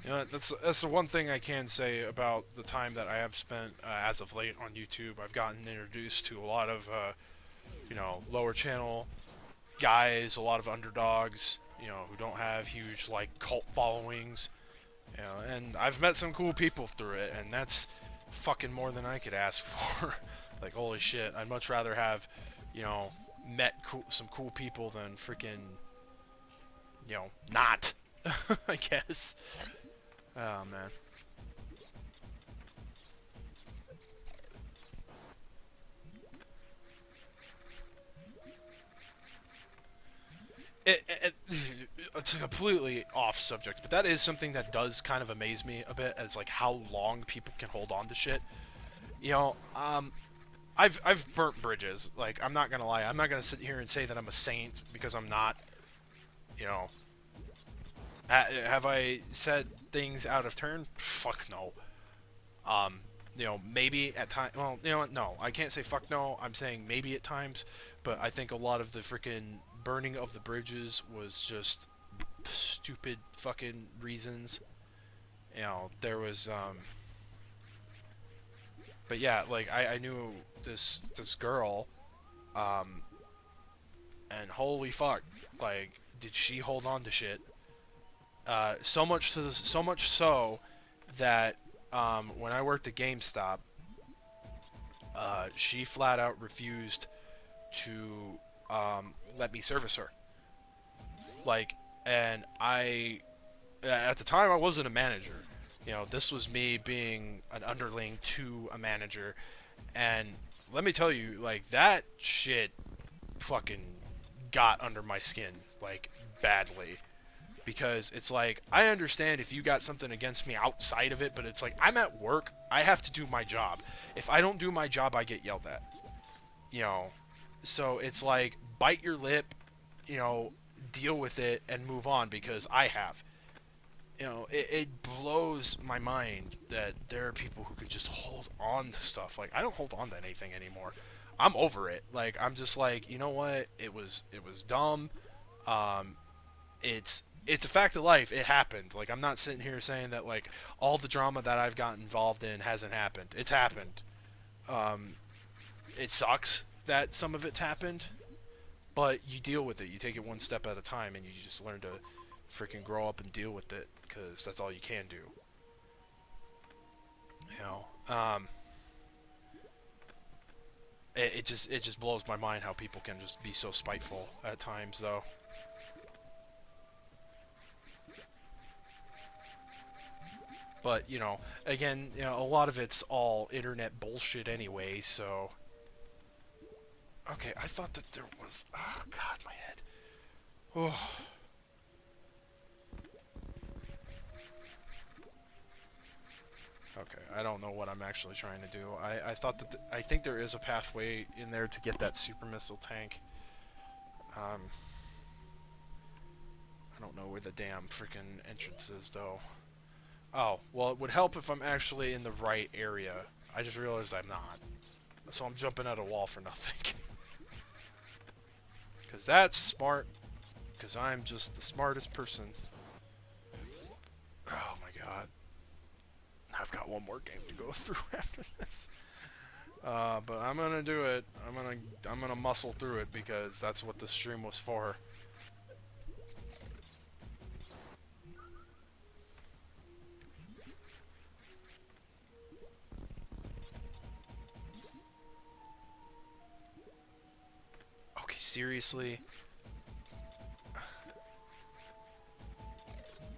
You know, that's the one thing I can say about the time that I have spent as of late on YouTube. I've gotten introduced to a lot of lower channel guys, a lot of underdogs, who don't have huge like cult followings, and I've met some cool people through it, and that's fucking more than I could ask for. Like, holy shit, I'd much rather have, you know, met some cool people than freaking, not. I guess. Oh man. It's completely off subject, but that is something that does kind of amaze me a bit, as like how long people can hold on to shit. You know, I've burnt bridges. Like, I'm not gonna lie, I'm not gonna sit here and say that I'm a saint, because I'm not. You know, have I said things out of turn? Fuck no. Um, maybe at times. Well, no, I can't say fuck no. I'm saying maybe at times, but I think a lot of the freaking burning of the bridges was just stupid fucking reasons. There was but yeah, like I knew this girl, um, and holy fuck, like did she hold on to shit? So much so that when I worked at GameStop, she flat out refused to let me service her. Like, and at the time I wasn't a manager. This was me being an underling to a manager, and let me tell you, like that shit fucking got under my skin, like badly. Because it's like, I understand if you got something against me outside of it, but it's like, I'm at work, I have to do my job. If I don't do my job, I get yelled at. You know, so it's like, bite your lip, deal with it and move on, because I have. It blows my mind that there are people who can just hold on to stuff. Like, I don't hold on to anything anymore. I'm over it. Like, I'm just like, you know what? It was dumb. Um, it's a fact of life. It happened. Like, I'm not sitting here saying that like all the drama that I've gotten involved in hasn't happened. It's happened. Um, it sucks that some of it's happened, but you deal with it. You take it one step at a time, and you just learn to freaking grow up and deal with it, because that's all you can do. You know, it just blows my mind how people can just be so spiteful at times, though. But again, a lot of it's all internet bullshit anyway. So, okay, I thought that there was. Oh God, my head. Oh. Okay, I don't know what I'm actually trying to do. I thought that I think there is a pathway in there to get that super missile tank. Um, I don't know where the damn freaking entrance is though. Oh, well, it would help if I'm actually in the right area. I just realized I'm not. So I'm jumping at a wall for nothing. Because that's smart. Because I'm just the smartest person. Oh my god. I've got one more game to go through after this. But I'm gonna do it. I'm gonna muscle through it, because that's what the stream was for. Okay, seriously?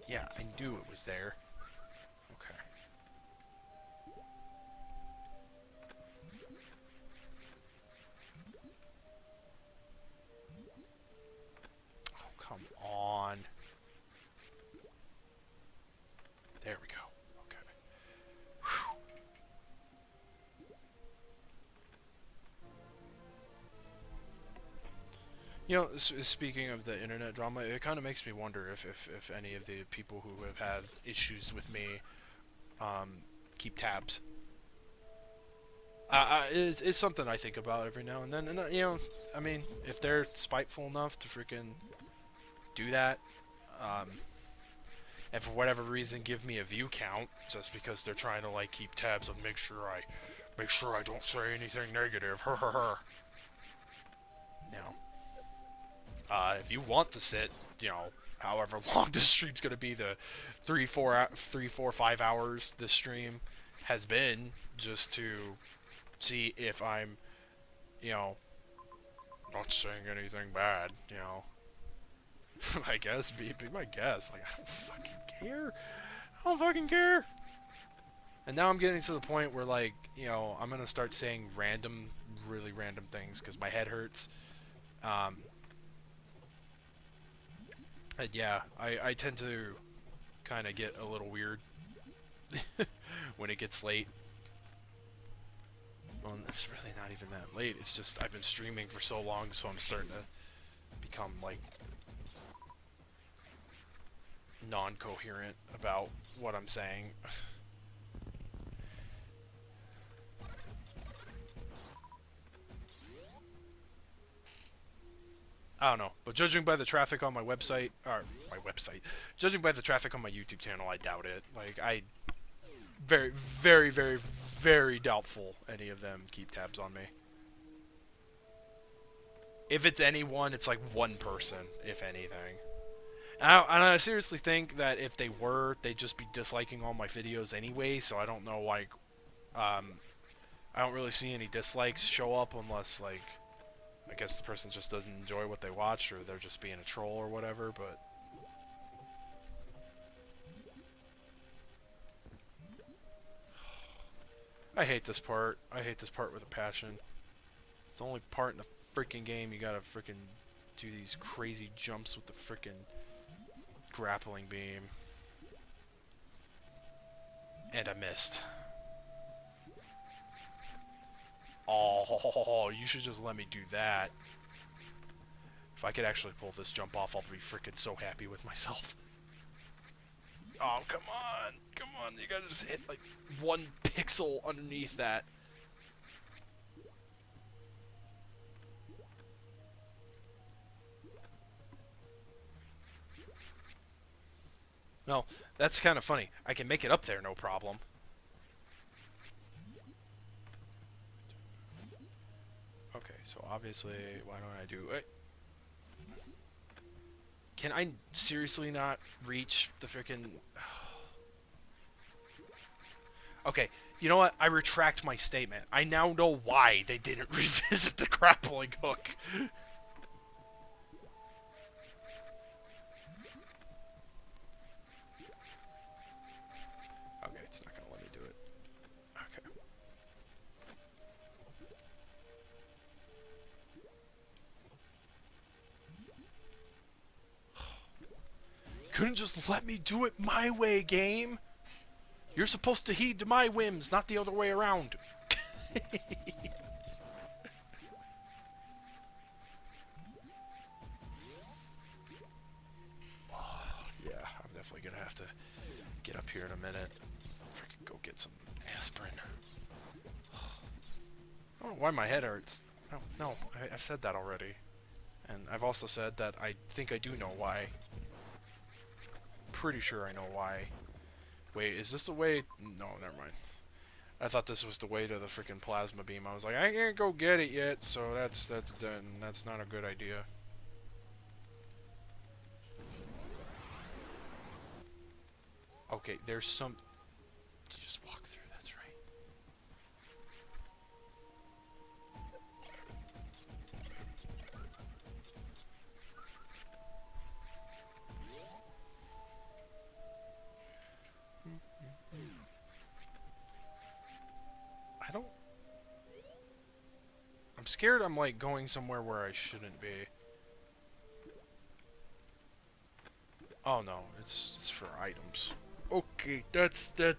Yeah, I knew it was there. Okay. Oh, come on. There we go. Okay. Whew. Speaking of the internet drama, it kind of makes me wonder if any of the people who have had issues with me keep tabs. It's something I think about every now and then. And, I mean, if they're spiteful enough to freaking do that, um, and for whatever reason give me a view count just because they're trying to like keep tabs on make sure I don't say anything negative. Her her her. You know, if you want to sit, you know, however long this stream's gonna be, the 5 hours this stream has been, just to see if I'm, you know, not saying anything bad, you know. I guess, be my guest. Like, I don't fucking care. I don't fucking care. And now I'm getting to the point where, like, you know, I'm gonna start saying really random things because my head hurts. And yeah, I tend to kind of get a little weird when it gets late. Well, it's really not even that late. It's just I've been streaming for so long, so I'm starting to become, like, non-coherent about what I'm saying. I don't know, but judging by the traffic on judging by the traffic on my YouTube channel, I doubt it. Like, very, very, very, very doubtful any of them keep tabs on me. If it's anyone, it's like one person, if anything. And I seriously think that if they were, they'd just be disliking all my videos anyway, so I don't know, like, I don't really see any dislikes show up unless, like, I guess the person just doesn't enjoy what they watch, or they're just being a troll or whatever, but... I hate this part. I hate this part with a passion. It's the only part in the freaking game you gotta freaking do these crazy jumps with the freaking grappling beam. And I missed. Oh, you should just let me do that. If I could actually pull this jump off, I'll be freaking so happy with myself. Oh, come on. Come on, you gotta just hit, like, 1 pixel underneath that. No, that's kind of funny. I can make it up there, no problem. Okay, so obviously, why don't I do it? Can I seriously not reach the freaking... Okay, you know what? I retract my statement. I now know why they didn't revisit the grappling hook. Okay, it's not gonna let me do it. Okay. Couldn't just let me do it my way, game. You're supposed to heed to my whims, not the other way around. Oh, yeah, I'm definitely gonna have to get up here in a minute. Freaking go get some aspirin. I don't know why my head hurts. No, I've said that already. And I've also said that I think I do know why. Pretty sure I know why. Wait, is this the way? No, never mind. I thought this was the way to the freaking plasma beam. I was like, I can't go get it yet, so that's done. That's not a good idea. Okay, there's some... You just walk through, that's right. I don't... I'm scared I'm, like, going somewhere where I shouldn't be. Oh, no. It's for items. Okay, that's good.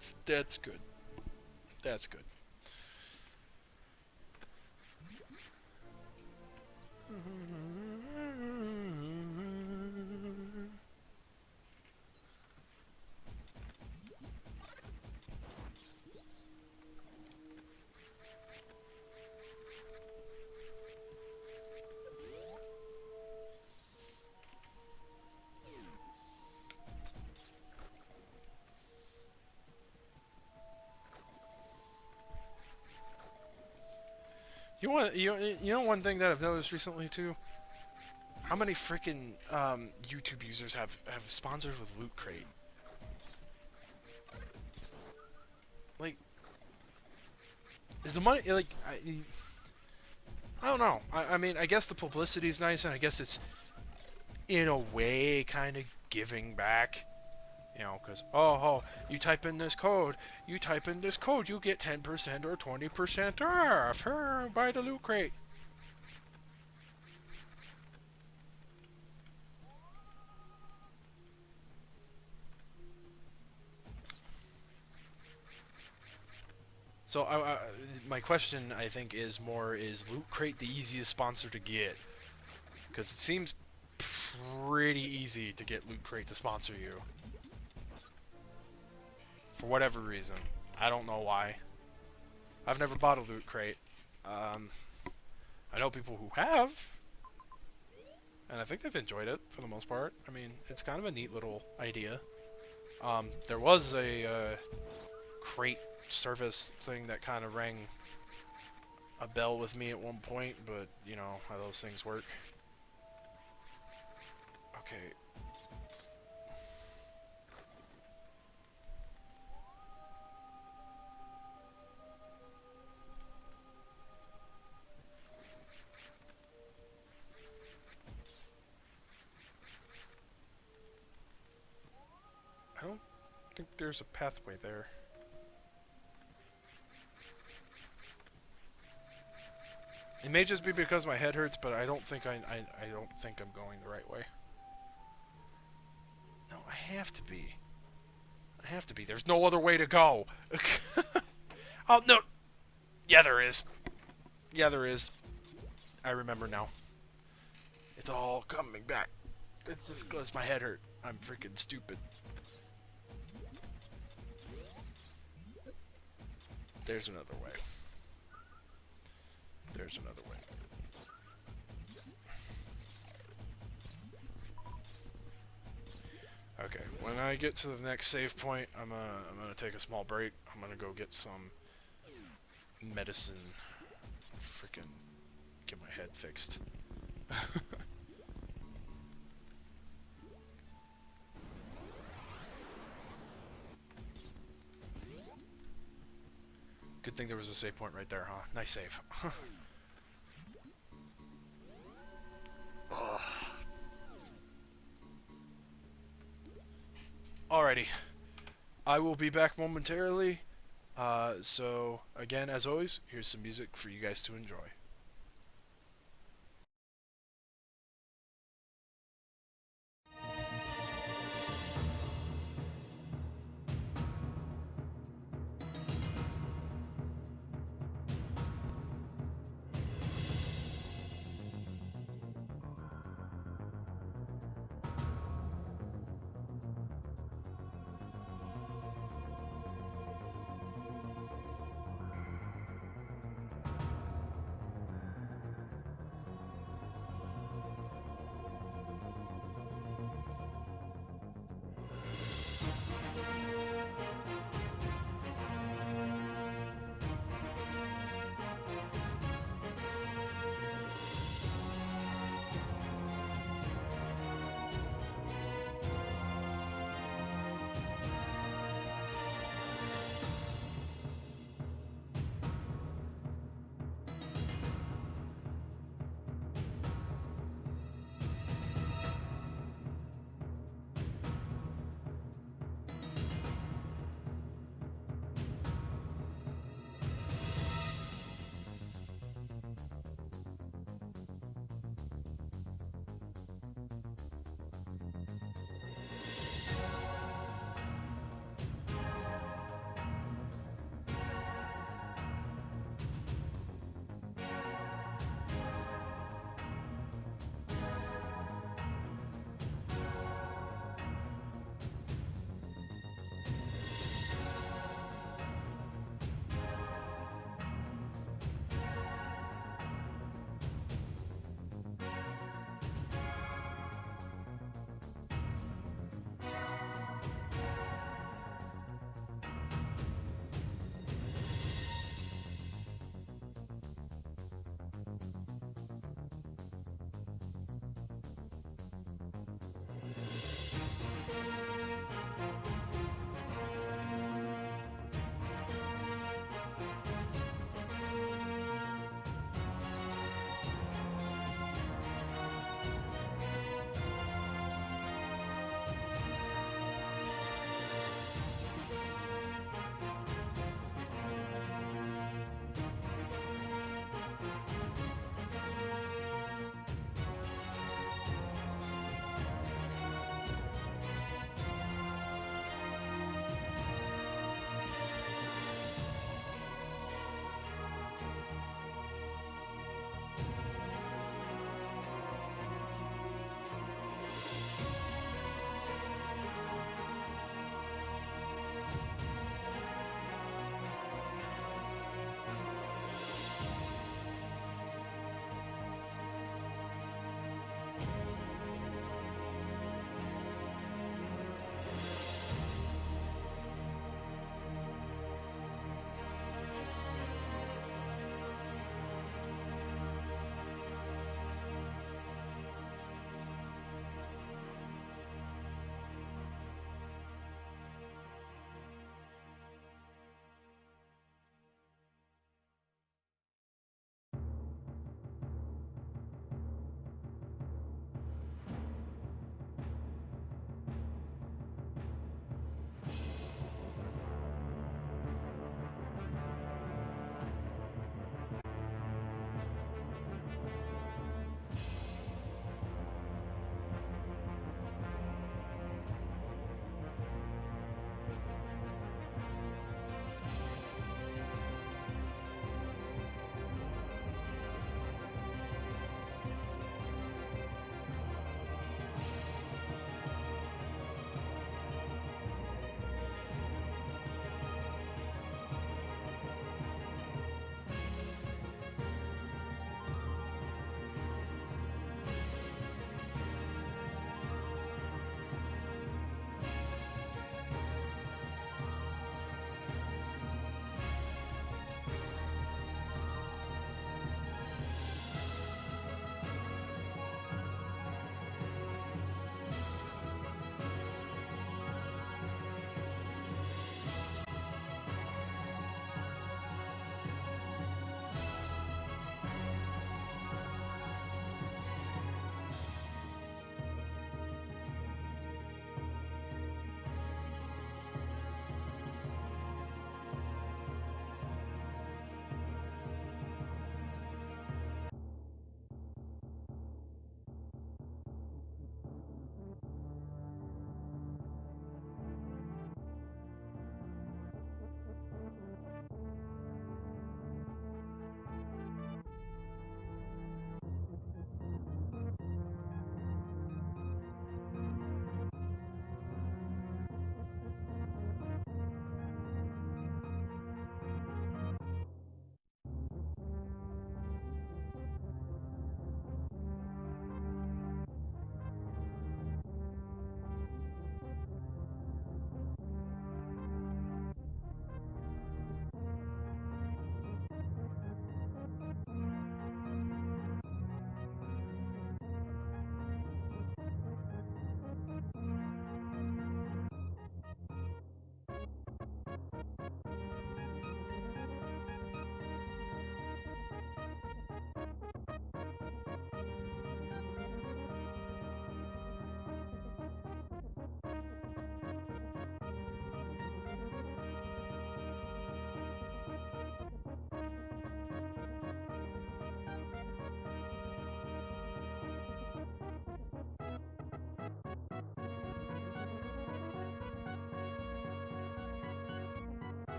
That's good. You know one thing that I've noticed recently too? How many freaking YouTube users have sponsors with Loot Crate? Like, is the money like I don't know. I mean, I guess the publicity's nice, and I guess it's in a way kind of giving back. You know, because you type in this code, you get 10% or 20% off. Buy the Loot Crate. So my question, I think, is more: is Loot Crate the easiest sponsor to get? Because it seems pretty easy to get Loot Crate to sponsor you. For whatever reason. I don't know why. I've never bought a Loot Crate. Um, I know people who have, and I think they've enjoyed it for the most part. I mean, it's kind of a neat little idea. There was a crate service thing that kind of rang a bell with me at one point, but you know how those things work. Okay. I don't think there's a pathway there. It may just be because my head hurts, but I don't think I don't think I'm going the right way. No, I have to be. I have to be. There's no other way to go. Oh no. Yeah, there is. Yeah, there is. I remember now. It's all coming back. It's just because my head hurt. I'm freaking stupid. There's another way. There's another way. Okay, when I get to the next save point, I'm gonna take a small break. I'm gonna go get some medicine. Freaking get my head fixed. Good thing there was a save point right there, huh? Nice save. Alrighty. I will be back momentarily. So, again, as always, here's some music for you guys to enjoy.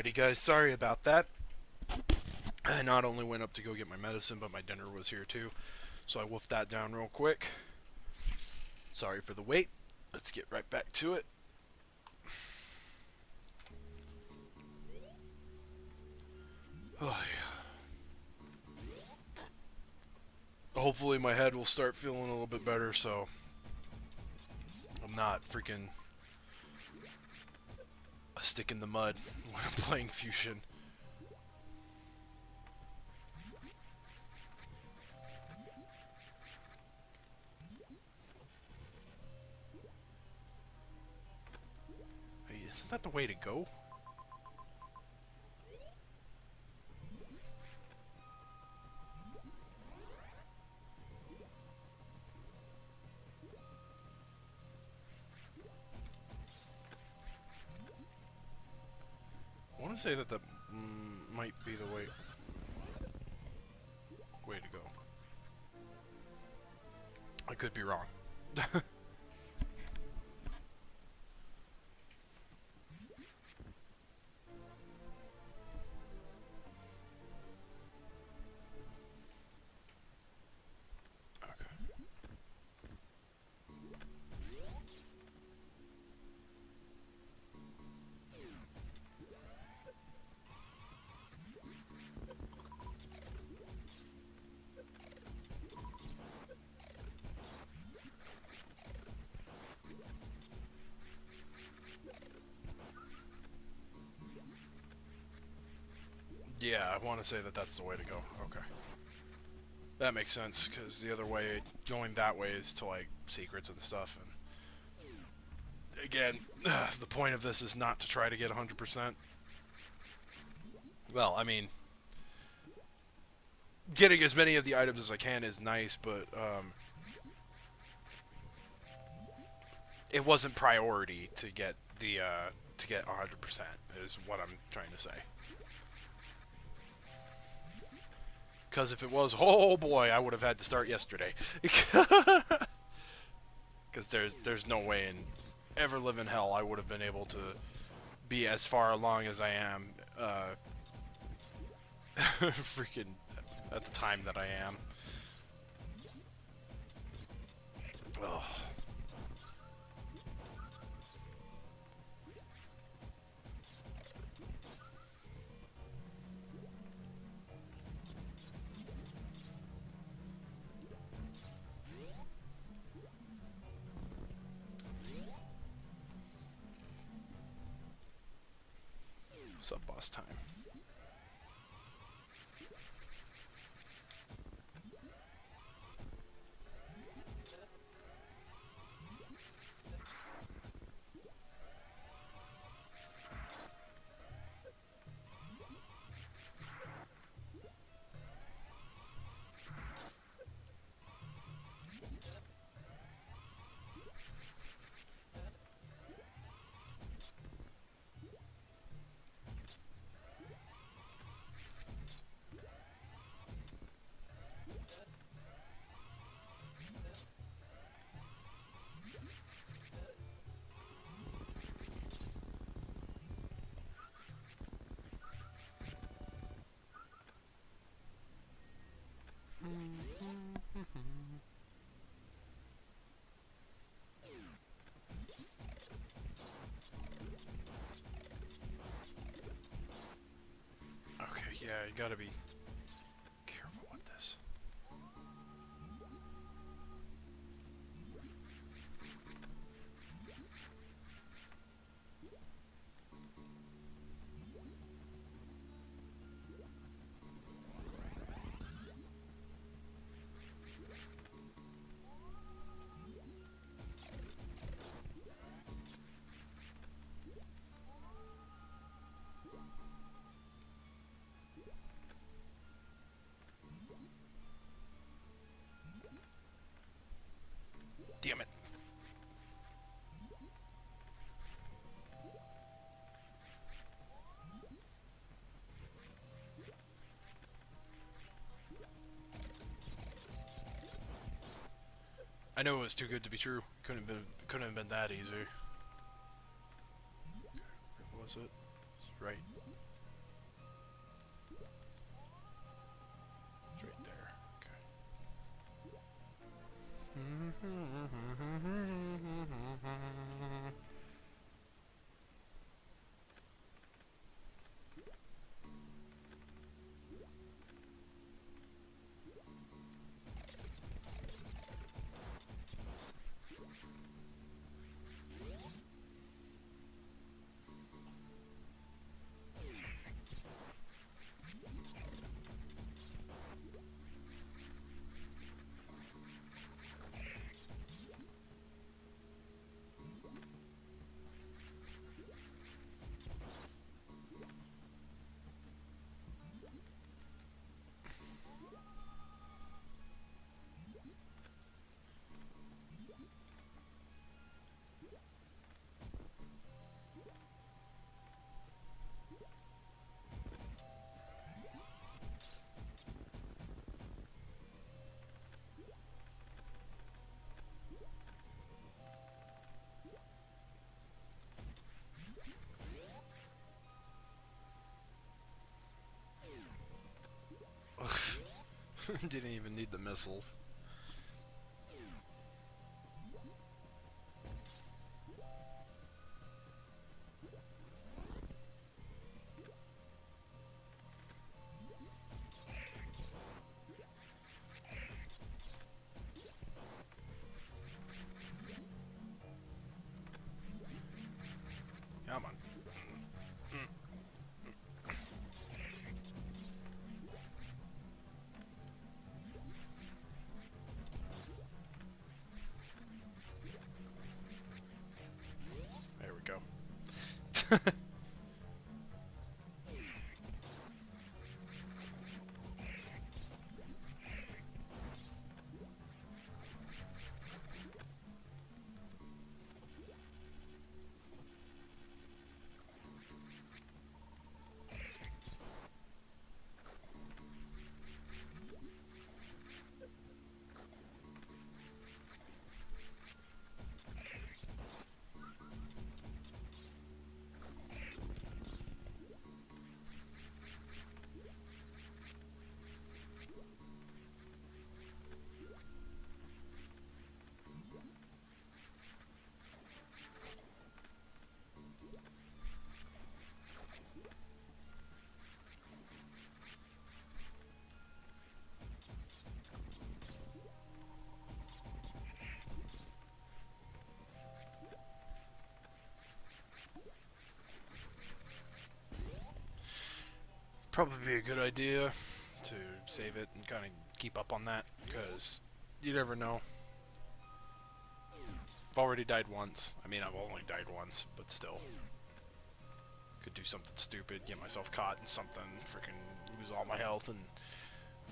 Alrighty, guys. Sorry about that. I not only went up to go get my medicine, but my dinner was here too. So I wolfed that down real quick. Sorry for the wait. Let's get right back to it. Oh, yeah. Hopefully my head will start feeling a little bit better, so I'm not freaking a stick in the mud when I'm playing Fusion. Hey, isn't that the way to go? I want to say that that might be the way to go. I could be wrong. Yeah, I want to say that that's the way to go. Okay. That makes sense, because the other way, going that way is to, like, secrets and stuff, and again, the point of this is not to try to get 100%. Well, I mean, getting as many of the items as I can is nice, but, it wasn't priority to get the, to get 100%, is what I'm trying to say. Because if it was, oh boy, I would have had to start yesterday. Because there's no way in ever living hell I would have been able to be as far along as I am, freaking at the time that I am. Ugh. Sub boss time. Okay, yeah, you gotta be careful with this. Damn it. I know it was too good to be true. Couldn't have been that easy. Where was it? Right Didn't even need the missiles. Come on. There we go. Probably be a good idea to save it and kind of keep up on that, because you never know. I've already died once. I mean, I've only died once, but still. Could do something stupid, get myself caught in something, freaking lose all my health, and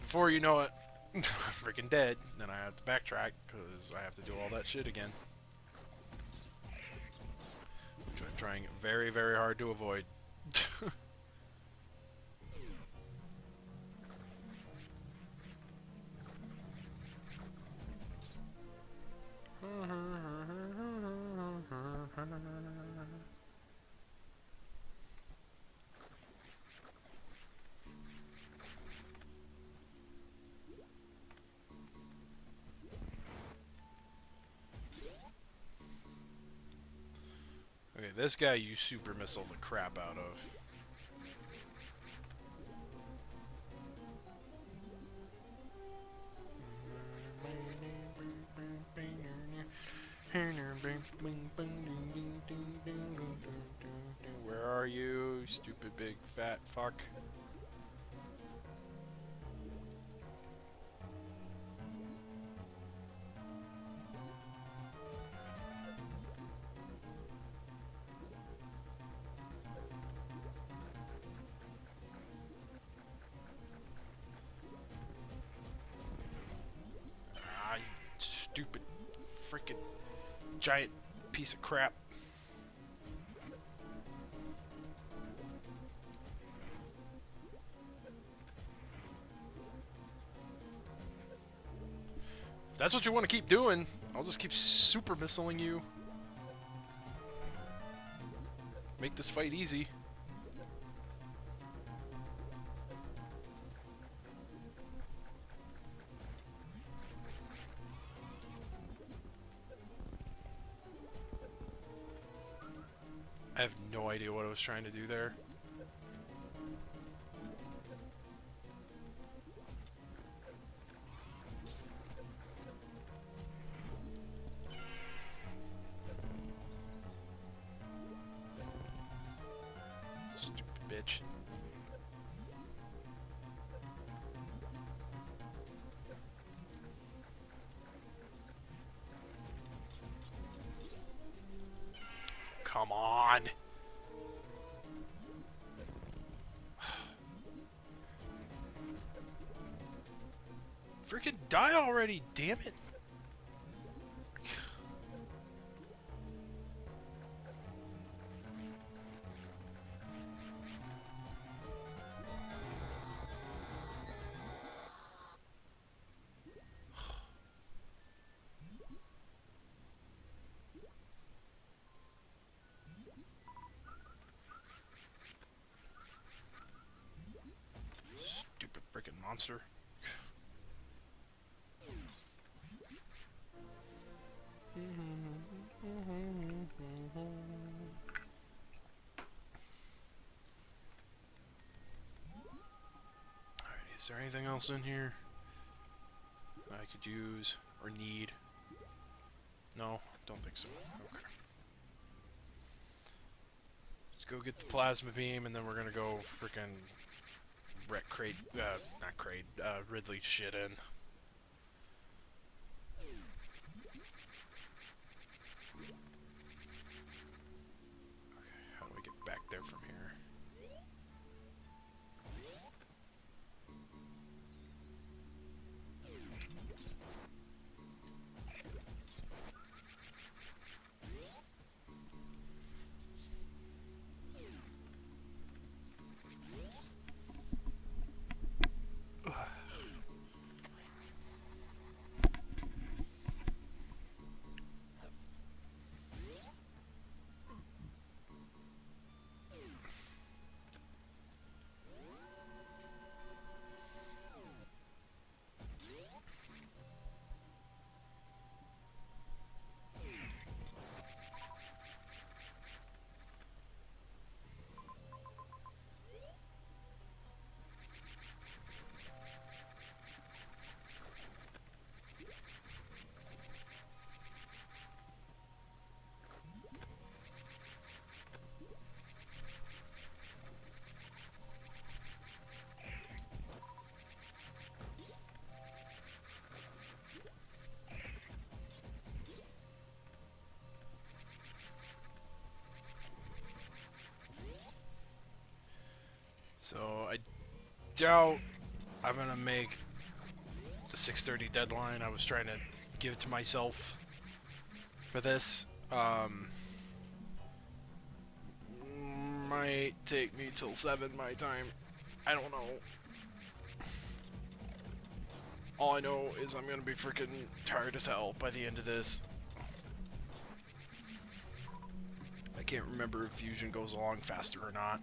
before you know it, I'm freaking dead. Then I have to backtrack, because I have to do all that shit again. Which I'm trying very, very hard to avoid. Okay, this guy you super missile the crap out of. Where are you, stupid big fat fuck? Ah, you stupid freaking giant piece of crap. If that's what you want to keep doing, I'll just keep super missiling you. Make this fight easy. I have no idea what I was trying to do there. Stupid bitch. Come on! Freaking die already, damn it! Stupid freaking monster. Alright, is there anything else in here I could use or need? No, don't think so. Okay. Let's go get the plasma beam, and then we're gonna go freaking wreck crate, not crate, Ridley shit in. Okay, how do we get back there from here? So I doubt I'm gonna make the 6:30 deadline I was trying to give to myself for this. Might take me till 7 my time. I don't know. All I know is I'm gonna be freaking tired as hell by the end of this. I can't remember if fusion goes along faster or not.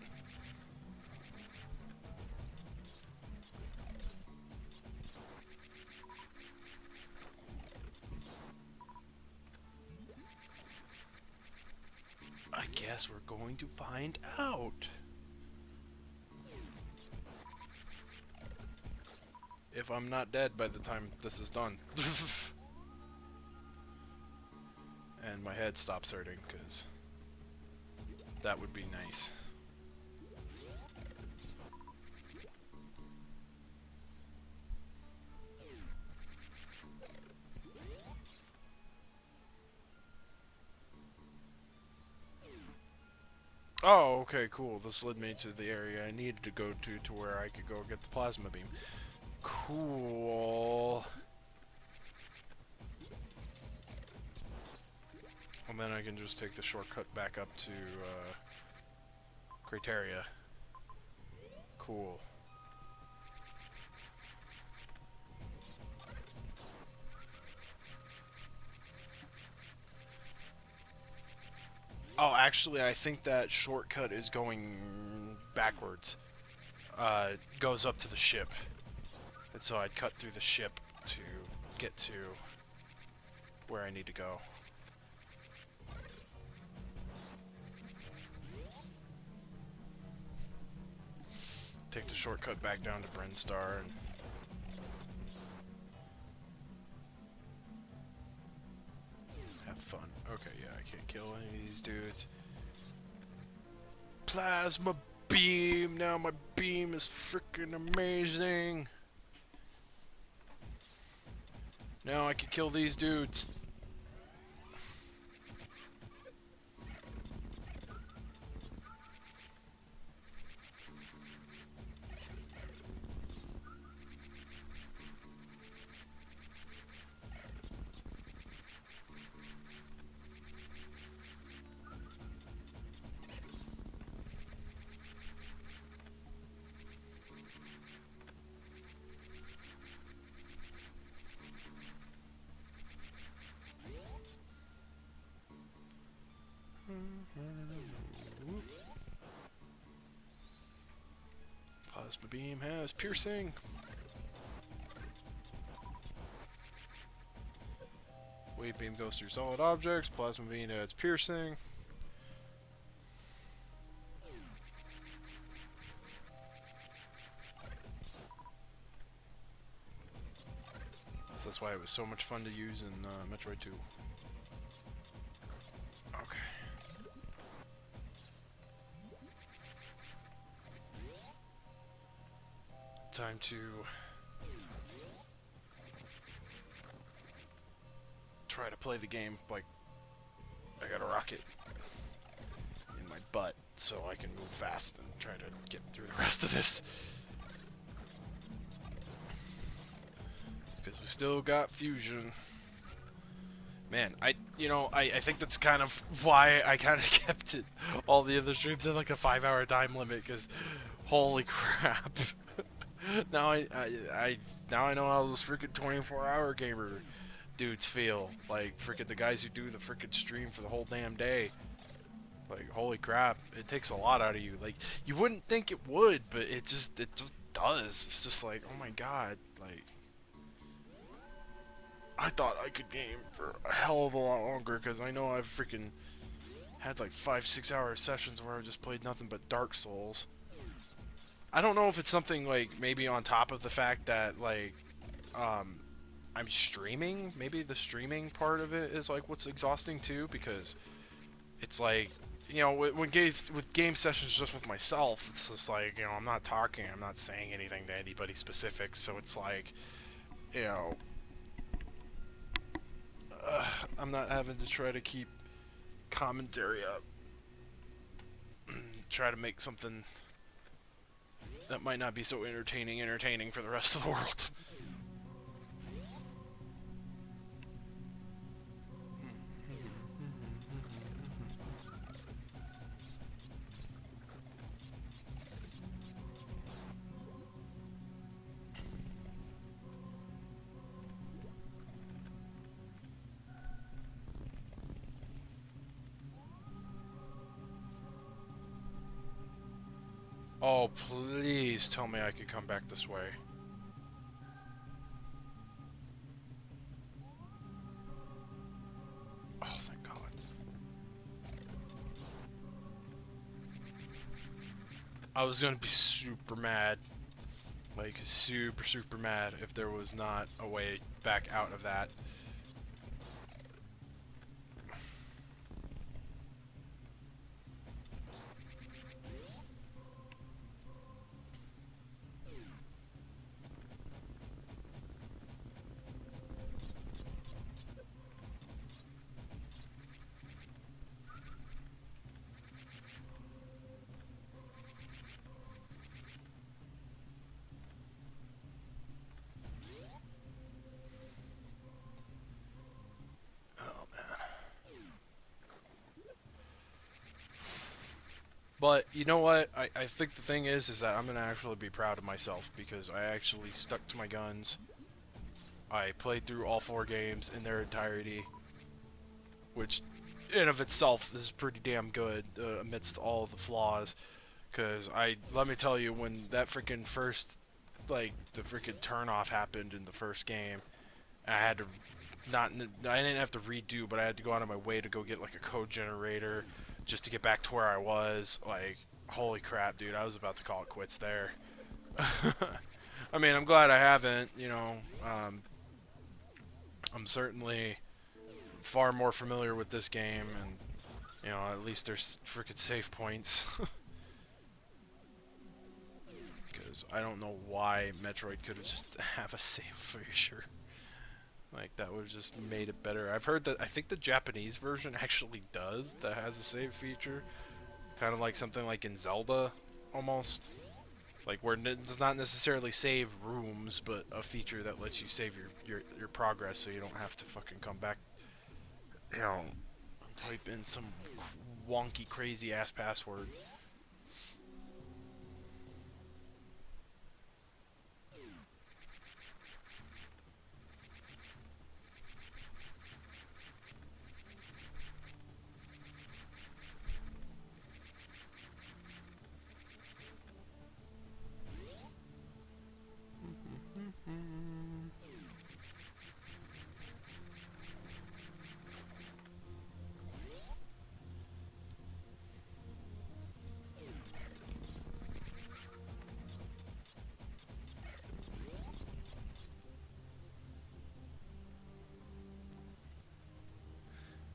I guess we're going to find out. If I'm not dead by the time this is done. And my head stops hurting, because that would be nice. Oh, okay, cool. This led me to the area I needed to go to where I could go get the plasma beam. Cool. And then I can just take the shortcut back up to, Criteria. Cool. Oh, actually, I think that shortcut is going backwards. Goes up to the ship. And so I'd cut through the ship to get to where I need to go. take the shortcut back down to Brinstar and have fun. Okay, yeah, I can't kill any of these dudes. Plasma beam! Now my beam is freaking amazing! Now I can kill these dudes. Plasma beam has piercing. Wave beam goes through solid objects. Plasma beam adds piercing. So that's why it was so much fun to use in Metroid 2. Okay. Time to try to play the game like I got a rocket in my butt so I can move fast and try to get through the rest of this. Because we still got fusion. Man, I think that's kind of why I kind of kept it all the other streams at like a 5-hour time limit, because holy crap. Now I know how those freaking 24-hour gamer dudes feel. Like freaking the guys who do the freaking stream for the whole damn day. Like holy crap, it takes a lot out of you. Like you wouldn't think it would, but it just does. It's just like, oh my god, like I thought I could game for a hell of a lot longer, because I know I've freaking had like 5-6 hour sessions where I just played nothing but Dark Souls. I don't know if it's something like maybe on top of the fact that like I'm streaming. Maybe the streaming part of it is like what's exhausting too, because it's like, you know, with game sessions just with myself, it's just like, you know, I'm not talking, I'm not saying anything to anybody specific, so it's like, you know, I'm not having to try to keep commentary up, try to make something that might not be so entertaining for the rest of the world. Oh, please tell me I could come back this way. Oh, thank God. I was gonna be super mad. Like, super mad if there was not a way back out of that. But you know what? I think the thing is that I'm gonna actually be proud of myself, because I actually stuck to my guns. I played through all 4 games in their entirety, which in of itself is pretty damn good amidst all the flaws. Cause let me tell you, when that freaking first, like the freaking turnoff happened in the first game, I had to I didn't have to redo, but I had to go out of my way to go get like a code generator just to get back to where I was. Like, holy crap, dude, I was about to call it quits there. I mean, I'm glad I haven't. You know, um, I'm certainly far more familiar with this game, and you know, at least there's freaking save points. Because I don't know why Metroid could have just have a save feature. Like that would have just made it better. I've heard that I think the Japanese version actually does that has a save feature, kind of like something like in Zelda, almost. Like where it does not necessarily save rooms, but a feature that lets you save your progress, so you don't have to fucking come back, you know, type in some wonky crazy ass password.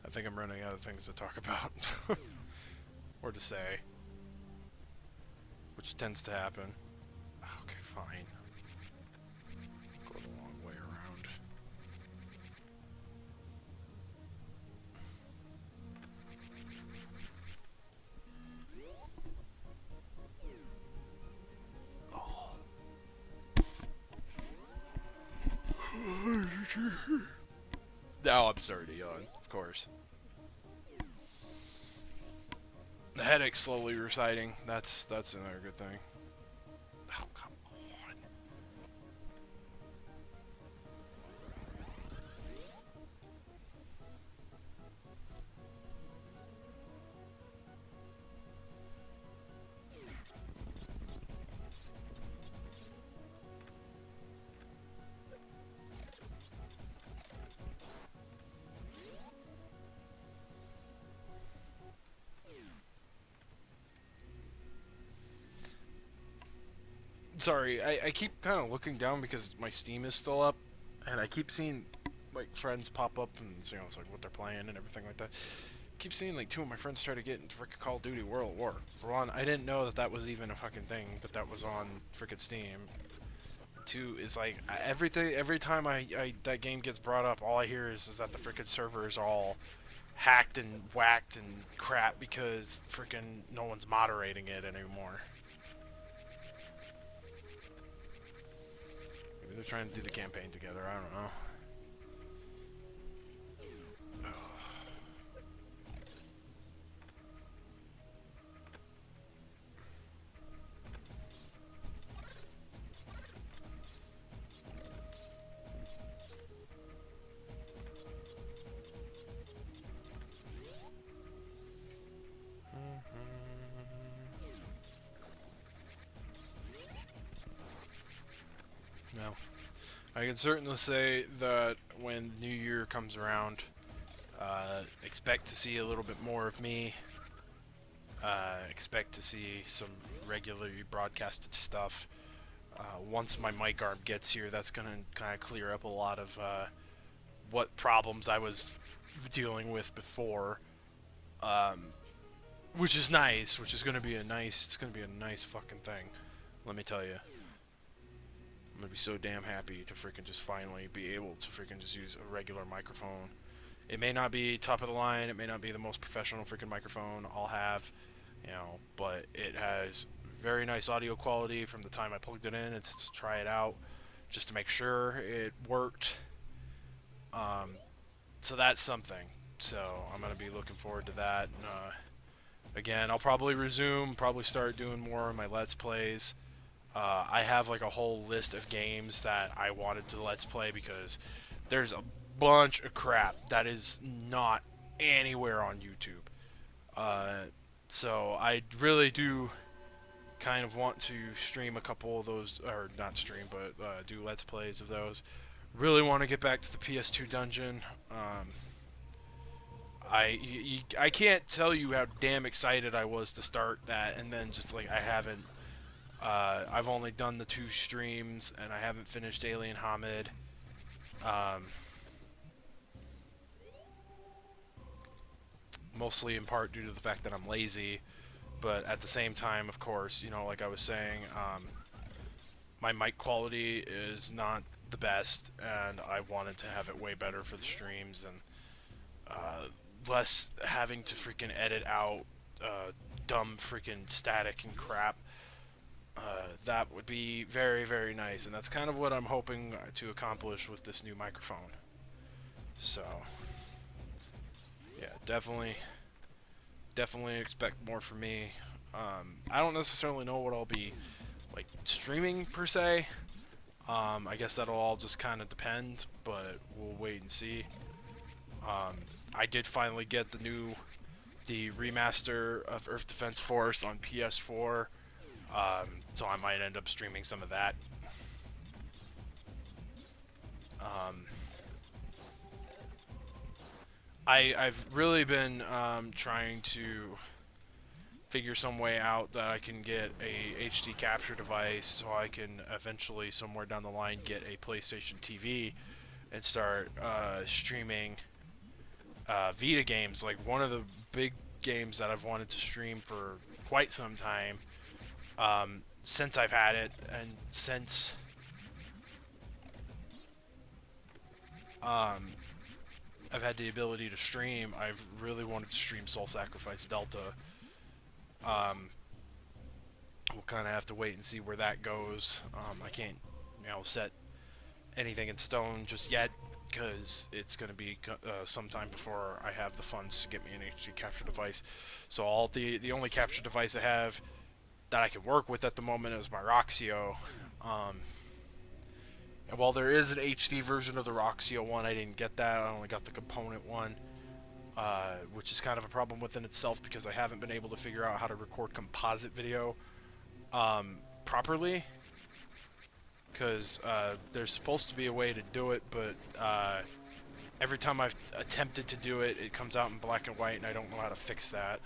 I think I'm running out of things to talk about or to say, which tends to happen. Okay, fine. Go the long way around. Now I'm starting to yawn, of course. The headache's slowly reciting. That's another good thing. Oh, come on. Sorry, I keep kind of looking down because my Steam is still up, and I keep seeing like friends pop up, and you know it's like what they're playing and everything like that. Keep seeing like two of my friends try to get into frickin' Call of Duty World at War. For one, I didn't know that that was even a fucking thing, that was on frickin' Steam. Two is like everything. Every time that game gets brought up, all I hear is that the frickin' server is all hacked and whacked and crap because frickin' no one's moderating it anymore. Maybe they're trying to do the campaign together. I don't know. No. I can certainly say that when New Year comes around, expect to see a little bit more of me. Expect to see some regularly broadcasted stuff. Once my mic arm gets here, that's going to kind of clear up a lot of what problems I was dealing with before. Um, which is nice, which is going to be a nice, it's going to be a nice fucking thing. Let me tell you. I'm going to be so damn happy to freaking just finally be able to freaking just use a regular microphone. It may not be top of the line, it may not be the most professional freaking microphone I'll have, you know, but it has very nice audio quality from the time I plugged it in and to try it out just to make sure it worked. Um, so that's something. So I'm going to be looking forward to that. And, again, I'll probably resume, probably start doing more of my Let's Plays. I have like a whole list of games that I wanted to Let's Play because there's a bunch of crap that is not anywhere on YouTube. So I really do kind of want to stream a couple of those, or not stream, but do Let's Plays of those. Really want to get back to the PS2 dungeon. I can't tell you how damn excited I was to start that, and then just like I haven't I've only done the 2 streams, and I haven't finished Alien Hamid. Um, Mostly in part due to the fact that I'm lazy, but at the same time, of course, you know, like I was saying, my mic quality is not the best, and I wanted to have it way better for the streams, and less having to freaking edit out dumb freaking static and crap. That would be very, very nice, and that's kind of what I'm hoping to accomplish with this new microphone. So, yeah, definitely expect more from me. I don't necessarily know what I'll be like streaming per se. I guess that'll all just kind of depend, but we'll wait and see. I did finally get the remaster of Earth Defense Force on PS4, so I might end up streaming some of that. Um, I've really been trying to figure some way out that I can get a HD capture device so I can eventually somewhere down the line get a PlayStation TV and start streaming Vita games. Like one of the big games that I've wanted to stream for quite some time, since I've had it, and since um, I've had the ability to stream, I've really wanted to stream Soul Sacrifice Delta. Um, we'll kind of have to wait and see where that goes. I can't, set anything in stone just yet because it's going to be sometime before I have the funds to get me an HD capture device. So the only capture device I have that I can work with at the moment is my Roxio. And while there is an HD version of the Roxio one, I didn't get that. I only got the component one, which is kind of a problem within itself because I haven't been able to figure out how to record composite video properly. Because there's supposed to be a way to do it, but every time I've attempted to do it, it comes out in black and white, and I don't know how to fix that.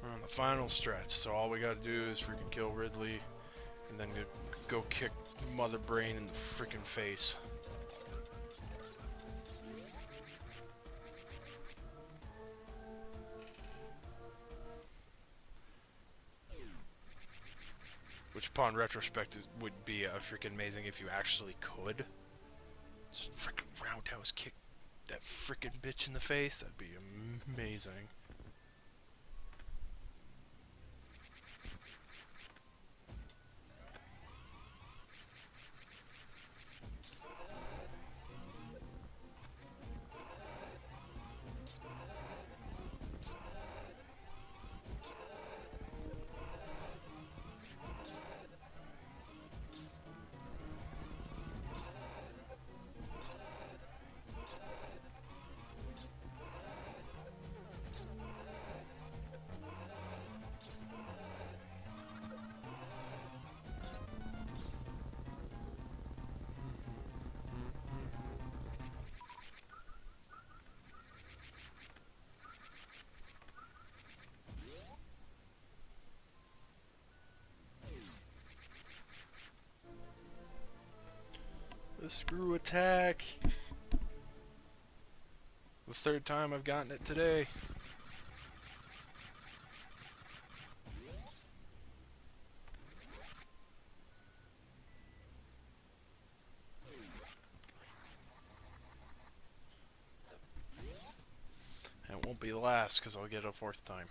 On the final stretch, so all we gotta do is freaking kill Ridley, and then go kick Mother Brain in the freaking face. Which, upon retrospect, would be freaking amazing if you actually could. Just freaking roundhouse kick that freaking bitch in the face. That'd be amazing. The screw attack. The third time I've gotten it today. And it won't be the last because I'll get it a fourth time.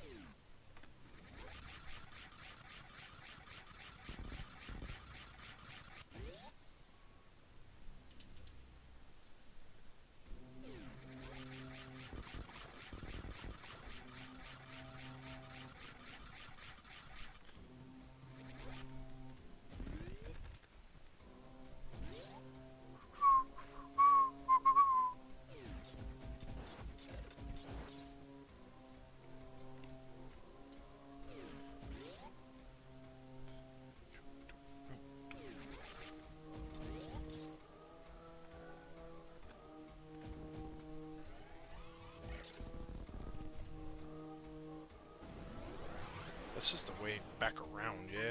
It's just the way back around, yeah?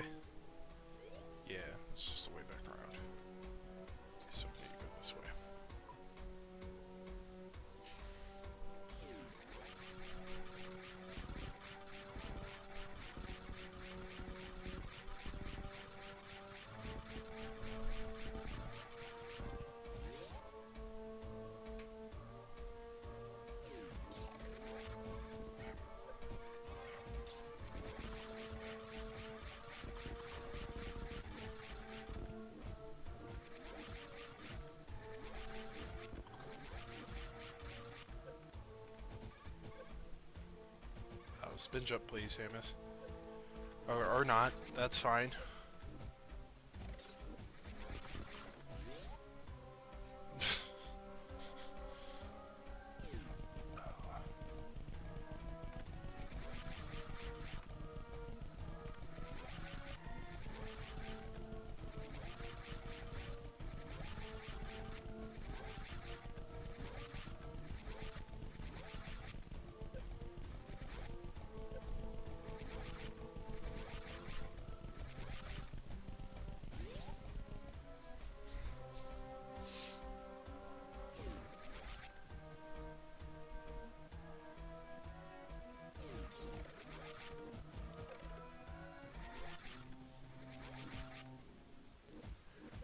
Yeah, it's just the way back around. Okay, so we need to go this way. Spin jump, please, Samus. Or not. That's fine.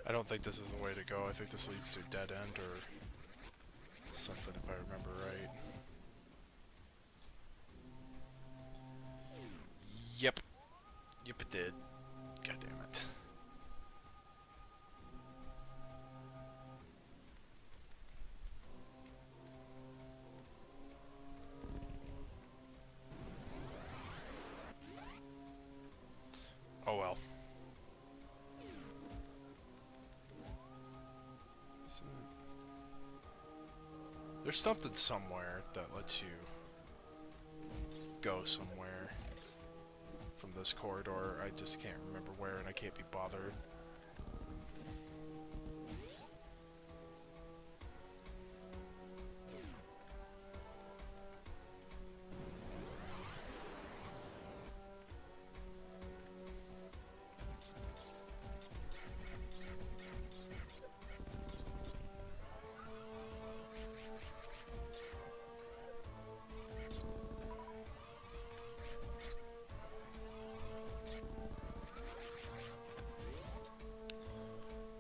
I don't think this is the way to go. I think this leads to a dead end or something, if I remember right. Yep. Yep, it did. God damn it. Oh well. There's something somewhere that lets you go somewhere from this corridor. I just can't remember where, and I can't be bothered.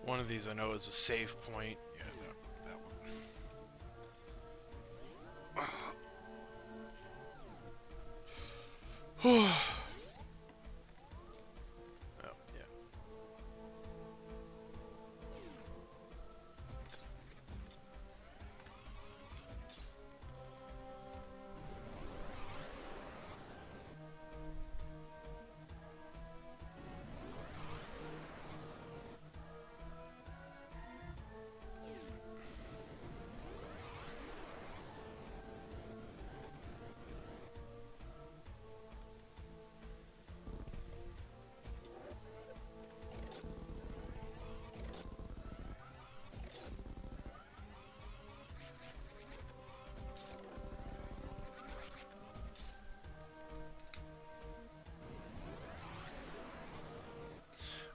One of these I know is a save point. Yeah, no, that one. Oh, yeah.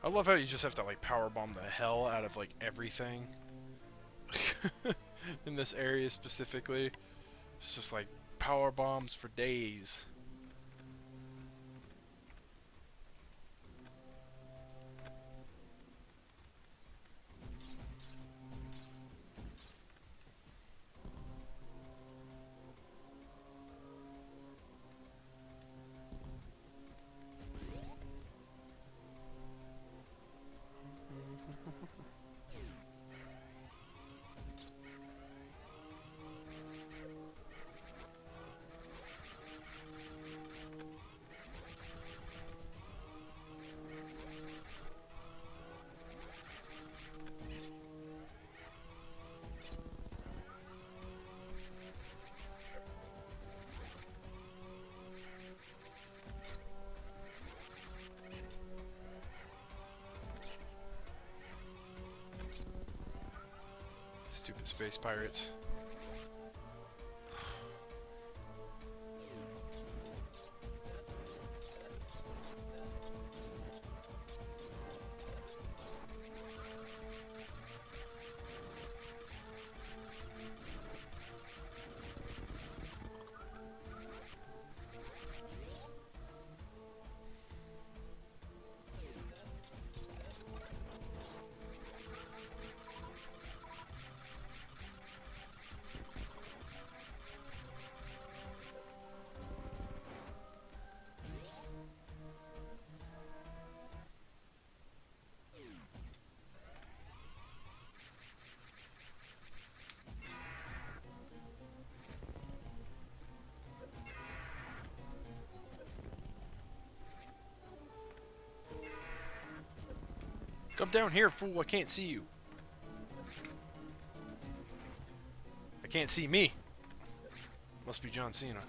I love how you just have to like powerbomb the hell out of like everything in this area specifically. It's just like power bombs for days. Stupid space pirates. Come down here, fool. I can't see you. I can't see me. Must be John Cena.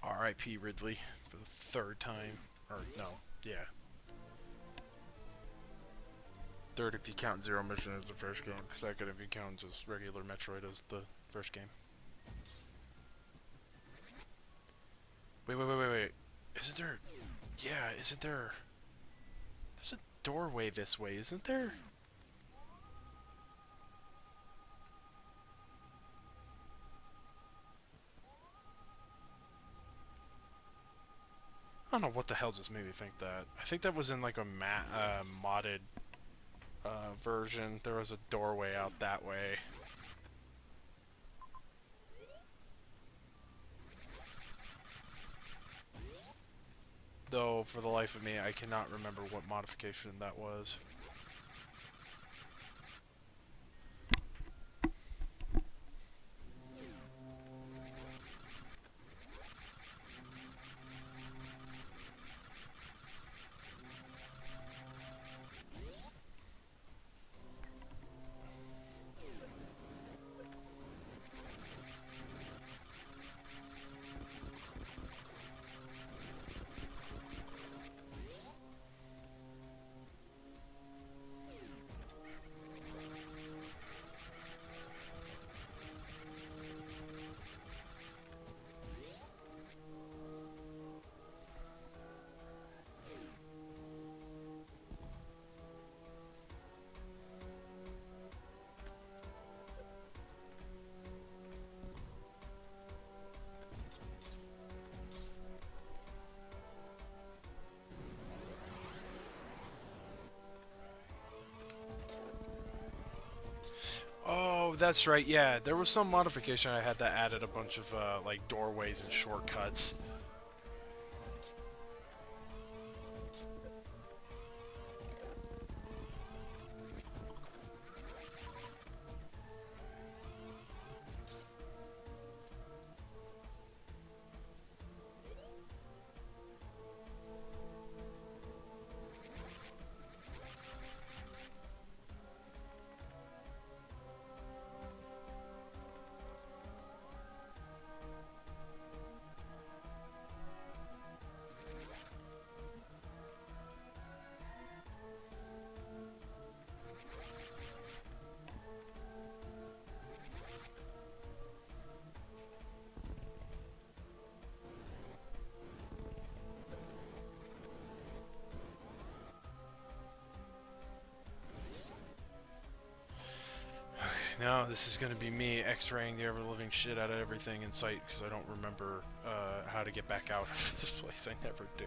R.I.P. Ridley for the third time. Or, no. Yeah. Third if you count Zero Mission as the first game. Second if you count just regular Metroid as the first game. Wait. Isn't there... Yeah, isn't there... There's a doorway this way, isn't there? I don't know what the hell just made me think that. I think that was in like a modded version. There was a doorway out that way. Though, for the life of me, I cannot remember what modification that was. Oh, that's right, yeah. There was some modification I had that added a bunch of, like, doorways and shortcuts. Now this is going to be me X-raying the ever-living shit out of everything in sight because I don't remember how to get back out of this place. I never do.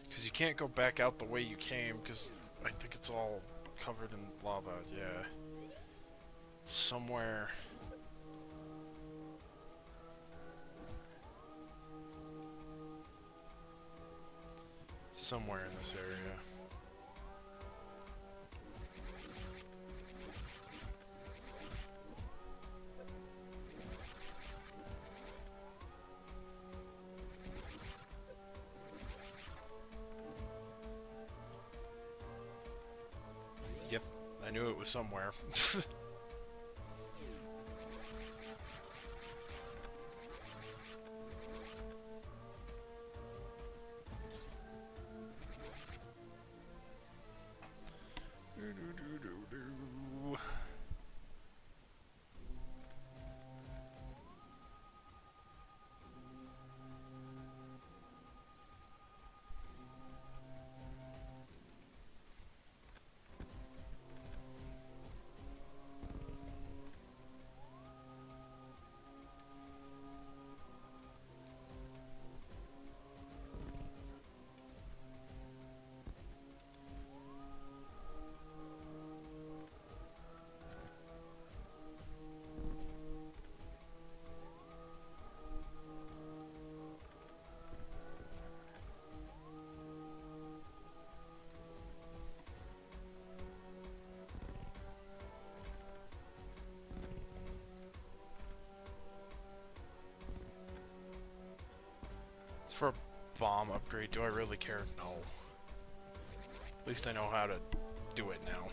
Because you can't go back out the way you came, because I think it's all covered in lava, yeah. Somewhere... somewhere in this area. Yep, I knew it was somewhere. It's for a bomb upgrade. Do I really care? No. At least I know how to do it now.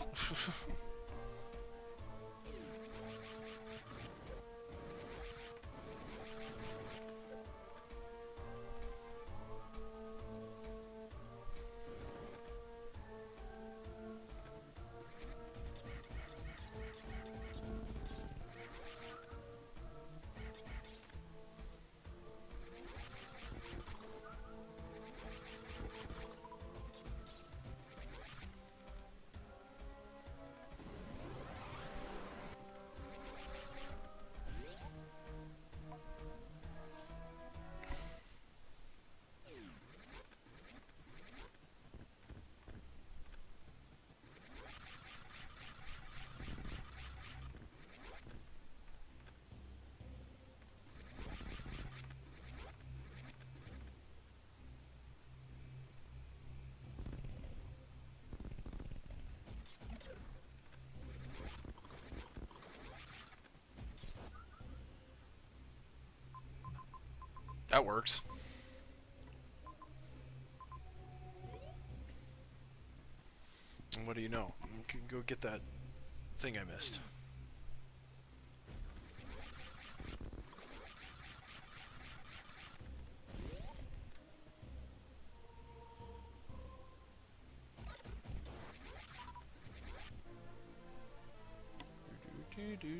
That works. And what do you know? You can go get that thing I missed. Do.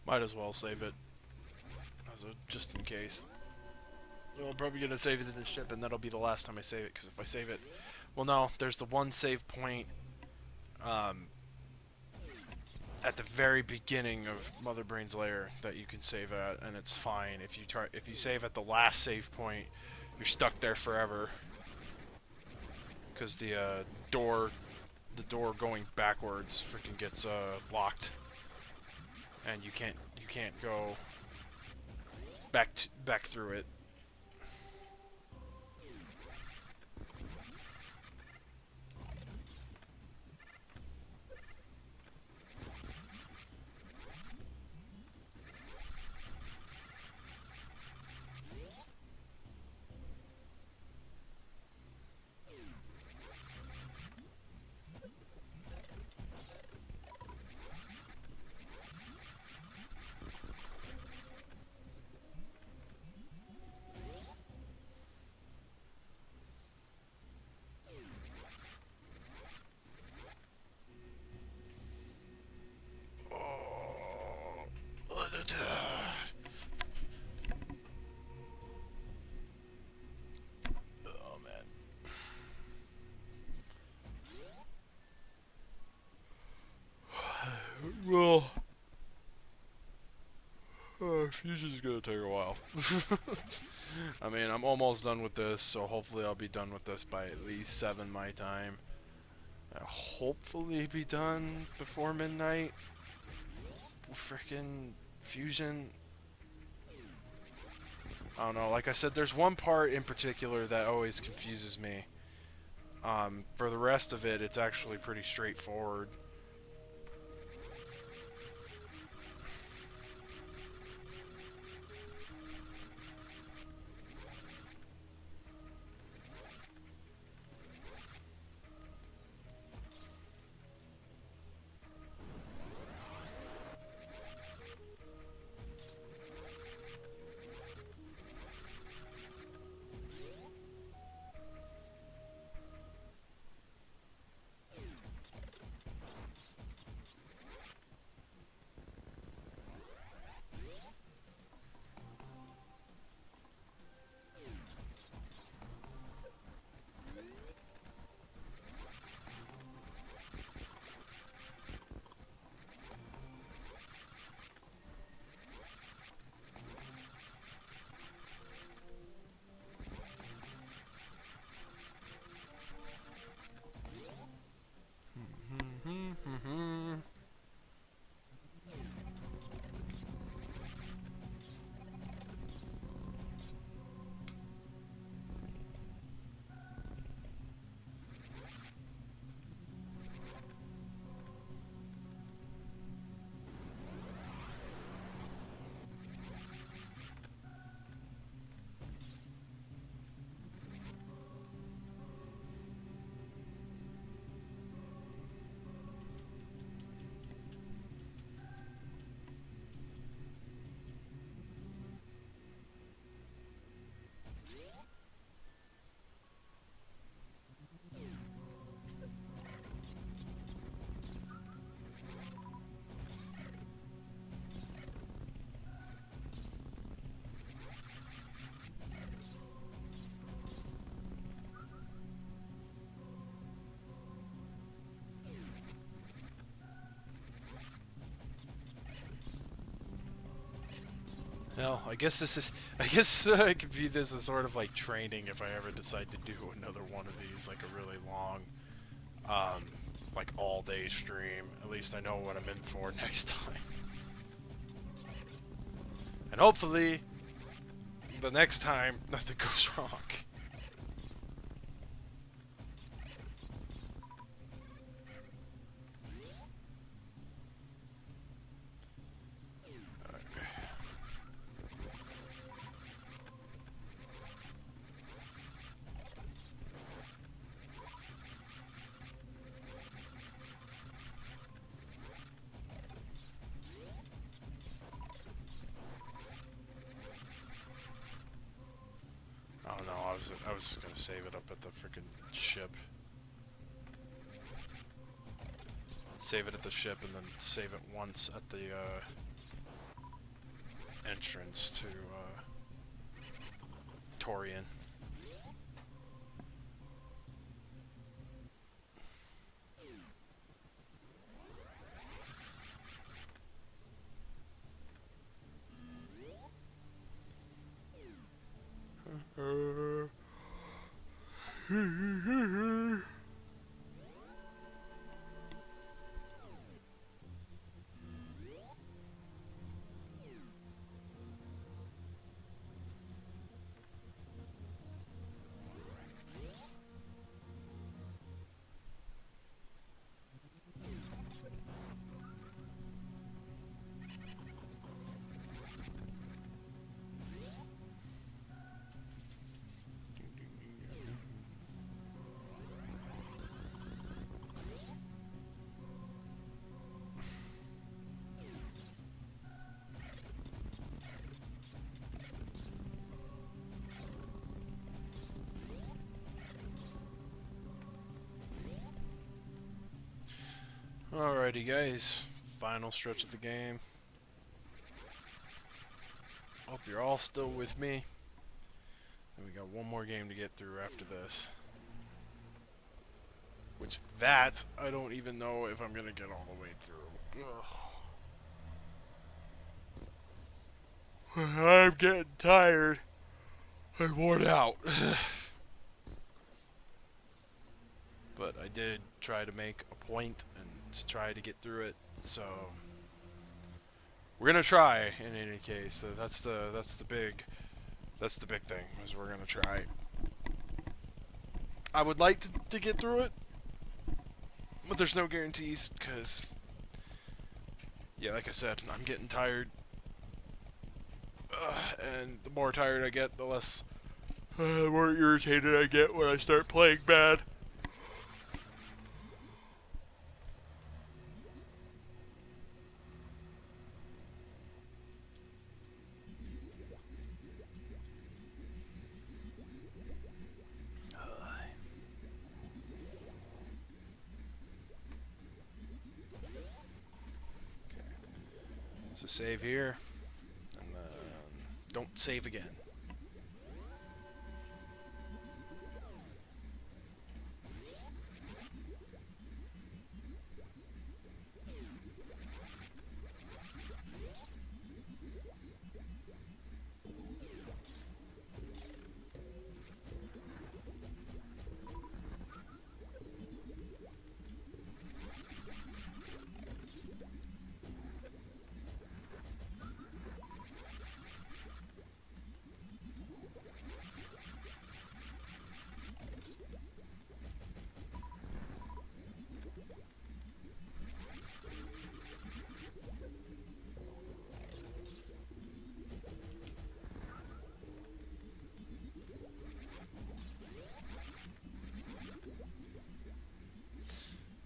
Might as well save it, as a just in case. Well, I'm probably gonna save it in the ship, and that'll be the last time I save it. Because if I save it, well, no, there's the one save point at the very beginning of Mother Brain's Lair that you can save at, and it's fine. If you save at the last save point, you're stuck there forever. Because the door going backwards freaking gets locked, and you can't go back through it. Fusion's gonna take a while. I mean, I'm almost done with this, so hopefully I'll be done with this by at least 7 my time. I'll hopefully be done before midnight. Frickin' Fusion. I don't know, like I said, there's one part in particular that always confuses me. For the rest of it, it's actually pretty straightforward. Well, I guess this is. I guess I could view this as sort of like training if I ever decide to do another one of these, like a really long, like all-day stream. At least I know what I'm in for next time. And hopefully, the next time, nothing goes wrong. I don't know. I was gonna save it up at the freaking ship. Save it at the ship and then save it once at the entrance to Torian. Alrighty guys, final stretch of the game. Hope you're all still with me. And we got one more game to get through after this. Which that, I don't even know if I'm gonna get all the way through. Ugh. I'm getting tired. I'm worn out. But I did try to make a point and to try to get through it. So we're gonna try in any case. That's the big thing, is we're gonna try. I would like to get through it, but there's no guarantees because, yeah, like I said, I'm getting tired. And the more tired I get, the more irritated I get when I start playing bad. So save here, and then don't save again.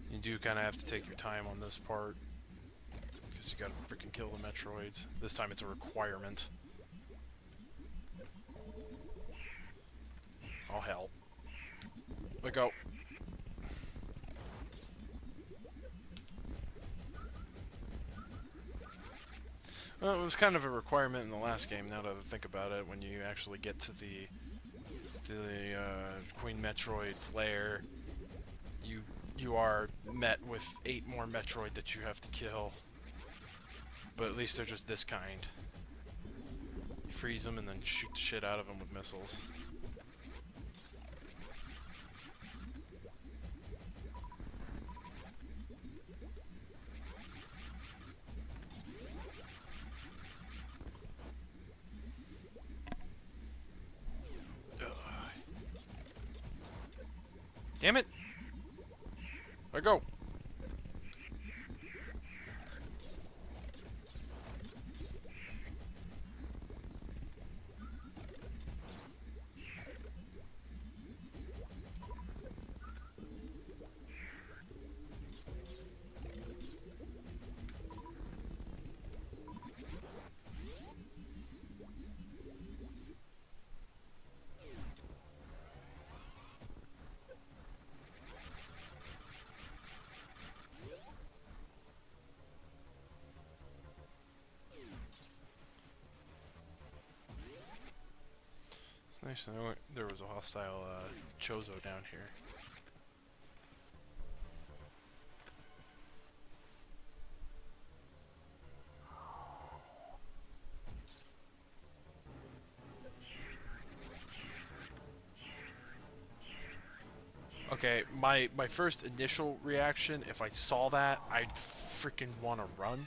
You do kind of have to take your time on this part, because you gotta freaking kill the Metroids. This time it's a requirement. Oh hell. Let go. Well, it was kind of a requirement in the last game, now that I think about it, when you actually get to the Queen Metroid's lair. You are met with 8 more Metroid that you have to kill. But at least they're just this kind. You freeze them and then shoot the shit out of them with missiles. Damn it! Let go! It's nice to know there was a hostile Chozo down here. Okay, my first initial reaction, if I saw that, I'd freaking want to run.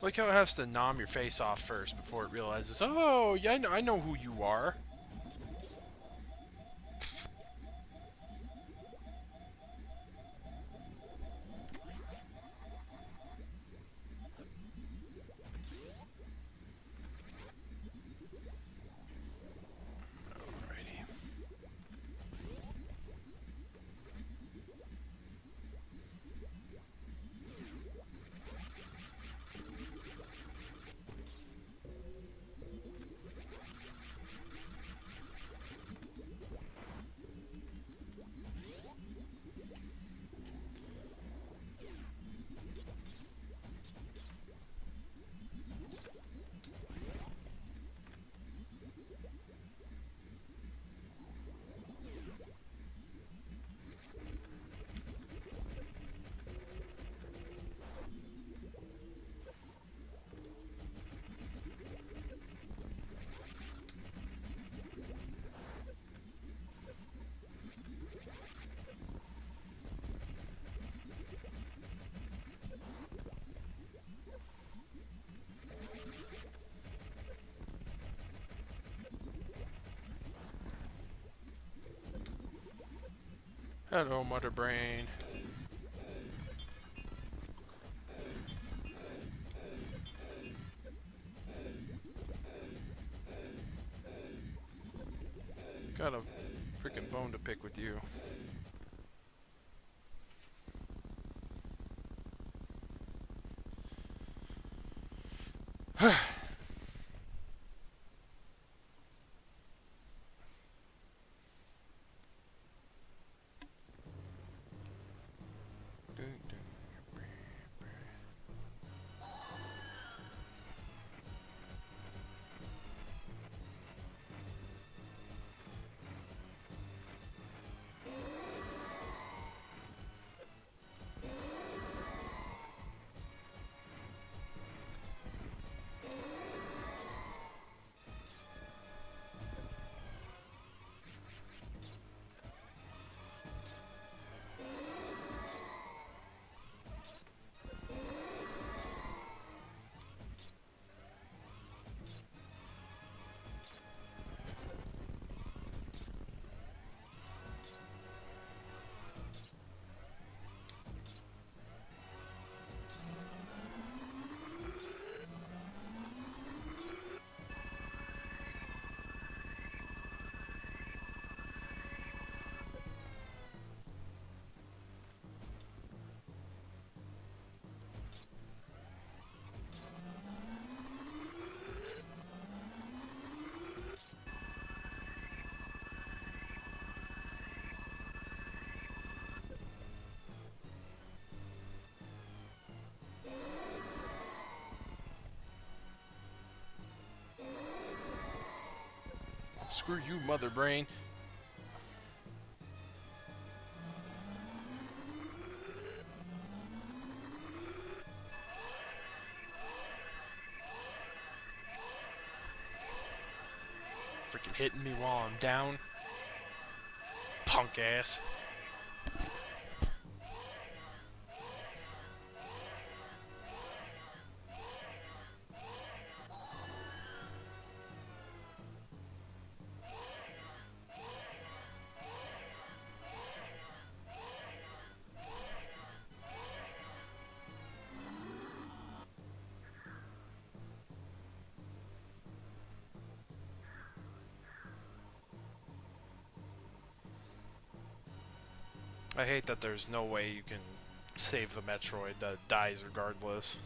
Like how it has to nom your face off first before it realizes, oh, yeah, I know who you are. Alrighty. Hello, Mother Brain. Got a freaking bone to pick with you. Screw you, Mother Brain. Freaking hitting me while I'm down. Punk ass. I hate that there's no way you can save the Metroid that dies regardless.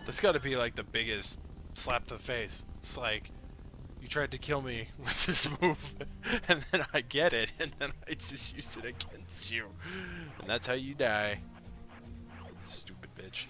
That's gotta be like the biggest slap to the face. It's like, you tried to kill me with this move, and then I get it, and then I just use it against you. And that's how you die. Stupid bitch.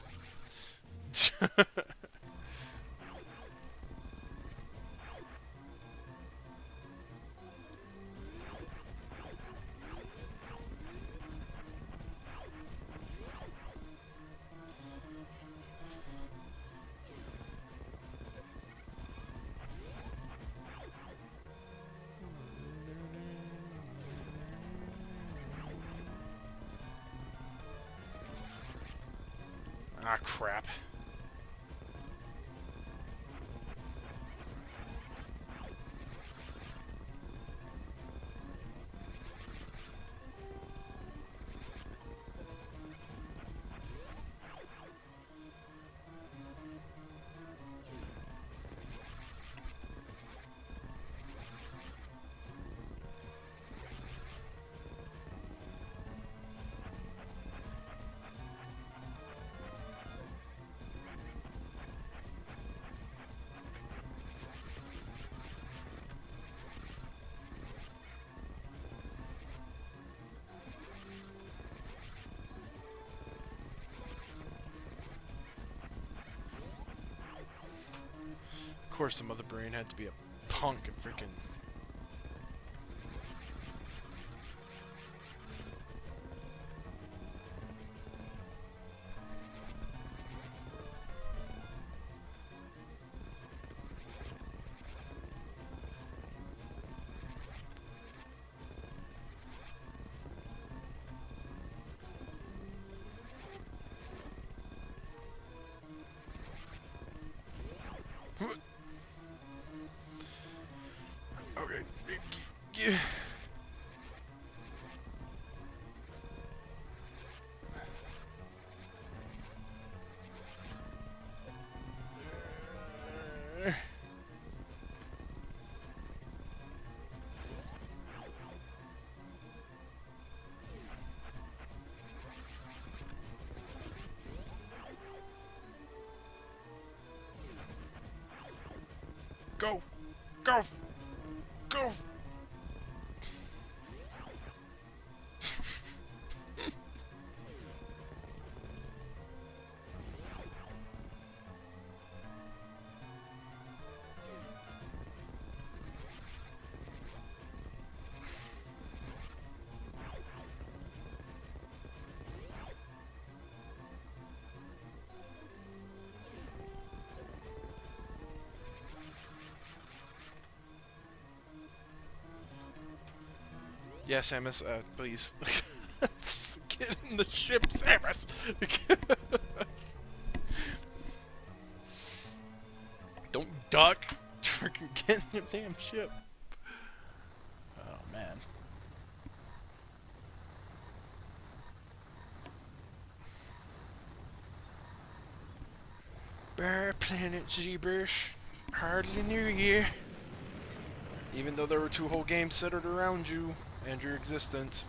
Ah, crap. course, the mother brain had to be a punk and freaking. Okay. Yeah. Go! Go! Go! Yeah, Samus, please. Get in the ship, Samus! Don't duck! Freaking get in the damn ship. Oh, man. Bear Planet Jeebers. Hardly New Year. Even though there were 2 whole games centered around you and your existence.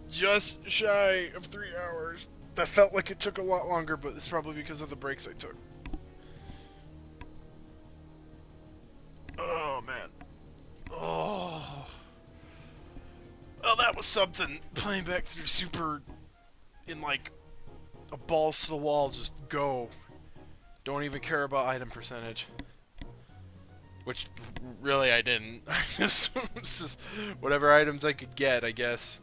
Just shy of 3 hours. That felt like it took a lot longer, but it's probably because of the breaks I took. Oh, man. Oh. Well, that was something. Playing back through Super in, like, a balls to the wall, just go. Don't even care about item percentage. Which, really, I didn't. I just whatever items I could get, I guess.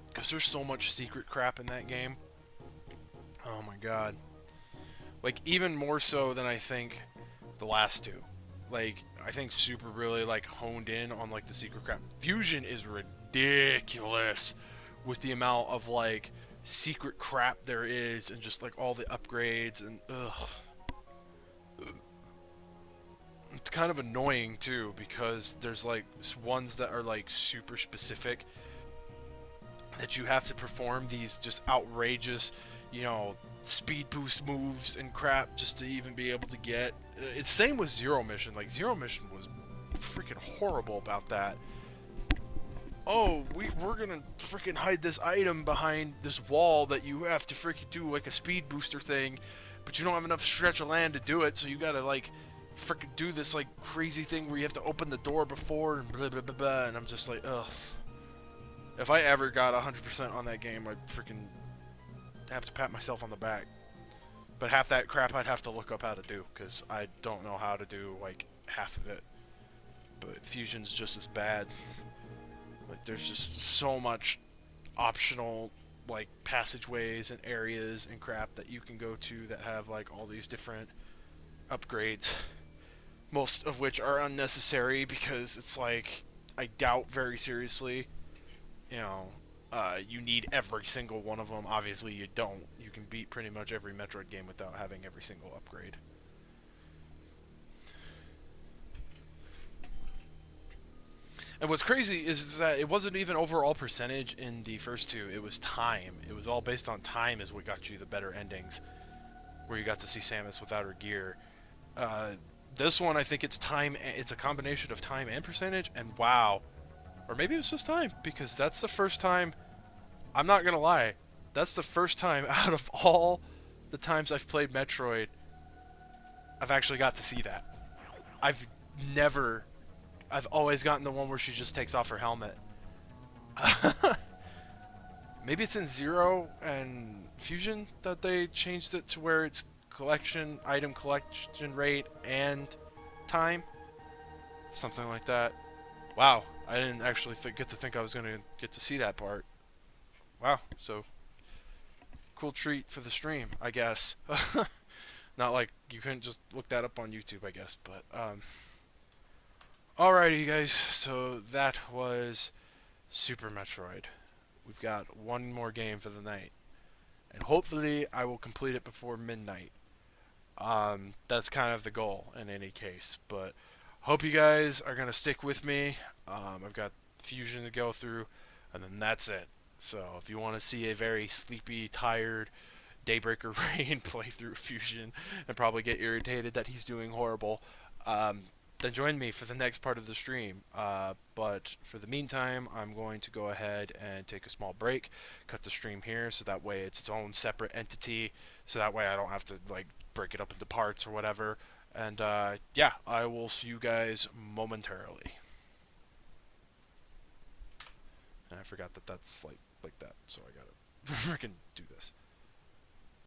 Because there's so much secret crap in that game. Oh my god. Like, even more so than I think the last 2. Like, I think Super really, like, honed in on, like, the secret crap. Fusion is ridiculous with the amount of, like, secret crap there is and just, like, all the upgrades and, ugh. It's kind of annoying, too, because there's, like, ones that are, like, super specific that you have to perform these just outrageous, you know, speed boost moves and crap just to even be able to get. It's same with Zero Mission. Like, Zero Mission was freaking horrible about that. Oh, we're gonna freaking hide this item behind this wall that you have to freaking do like a speed booster thing, but you don't have enough stretch of land to do it, so you gotta like freaking do this like crazy thing where you have to open the door before and blah blah blah blah. And I'm just like, ugh. If I ever got 100% on that game, I'd freaking have to pat myself on the back. But half that crap I'd have to look up how to do, because I don't know how to do, like, half of it. But Fusion's just as bad. Like, there's just so much optional, like, passageways and areas and crap that you can go to that have, like, all these different upgrades. Most of which are unnecessary, because it's like, I doubt very seriously, you know, you need every single one of them. Obviously, you don't. You can beat pretty much every Metroid game without having every single upgrade. And what's crazy is that it wasn't even overall percentage in the first 2. It was time. It was all based on time is what got you the better endings, where you got to see Samus without her gear. This one, I think it's time. It's a combination of time and percentage. And wow, or maybe it was just time because that's the first time. I'm not gonna lie, that's the first time out of all the times I've played Metroid, I've actually got to see that. I've never. I've always gotten the one where she just takes off her helmet. Maybe it's in Zero and Fusion that they changed it to where it's collection, item collection rate, and time. Something like that. Wow, I didn't actually get to think I was going to get to see that part. Wow, so cool treat for the stream, I guess. Not like you couldn't just look that up on YouTube, I guess, but alrighty, you guys. So that was Super Metroid. We've got one more game for the night, and hopefully I will complete it before midnight. That's kind of the goal in any case, but hope you guys are gonna stick with me. I've got Fusion to go through, and then that's it. So if you want to see a very sleepy, tired Daybreaker Rein play through Fusion and probably get irritated that he's doing horrible, then join me for the next part of the stream. But for the meantime, I'm going to go ahead and take a small break, cut the stream here, so that way it's its own separate entity, so that way I don't have to like break it up into parts or whatever. And yeah, I will see you guys momentarily. And I forgot that that's like that, so I gotta freaking do this.